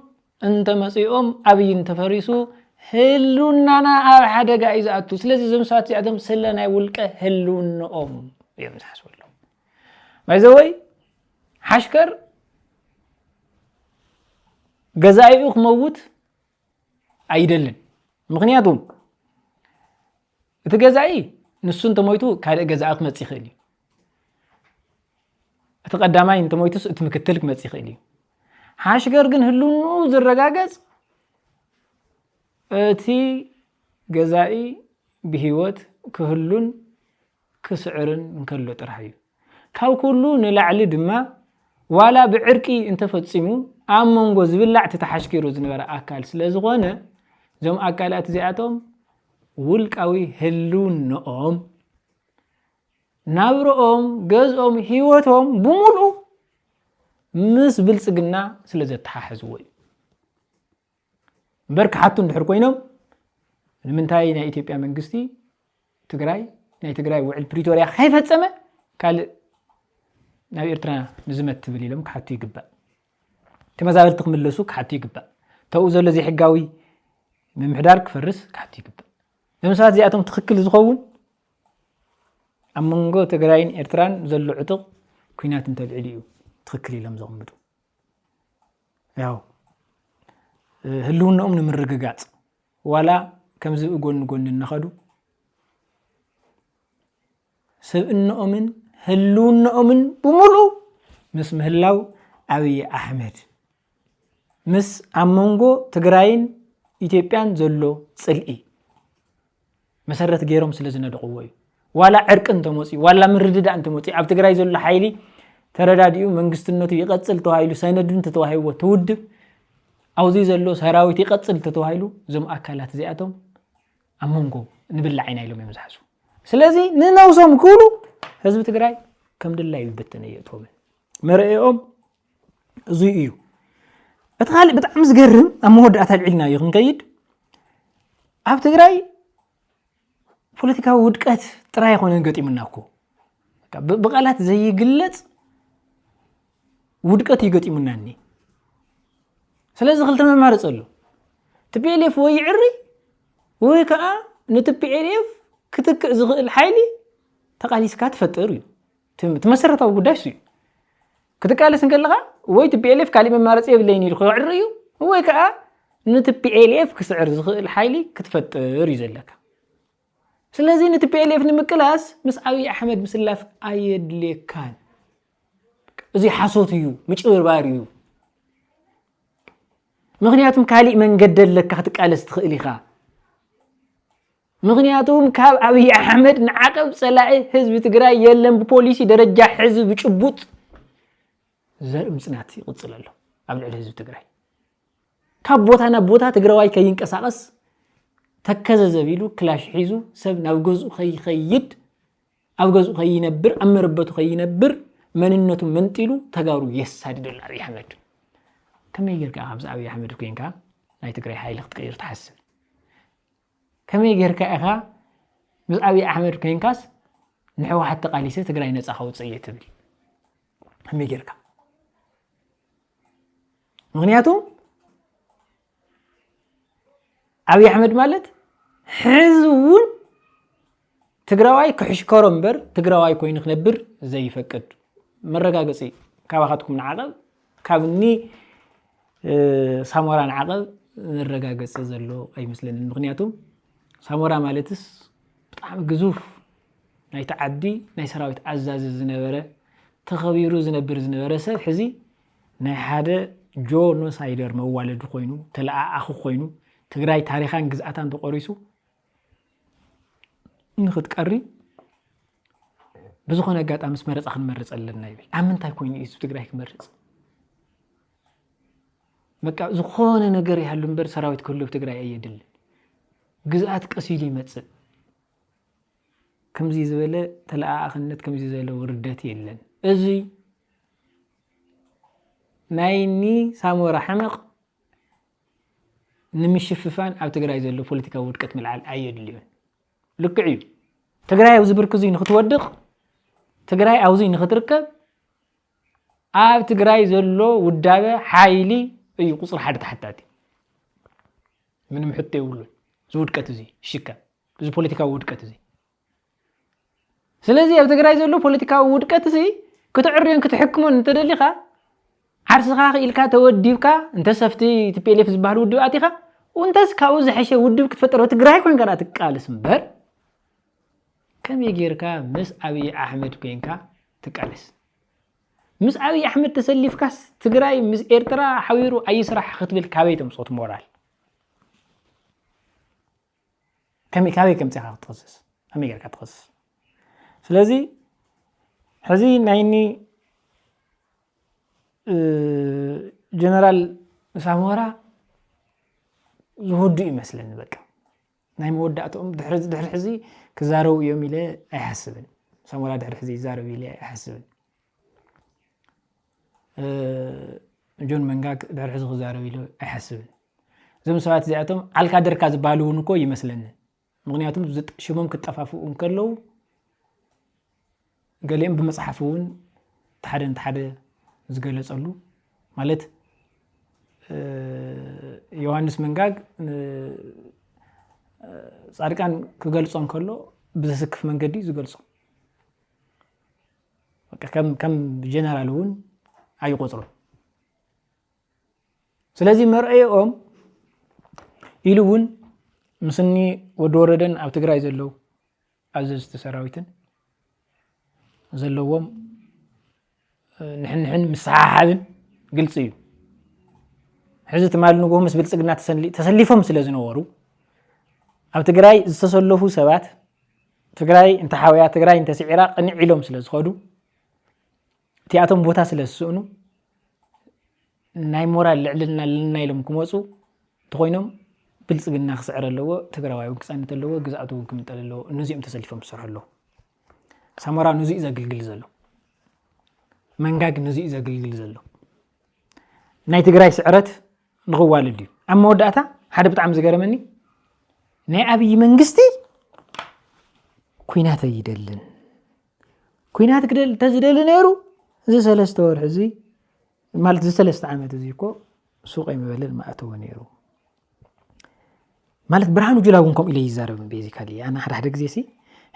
انت مسيئوم أبي انت فريسو هلونانا أب حدا قايز أتو سلسي زم ساتي أدم سلنا يولك هلون يمسحس والله ما يزوي حشكر جزائيوك موت أيدلن مغنياتهم تجزائي نسون تمويتو كهذا جزائك ما تسيخلي تقدماي انت مويتس اتمكتلك ما تسيخلي حاشكر جن هلونو زرقاقز اتي جزائي بهيوت كهلون كسعرن نكلو ترحيو كاو كلو نلعلي دما ولا بعرقي انت فتصيمو امونغو زبلع تتحشكيرو زنبره اكل سلازغونه زم اكلات زياتهم ولقاوي هلون نقوم ናብሮኦም ገዝኦም ህይወቶም ብሙሉ ምስ ብልጽግና ስለ ዘተሓሕዝዎ እዩ በርክ ሓቱ እንድሕር ኮይኖም ንምንታይ ናይ ኢትዮጵያ መንግስቲ ትግራይ ናይ ትግራይ ውዕል ፕሪቶሪያ ከይፈጸመ ካልእ ናብ ኤርትራ ንዝመት ትብል ኢሎም ክሓቱ ይግባእ ተመዛበልቲ ክምለሱ ክሓቱ ይግባእ ተው ዘሎ ዘይሕጋዊ ምምሕዳር ክፈርስ ክሓቱ ይግባእ ንምሳት እዚኣቶም ትክክል ዝኸውን ኣብ መንጎ ትግራይን ኤርትራን ዘሎ ዕጡቕ ኩናት እንተልዕል እዩ ትክክል ኢሎም ዘቕምጡ ያው ህልውናኦም ንምርግጋጽ ዋላ ከምዚ ጎን ጎን እንኸዱ ሰብእናኦምን ህልውናኦምን ብሙሉ ምስ ምህላው አብይ አሕመድ ምስ ኣብ መንጎ ትግራይን ኢትዮጵያን ዘሎ ጽልኢ መሰረት ገይሮም ስለ ዝነደቕዎ እዩ ዋላ ዕርቅ እንተመፂ ዋላ ምርድዳእ እንተመፂ ኣብ ትግራይ ዘሎ ሓይሊ ተረዳዲኡ መንግስትነቱ ይቀጽል ተዋሂሉ ሰነድን ተተዋሂቦ ትውድብ አውዚ ዘሎ ሰራዊት ይቀጽል ተተዋሂሉ ዞም አካላት እዚኣቶም ኣብ መንጎ ንብላዕ ኢና ኢሎም ይምዛሕሱ ስለዚ ንነውሶም ክብሉ ህዝቢ ትግራይ ከም ድላይ ይበተነ የእቶም መርአዮም እዚ እዩ እቲ ካልእ ብጣዕሚ ዝገርም ኣብ መወዳእታ ልዕልና እዩ ክንከይድ ኣብ ትግራይ ፖለቲካዊ ውድቀት ጥራይ ኾነን ገጢሙና እኮ ብቃላት ዘይግለጽ ውድቀት ይገጢሙና እኒ ስለዚ ክልተ መማርጽ ኣሎ TPLF ወይ ዕሪ ወይ ከዓ ንTPLF ክትክእ ዝኽእል ሓይሊ ተቃሊስካ ትፈጥር እዩ ትመሰረታዊ ጉዳይ እዩ ክትቃለስ እንከለኻ ወይ TPLF ካልእ መማርጽ የብለይን ኢሉ ክዕሪ እዩ ወይ ከዓ ንTPLF ክስዕር ዝኽእል ሓይሊ ክትፈጥር እዩ ዘለካ ስለዚ ንTPLF ንምቅላስ ምስ አብይ አሕመድ ምስላፍ ኣየድልየካን እዚ ሓሶት እዩ ምጭብርባር እዩ ምክንያቱም ካልእ መንገዲ ኣለካ ክትቃለስ ትኽእል ኢኻ ምክንያቱም ካብ አብይ አሕመድ ንዓቀብ ጸላኢ ህዝቢ ትግራይ የለም ብፖሊሲ ደረጃ ህዝብ ጭቡጥ ዘር ምጽናት ይቅጽል ኣሎ ኣብ ልዕሊ ህዝቢ ትግራይ ካብ ቦታ ናብ ቦታ ትግራዋይ ከይንቀሳቀስ ተከዘ ዘቢሉ ክላሽ ሒዙ ሰብ ናብ ገዝኡ ከይኸይድ ኣብ ገዝኡ ከይነብር ኣብ መረበቱ ከይነብር መንነቱ መንጢሉ ተጋሩ የሳድድ ኣሎ አብይ አሕመድ ከመይ ጌርካ ኣብዚ አብይ አሕመድ ኮይንካ ናይ ትግራይ ሓይሊ ክትቀይር ትሓስብ ከመይ ጌርካ ኢኻ ምስ አብይ አሕመድ ኮይንካስ ንሕወሓት ተቃሊሰ ትግራይ ነፃ ከውፅእ እየ ትብል ከመይ ጌርካ ምክንያቱም አብይ አሕመድ ማለት ህዝቡን ትግራዋይ ክሕሽከሮ እምበር ትግራዋይ ኮይኑ ክነብር ዘይፈቅድ መረጋገፂ ካባኻትኩም ንዓቐብ ካብኒ ሳሞራ ንዓቐብ መረጋገፂ ዘሎ ኣይመስለንን ምክንያቱም ሳሞራ ማለትስ በጣም ግዙፍ ናይ ተዓዲ ናይ ሰራዊት አዛዚ ዝነበረ ተኸቢሩ ዝነብር ዝነበረ ሰብ ሕዚ ናይ ሓደ ጆኖሳይደር መዋለድ ኮይኑ ተለኣኣኹ ኮይኑ ትግራይ ታሪኻን ግዝኣታን ተቆሪሱ ንኽትቀሪ ብዝኾነ ኣጋጣሚ ምስ መረፃ ክንመርፅ ኣለና ይብል ኣብ ምንታይ ኮይኑ እዩ ትግራይ ክመርፅ በቃ ዝኾነ ነገር ይሃሉ እምበር ሰራዊት ክህሉ ትግራይ ኣየድልን ግዝኣት ቀሲሉ ይመፅእ ከምዚ ዝበለ ተለኣኣኽነት ከምዚ ዝበለ ውርደት የለን እዚ ናይኒ ሳሞራ ሕመቕ ንምሽፍፋን ኣብ ትግራይ ዘሎ ፖለቲካዊ ውድቀት ምልዓል ኣየድልዮን ልክዕ እዩ ትግራይ ኣብዚ ብርክ እዚ ንኽትወድቕ ትግራይ ኣብዚ ንኽትርከብ ኣብ ትግራይ ዘሎ ውዳበ ሓይሊ እዩ ቁፅሪ ሓደ ተሓታቲ ምንም ሕቶ የብሉን እዚ ውድቀት እዚ ሽካ እዚ ፖለቲካዊ ውድቀት እዚ ስለዚ ኣብ ትግራይ ዘሎ ፖለቲካዊ ውድቀት እዚ ክትዕርዮን ክትሕክሞን እንተደሊኻ ዓርስኻ ኢልካ ተወዲብካ እንተሰፍቲ TPLF ዝበሃል ውድብ ኣቲኻ ወንተስ ካብኡ ዝሐሸ ውድብ ክትፈጥሮ ትግራይ ኮይንካ ትቃልስ እምበር ከመይ ጌርካ ምስ አብይ አሕመድ ኮይንካ ትቃልስ ምስ አብይ አሕመድ ተሰሊፍካስ ትግራይ ምስ ኤርትራ ሓዊሩ ኣይስራሕ ክትብል ካበይ ተምፅኦት ሞራል ካበይ ከምፅኻ ክትኸስስ ከመይ ጌርካ ትኸስስ ስለዚ ሕዚ ናይኒ ጀነራል ሳሞራ ዝወዱ ይመስለኒ በቃ ናይ መወዳእቶም ድሕሪ ሕዚ ክዛረቡ እዮም ኢለ ኣይሓስብን ሳሞራ ድሕሪ ሕዚ ይዛረብ ኢለ ኣይሓስብን ጆን መንጋግ ድሕሪ ሕዚ ክዛረብ ኢለ ኣይሓስብን እዞም ሰባት እዚኣቶም ዓልካደርካ ዝበሃሉ እውን እኮ ይመስለኒ ምክንያቱም ሽሞም ክጠፋፍኡ እንከለው ገሊኦም ብመፅሓፍ እውን ተሓደ ዝገለጸሉ ማለት ዮሐንስ መንጋግ ጻድቃን ክገልጾ እንከሎ ብዘስክፍ መንገዲ ዝገልጾ ከም ጀነራል እውን ኣይቆጥሩ ስለዚ መርአዮም ኢሉ እውን ምስኒ ወዲ ወረደን ኣብ ትግራይ ዘለው ኣዘዝቲ ሰራዊትን ዘለዎም ንሕን ምስሓሓብን ግልጽ እዩ ሕዚ ትማል ንጎ ምስ ብልጽግና ተሰሊፎም ስለ ዝነበሩ ኣብ ትግራይ ዝተሰለፉ ሰባት ትግራይ እንተ ሓውያ ትግራይ እንተ ስዒራ ቅንዕ ኢሎም ስለ ዝኸዱ እቲኣቶም ቦታ ስለ ዝስእኑ ናይ ሞራል ልዕልና ለና ኢሎም ክመፁ ተኾይኖም ብልጽግና ክስዕር ኣለዎ ትግራዋይ እውን ክጸንት ኣለዎ ግዛኣቱ እውን ክምጠል ኣለዎ እነዚኦም ተሰሊፎም ዝሰርሑ ኣለዎ ሳሞራ ነዚኡ ዘግልግል ዘሎ መንጋግ ነዚኡ ዘግልግል ዘሎ ናይ ትግራይ ስዕረት ንኽዋልድ እዩ ኣብ መወዳእታ ሓደ ብጣዕሚ ዝገረመኒ ናይ ኣብይ መንግስቲ ኩናት ኣይደልን ኩናት ክደል ተዝደሊ ነይሩ እዚ 3 ወርሒ እዚ ማለት 3 ዓመት እዚ እኮ ሱቅ ይመበልን ማእተው ነይሩ ማለት ብርሃኑ ጁላ እውን ከም ኢለ ይዛረብ ቤዚካሊ ኣና ሓደ ግዜ ሲ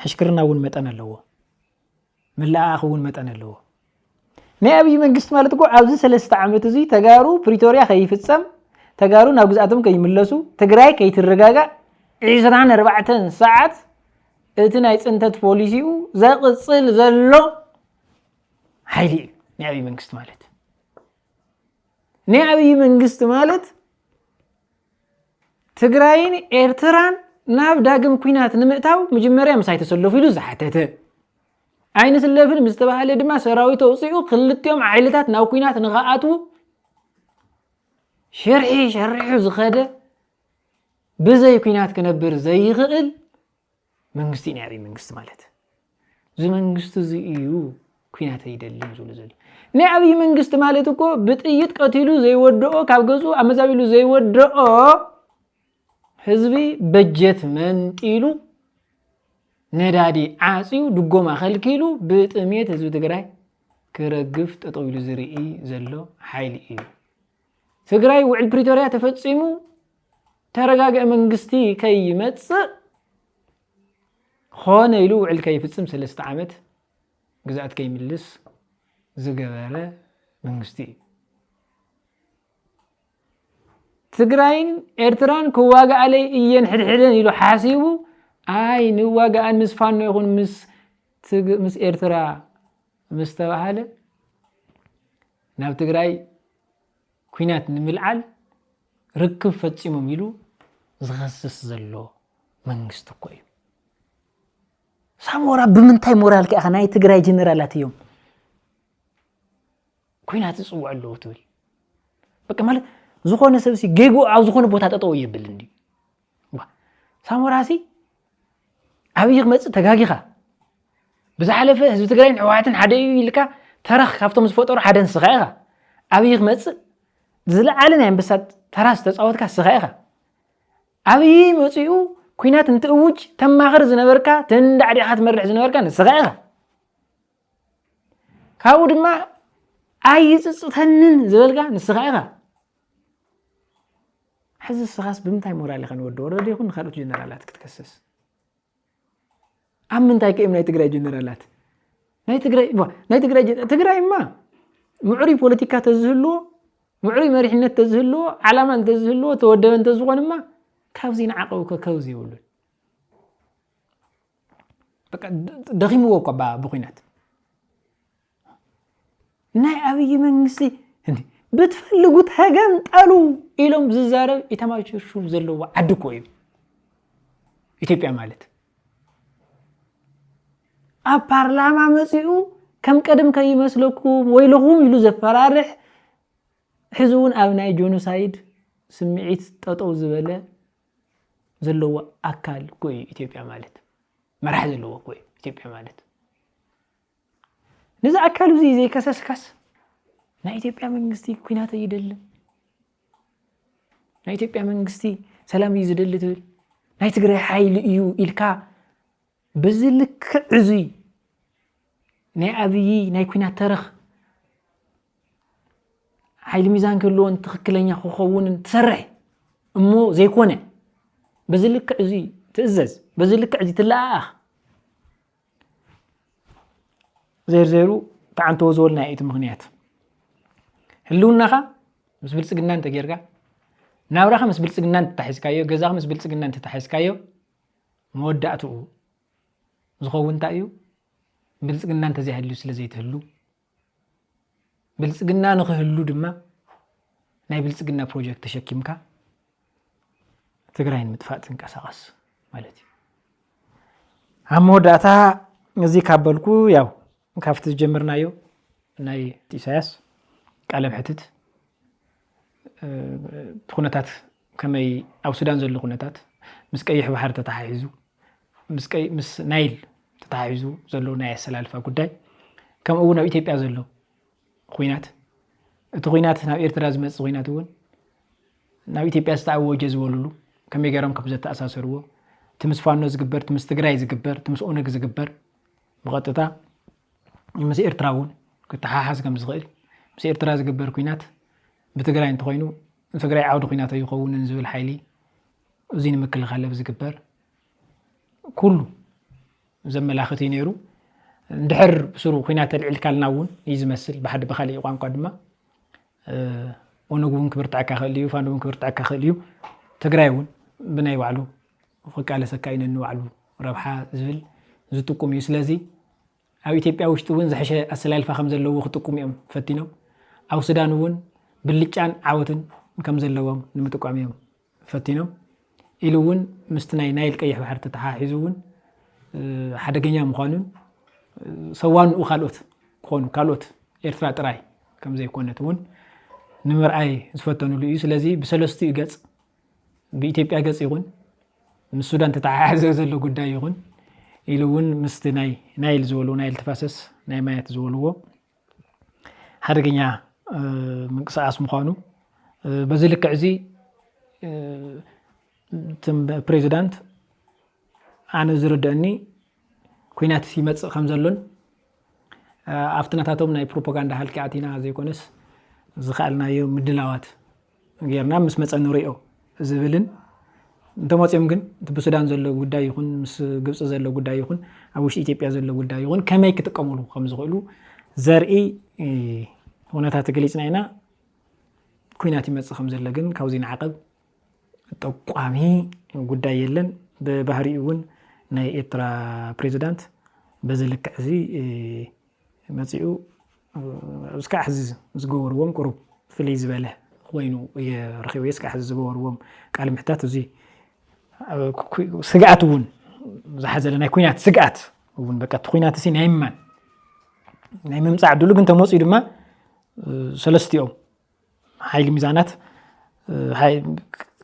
ሕሽክርና እውን መጠን ኣለዎ መላኣኽ እውን መጠን ኣለዎ ናይ ኣብይ መንግስቲ ማለት እኮ ኣብዚ 3 ዓመት እዚ ተጋሩ ፕሪቶሪያ ከይፍጸም ተጋሩ ናብ ግዛኣቶም ከይምለሱ ትግራይ ከይትረጋጋ 24 ሰዓት እቲ ናይ ጽንተት ፖሊሲኡ ዘቕጽል ዘሎ ሓይሊ ናይ ኣብይ መንግስቲ ማለት ናይ ኣብይ መንግስቲ ማለት ትግራይን ኤርትራን ናብ ዳግም ኩናት ንምእታው መጀመርያ ምሳይ ተሰለፉ ኢሉ ዝሓተተ ኣይነ ስለፍን ምስተባሃለ ድማ ሰራዊት ኣውፅኡ ክልቲኦም ዓይነታት ናብ ኩናት ንኸኣቱ ሸርሑ ዝኸደ ብዘይ ኩናት ክነብር ዘይኽእል መንግስቲ ናይ ኣብይ መንግስቲ ማለት እዚ መንግስቲ እዚ እዩ ኩናት ኣይደልን ዝብሉ ዘሎ ናይ ኣብይ መንግስቲ ማለት እኮ ብጥይት ቀቲሉ ዘይወድኦ ካብ ገጹ ኣመዛቢሉ ዘይወድኦ ህዝቢ በጀት መንጢሉ ነዳዲ ዓፂዩ ድጎማ ከልኪሉ ብጥሜት ህዝቢ ትግራይ ክረግፍ ጠጠው ኢሉ ዝርኢ ዘሎ ሓይሊ እዩ ትግራይ ውዕል ፕሪቶሪያ ተፈጺሙ ተረጋግዐ መንግስቲ ከይመጽእ ኾነ ኢሉ ውዕል ከይፍጽም 3 ዓመት ግዛኣት ከይምልስ ዝገበረ መንግስቲ ትግራይን ኤርትራን ክዋጋኣለይ እየን ሕድሕደን ኢሉ ሓሲቡ ኣይ ንዋጋኣን ምስ ፋኖ ይኹን ምስ ኤርትራ ምስ ተባሃለ ናብ ትግራይ ኩናት ንምልዓል ርክብ ፈጺሞም ኢሉ ዝኸስስ ዘሎ መንግስቲ እኮ እዩ ሳሞራ ብምንታይ ሞራል ከኣ ናይ ትግራይ ጀነራላት እዮም ኩናት ጽውዕ ኣለዎ ትብል በቃ ማለት ዝኾነ ሰብሲ ጌጎ ኣብ ዝኾነ ቦታ ጠጠው ይብል እንዲ ሳሞራሲ ኣብይ ክመጽእ ተጋጊኻ ብዝሓለፈ ህዝቢ ትግራይን ሕወሓትን ሓደ እዩ ኢልካ ተረኽ ካብቶም ዝፈጠሩ ሓደ ንስኻ ኢኻ ኣብይ ክመጽእ ዝለዓለ ናይ አንበሳት ተራስ ተጻወትካ ንስኻ ኢኻ ኣብይ መጽኡ ኩናት እንትእውጅ ተማኽር ዝነበርካ ተንዳዕዲኻ ትመርሕ ዝነበርካ ንስኻ ኢኻ ካብኡ ድማ ኣይፅፅተንን ዝበልካ ንስኻ ኢኻ ሕዚ ንስኻስ ብምንታይ ሞራል ኢኻ ንወዲ ወረደ ይኹን ንኻልኦት ጀነራላት ክትከሰስ ኣብ ምንታይ ከእዮም ናይ ትግራይ ጀነራላት ናይ ትግራይማ ምዕሩይ ፖለቲካ ተዝህልዎ ምዕሩይ መሪሕነት ተዝህልዎ ዓላማ እንተዝህልዎ ተወደበ እንተዝኾንማ ካብዚ ንዓቐቡ ከከብዚ ይብሉን በቃ ደኺምዎ እኳ ብኩናት ናይ ኣብይ መንግስቲ ብትፈልጉት ተገንጠሉ ኢሎም ዝዛረብ የተማችርሹ ዘለዎ ዓዲ እኮ እዩ ኢትዮጵያ ማለት ኣብ ፓርላማ መጽኡ ከም ቀደም ከይመስለኩም ወይልኹም ኢሉ ዘፈራርሕ ሕዚ እውን ኣብ ናይ ጆኖሳይድ ስምዒት ጠጠው ዝበለ ዘለዎ ኣካል እኮ እዩ ኢትዮጵያ ማለት መራሒ ዘለዎ እኮ እዩ ኢትዮጵያ ማለት نزع أكلو زي كسس كس نايتيبيا منغستي كوينات يدل نايتيبيا منغستي سلام يزدل تብል ናይ ትግራይ ሓይሊ እዩ ኢልካ በዝልክ ዕዙይ ናይ ኣብይ ናይ ኩናት ተረኽ ሓይሊ ሚዛን ክልዎን ትክክለኛ ክኸውን ትሰርሕ እሞ ዘይኮነ በዝልክ ዕዙይ ትእዘዝ በዝልክ ዕዙይ ትላኣኽ ዘርዘሩ ታንቶ ወዝወልና ኢት ምክንያት ህልውናኻ ምስ ብልጽግናን ተጌርጋ ናብራኻ ምስ ብልጽግናን ተታሒስካዮ ገዛኻ ምስ ብልጽግናን ተታሒስካዮ መወዳእቱ ዝኸውን ታዩ ብልጽግናን ተዘይህሉ ስለዘይትህሉ ብልጽግና ንኽህሉ ድማ ናይ ብልጽግና ፕሮጀክት ተሸኪምካ ትግራይን ምጥፋእ ትንቀሳቀስ ማለት እዩ ኣብ መወዳእታ እዚ ካበልኩ ያው ካፍት ጀምርናዮ ናይ ኢሳያስ ቃለ ምሕትት ኩነታት ከመይ ኣብ ሱዳን ዘሎ ኩነታት ምስ ቀይሕ ባሕር ተታሒዙ ምስ ናይል ተታሒዙ ዘሎ ናይ ኣሰላልፋ ጉዳይ ከምኡ ናብ ኢትዮጵያ ዘሎ ኩናት እቲ ኩናት ናብ ኤርትራ ዝመጽእ ኩናት እውን ናብ ኢትዮጵያ ዝተኣወጀ ዝበሉሉ ከመይ ገይሮም ከብዘ ተኣሳሰርዎ ትምስ ፋኖ ዝግበር ትምስ ትግራይ ዝግበር ትምስ ኦነግ ዝግበር ብቐጥታ ምስ ኤርትራ እውን ክተሓሓዝ ከም ዝኽእል ምስ ኤርትራ ዝግበር ኩናት بتجري أنت خوينو تجري عود خوينات يخون نزول حيلي زين مكل خلف زكبر كله زم لاختي نيرو دحر بسرو خوينات العلكال ناون يزمسل بحد بخلي قام قدمه ونقوم كبرت عكا خليو فانو كبرت عكا خليو تجريون بناي وعلو فك على سكاين إنه وعلو ربحة زل زتوكم يسلزي أو إثيوبيا وشتون زحشة أسلال فخمز اللو وختوكم يوم فتينو أو سودانون باللجان عوتن كم زلوهم نمتقاميهم فتينهم إلون مستناي نايل كيح بحر تتحاحزون حدقنيا مخانون سوان وخالوت خونو كالوت إرفرا تراي كم زي كونتون نمر أي زفتنوا ليس لذي بسلستي جز بإثيوبيا جز يغون من السودان تتحاحز زلو قدا يغون إلون مستناي نايل زولو نايل تفاسس ناي مايت زولو حدقنيا منقصاص مخانو بزلك عزي تم بريزيدنت انا زردني كوينات سيمص خمزلون افتناتاتهم ناي بروباغندا حلقاتينا زي كونس زخالنا يوم مدلاوات غيرنا مس مصن ريو زبلن انتماصيم ግን በሱዳን ዘሎ ጉዳይ ይሁን ምስ ግብጽ ዘሎ ጉዳይ ይሁን አውሽ ኢትዮጵያ ዘሎ ጉዳይ ይሁን ከመይ ከተቀመሉ ከምዝኸሉ ዘርኢ وناتات قليتنا هنا كويناتي متصخم زلقن كاوزين عقب التوقعمي قد يلن ببهريون ناي إترا بريزيدنت بزلك عزي ماتيو اسكا حزز زقور وم قرب في اليزباله خوينو يرخيو يسكا حزز زقور وم قال محتات زي سقعتون زحزل ناي كوينات سقعت ون بقى كوينات سي نايمان نايم صعدوا لك انت موصي دما سلستيوم حيل ميزانات هاي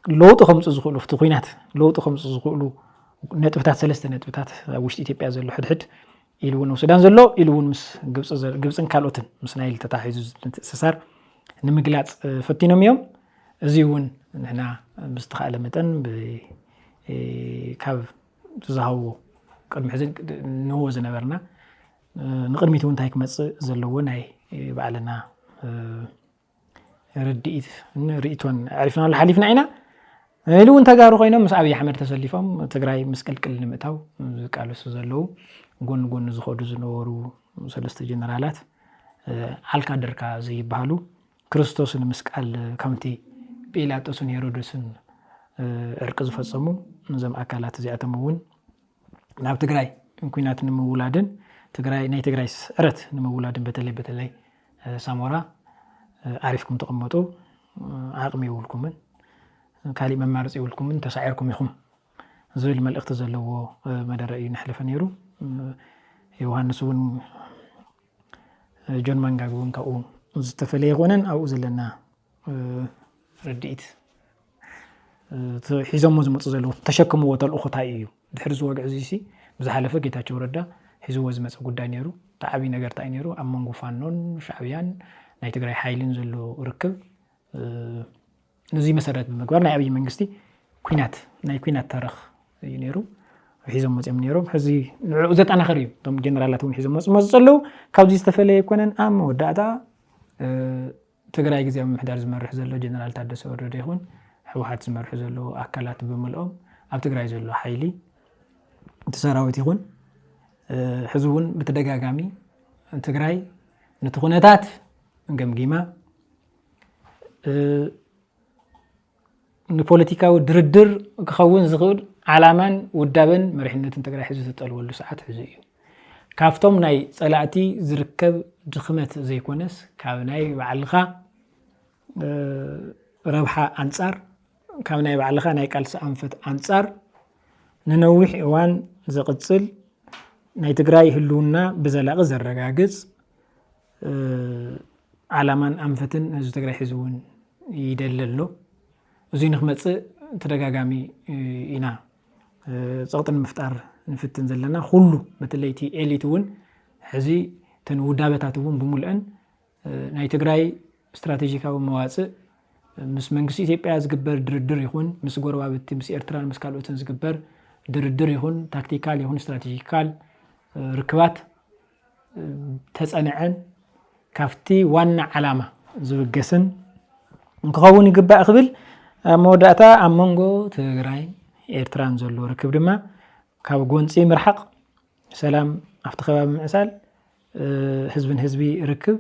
لوط خمس زخلو في خوينات لوط خمس زخلو نطبتات سلسته نطبتات وشت ኢትዮጵያ ዘሎ حدحد ኢሉውን ሱዳን ዘሎ ኢሉውን ምስ ግብጽን ካልኦትን ምስ ናይል ተታሒዙ ተሰሳር ንምግላጽ ፈቲኖም እዮም እዚውን ንሕና ብዝተኻለ መጠን ካብ ዝሃው ቅድሚ ሕዝን ንሆ ዝነበርና ንቅድሚት እውን ታይ ክመጽእ ዘለዎ ናይ ባዕልና رديت ريتون عرفنا الحليفنا عنا لو انت قارو خوينا مس ابي احمد تسلفهم تግራይ مسقلقل نمتاو قالو سزلو ጎን ዝኸዱ ዝነበሩ ሰለስተ ጀነራላት አልካ ደርካ ዘይባሉ ክርስቶስን መስቀል ከምቲ ጲላጦስን ሄሮድስን እርቅ ዝፈጸሙ ዘም አካላት እዚአተሙን ናብ ትግራይ ኩናት ንምውላድን ትግራይ ናይ ትግራይ ስረት ንምውላድን በተለይ ሳሞራ عارفكم تقمطوا عقمي يقولكمن كالي ممارس يقولكمن تسعيركم يخم زول ما الاختزال لو مدرئي نحلف نيرو يوهانسون جون مانغاغون كاو زتفلي يغونن او زلنا رديت حزم مزمط زلو تشكموا وتل اخوتاي دحر زوق عزيسي بزحلفه جيتاچو ردا حزو وزمص غدا نيرو تعبي نجار تاينيرو أما نقفانون شعبيان نايتقرأي حايلين زلوا ركب نزي مسارات بمقبار ناي أبي منجستي كوينات ناي كوينات تاريخ ينيرو حزم مزيم نيرو حزي نعوزت أنا خريب توم جنرالاتهم حزم مزلوا كاوزي استفلي يكونن أم وداتا تقرأي جزء من محدار زمر حزلوا جنرال تعدس ورد يكون حوحات زمر حزلوا أكلات بملؤم أو تقرأي زلوا حيلي تساراوت يكون حزون بتدقاقامي تقرأي نتخونتات نقمقيمة نبوليتيكاو دردر كخون زغور علامان ودابن مرحنة تقرأي حزو تتقلوا له ساعات حزيو كافتم ناي صلاتي زركب دخمت زي كونس كاو ناي بعلخا ربحة أنصار كاو ناي بعلخا ناي كالس أنفت أنصار ننوح إوان زقتصل ناي تقرأي هلونا بزلاق زرقاقز علامان أنفتن هزو تقرأي حزون يدللو زي نخمت تدقاقامي إنا زغطن مفتار نفتن زلنا خلو مثليتي إليتون حزي تنودابتاتون بمولئن ناي تقرأي استراتيجيكاو مواسع مس منقس إثيوبيا زقبر دردر يخون مس قربابتي مس إرتران مس كالوتن زقبر دردر يخون تاكتيكال يخون استراتيجيكال ركبات تسأنعن كافتي وانا علامة زوجسن نكون يقبأ قبل موداتا أمونغو تقرأي إرتران زلو ركب دما كاو قونسي مرحق سلام أفتخبا بمعسال حزبي ركب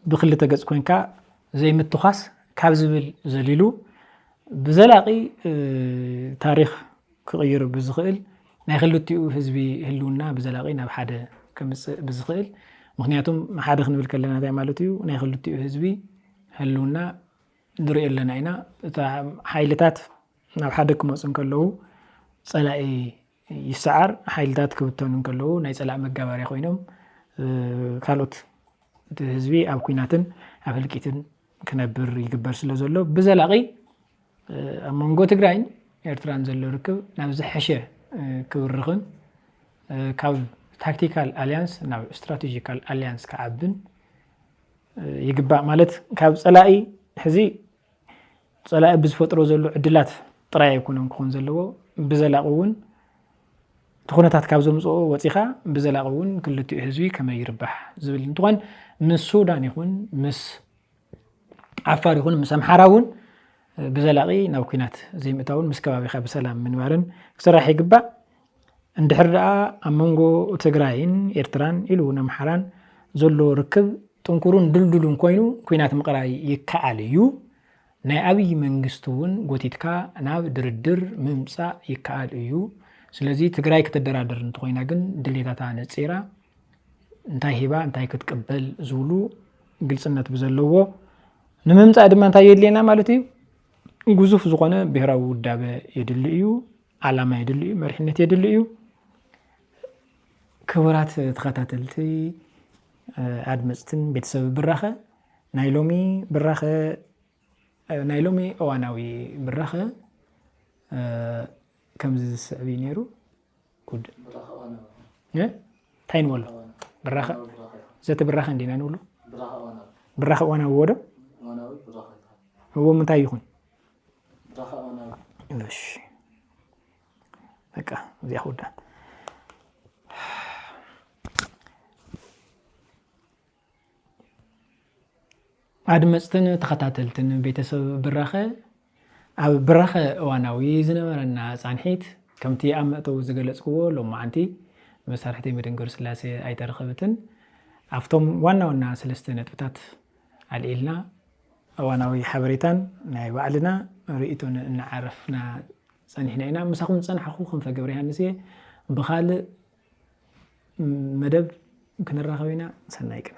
بخلي تقص كوينكا زي متخاص كابزبل زليلو بزلاقي تاريخ كغير بزخيل نايخلوتيو حزبي هلونا بزلاقي ناب حدا كمس بزخيل مخنياتهم حدا خنبل كلنا داي مالوتيو نايخلوتيو حزبي هلونا دري لنا هنا حايلتات ناب حدا كموصن كلو صلاقي يسعر حايلتات كبتون كلو ناي صلاق مغاباري خوينم كالوت حزبي اب كويناتن افلقيتن كنبر يغبر سلازلو بزلاقي امونغو تግራይን ኤርትራን ዘሎ ርክብ ናብ ዝሐሸ ክብርኽን ካብ ታክቲካል አሊያንስ ናብ ስትራቴጂካል አሊያንስ ከዓብን ይግባእ ማለት ካብ ጸላኢ ሕዚ ጸላኢ ብዝፈጥሮ ዘሎ ዕድላት ጥራይ ይኩነን ክኾን ዘለዎ ብዘላቅውን ተኾነታት ካብ ዘምጽኦ ወፂኻ ብዘላቅውን ክልቲኡ ህዝቢ ከመይ ይርባሕ ዝብል እንትኾን ምስ ሱዳን ይኹን ምስ ዓፋር ይኹን ምስ አምሓራውን بزلاقي ناو كينات زي متاون مسكبابي خا بسلام منبارن كسراح يقبا اندحر دعا امونغو تقراين إرتران إلو نمحران زلو ركب تنكرون دلدلون كوينو كوينات مقراي يكاليو ناي أبي منغستون قوتيتكا ناو دردر ممسا يكاليو سلازي تقراي كتدرادر نتوينا قن دليتاتا نتسيرا انتاي هبا انتاي كتقبل زولو قلسنات بزلوو نممسا ادمان انتاي يدلينا مالتيو ግዙፍ ዝኾነ ብሔራዊ ውዳበ የድል እዩ ዓላማ የድል እዩ መርሕነት የድል እዩ ክብራት ተኸታተልቲ አድመጽትን ቤተሰብ ብራኸ ናይ ሎሚ እዋናዊ ብራኸ ከምዚ ዝስዕብ ነይሩ ጉድ ታይን ወሎ ብራኸ ዘተ ብራኸ እንዲና ንብሎ ብራኸ እዋናዊ ወዶ هو ምንታይ ይኹን እሺ በቃ እዚያ ሁዳ አድመጽትን ተኸታተልትን ቤተሰብ ብራኸ ኣብ ብራኸ እዋናዊ ዝነበረና ጻንሒት ከምቲ ኣመተው ዝገለጽክዎ ሎማዓንቲ መሳርሕቲ መደንገር ስላሴ ኣይተረኸበትን ኣፍቶም ዋናውና ሰለስተ ነጥብታት አልኢልና እዋናዊ ሓበሬታን ናይ ባዕልና ርእይቶን እናዓረፍና ጸኒሕና ኢና ምሳኹም ጸንሐኹ ክንፈ ገብረ ዮሃንስ ብኻልእ መደብ ክንራኸብ ኢና ሰናይ ቀን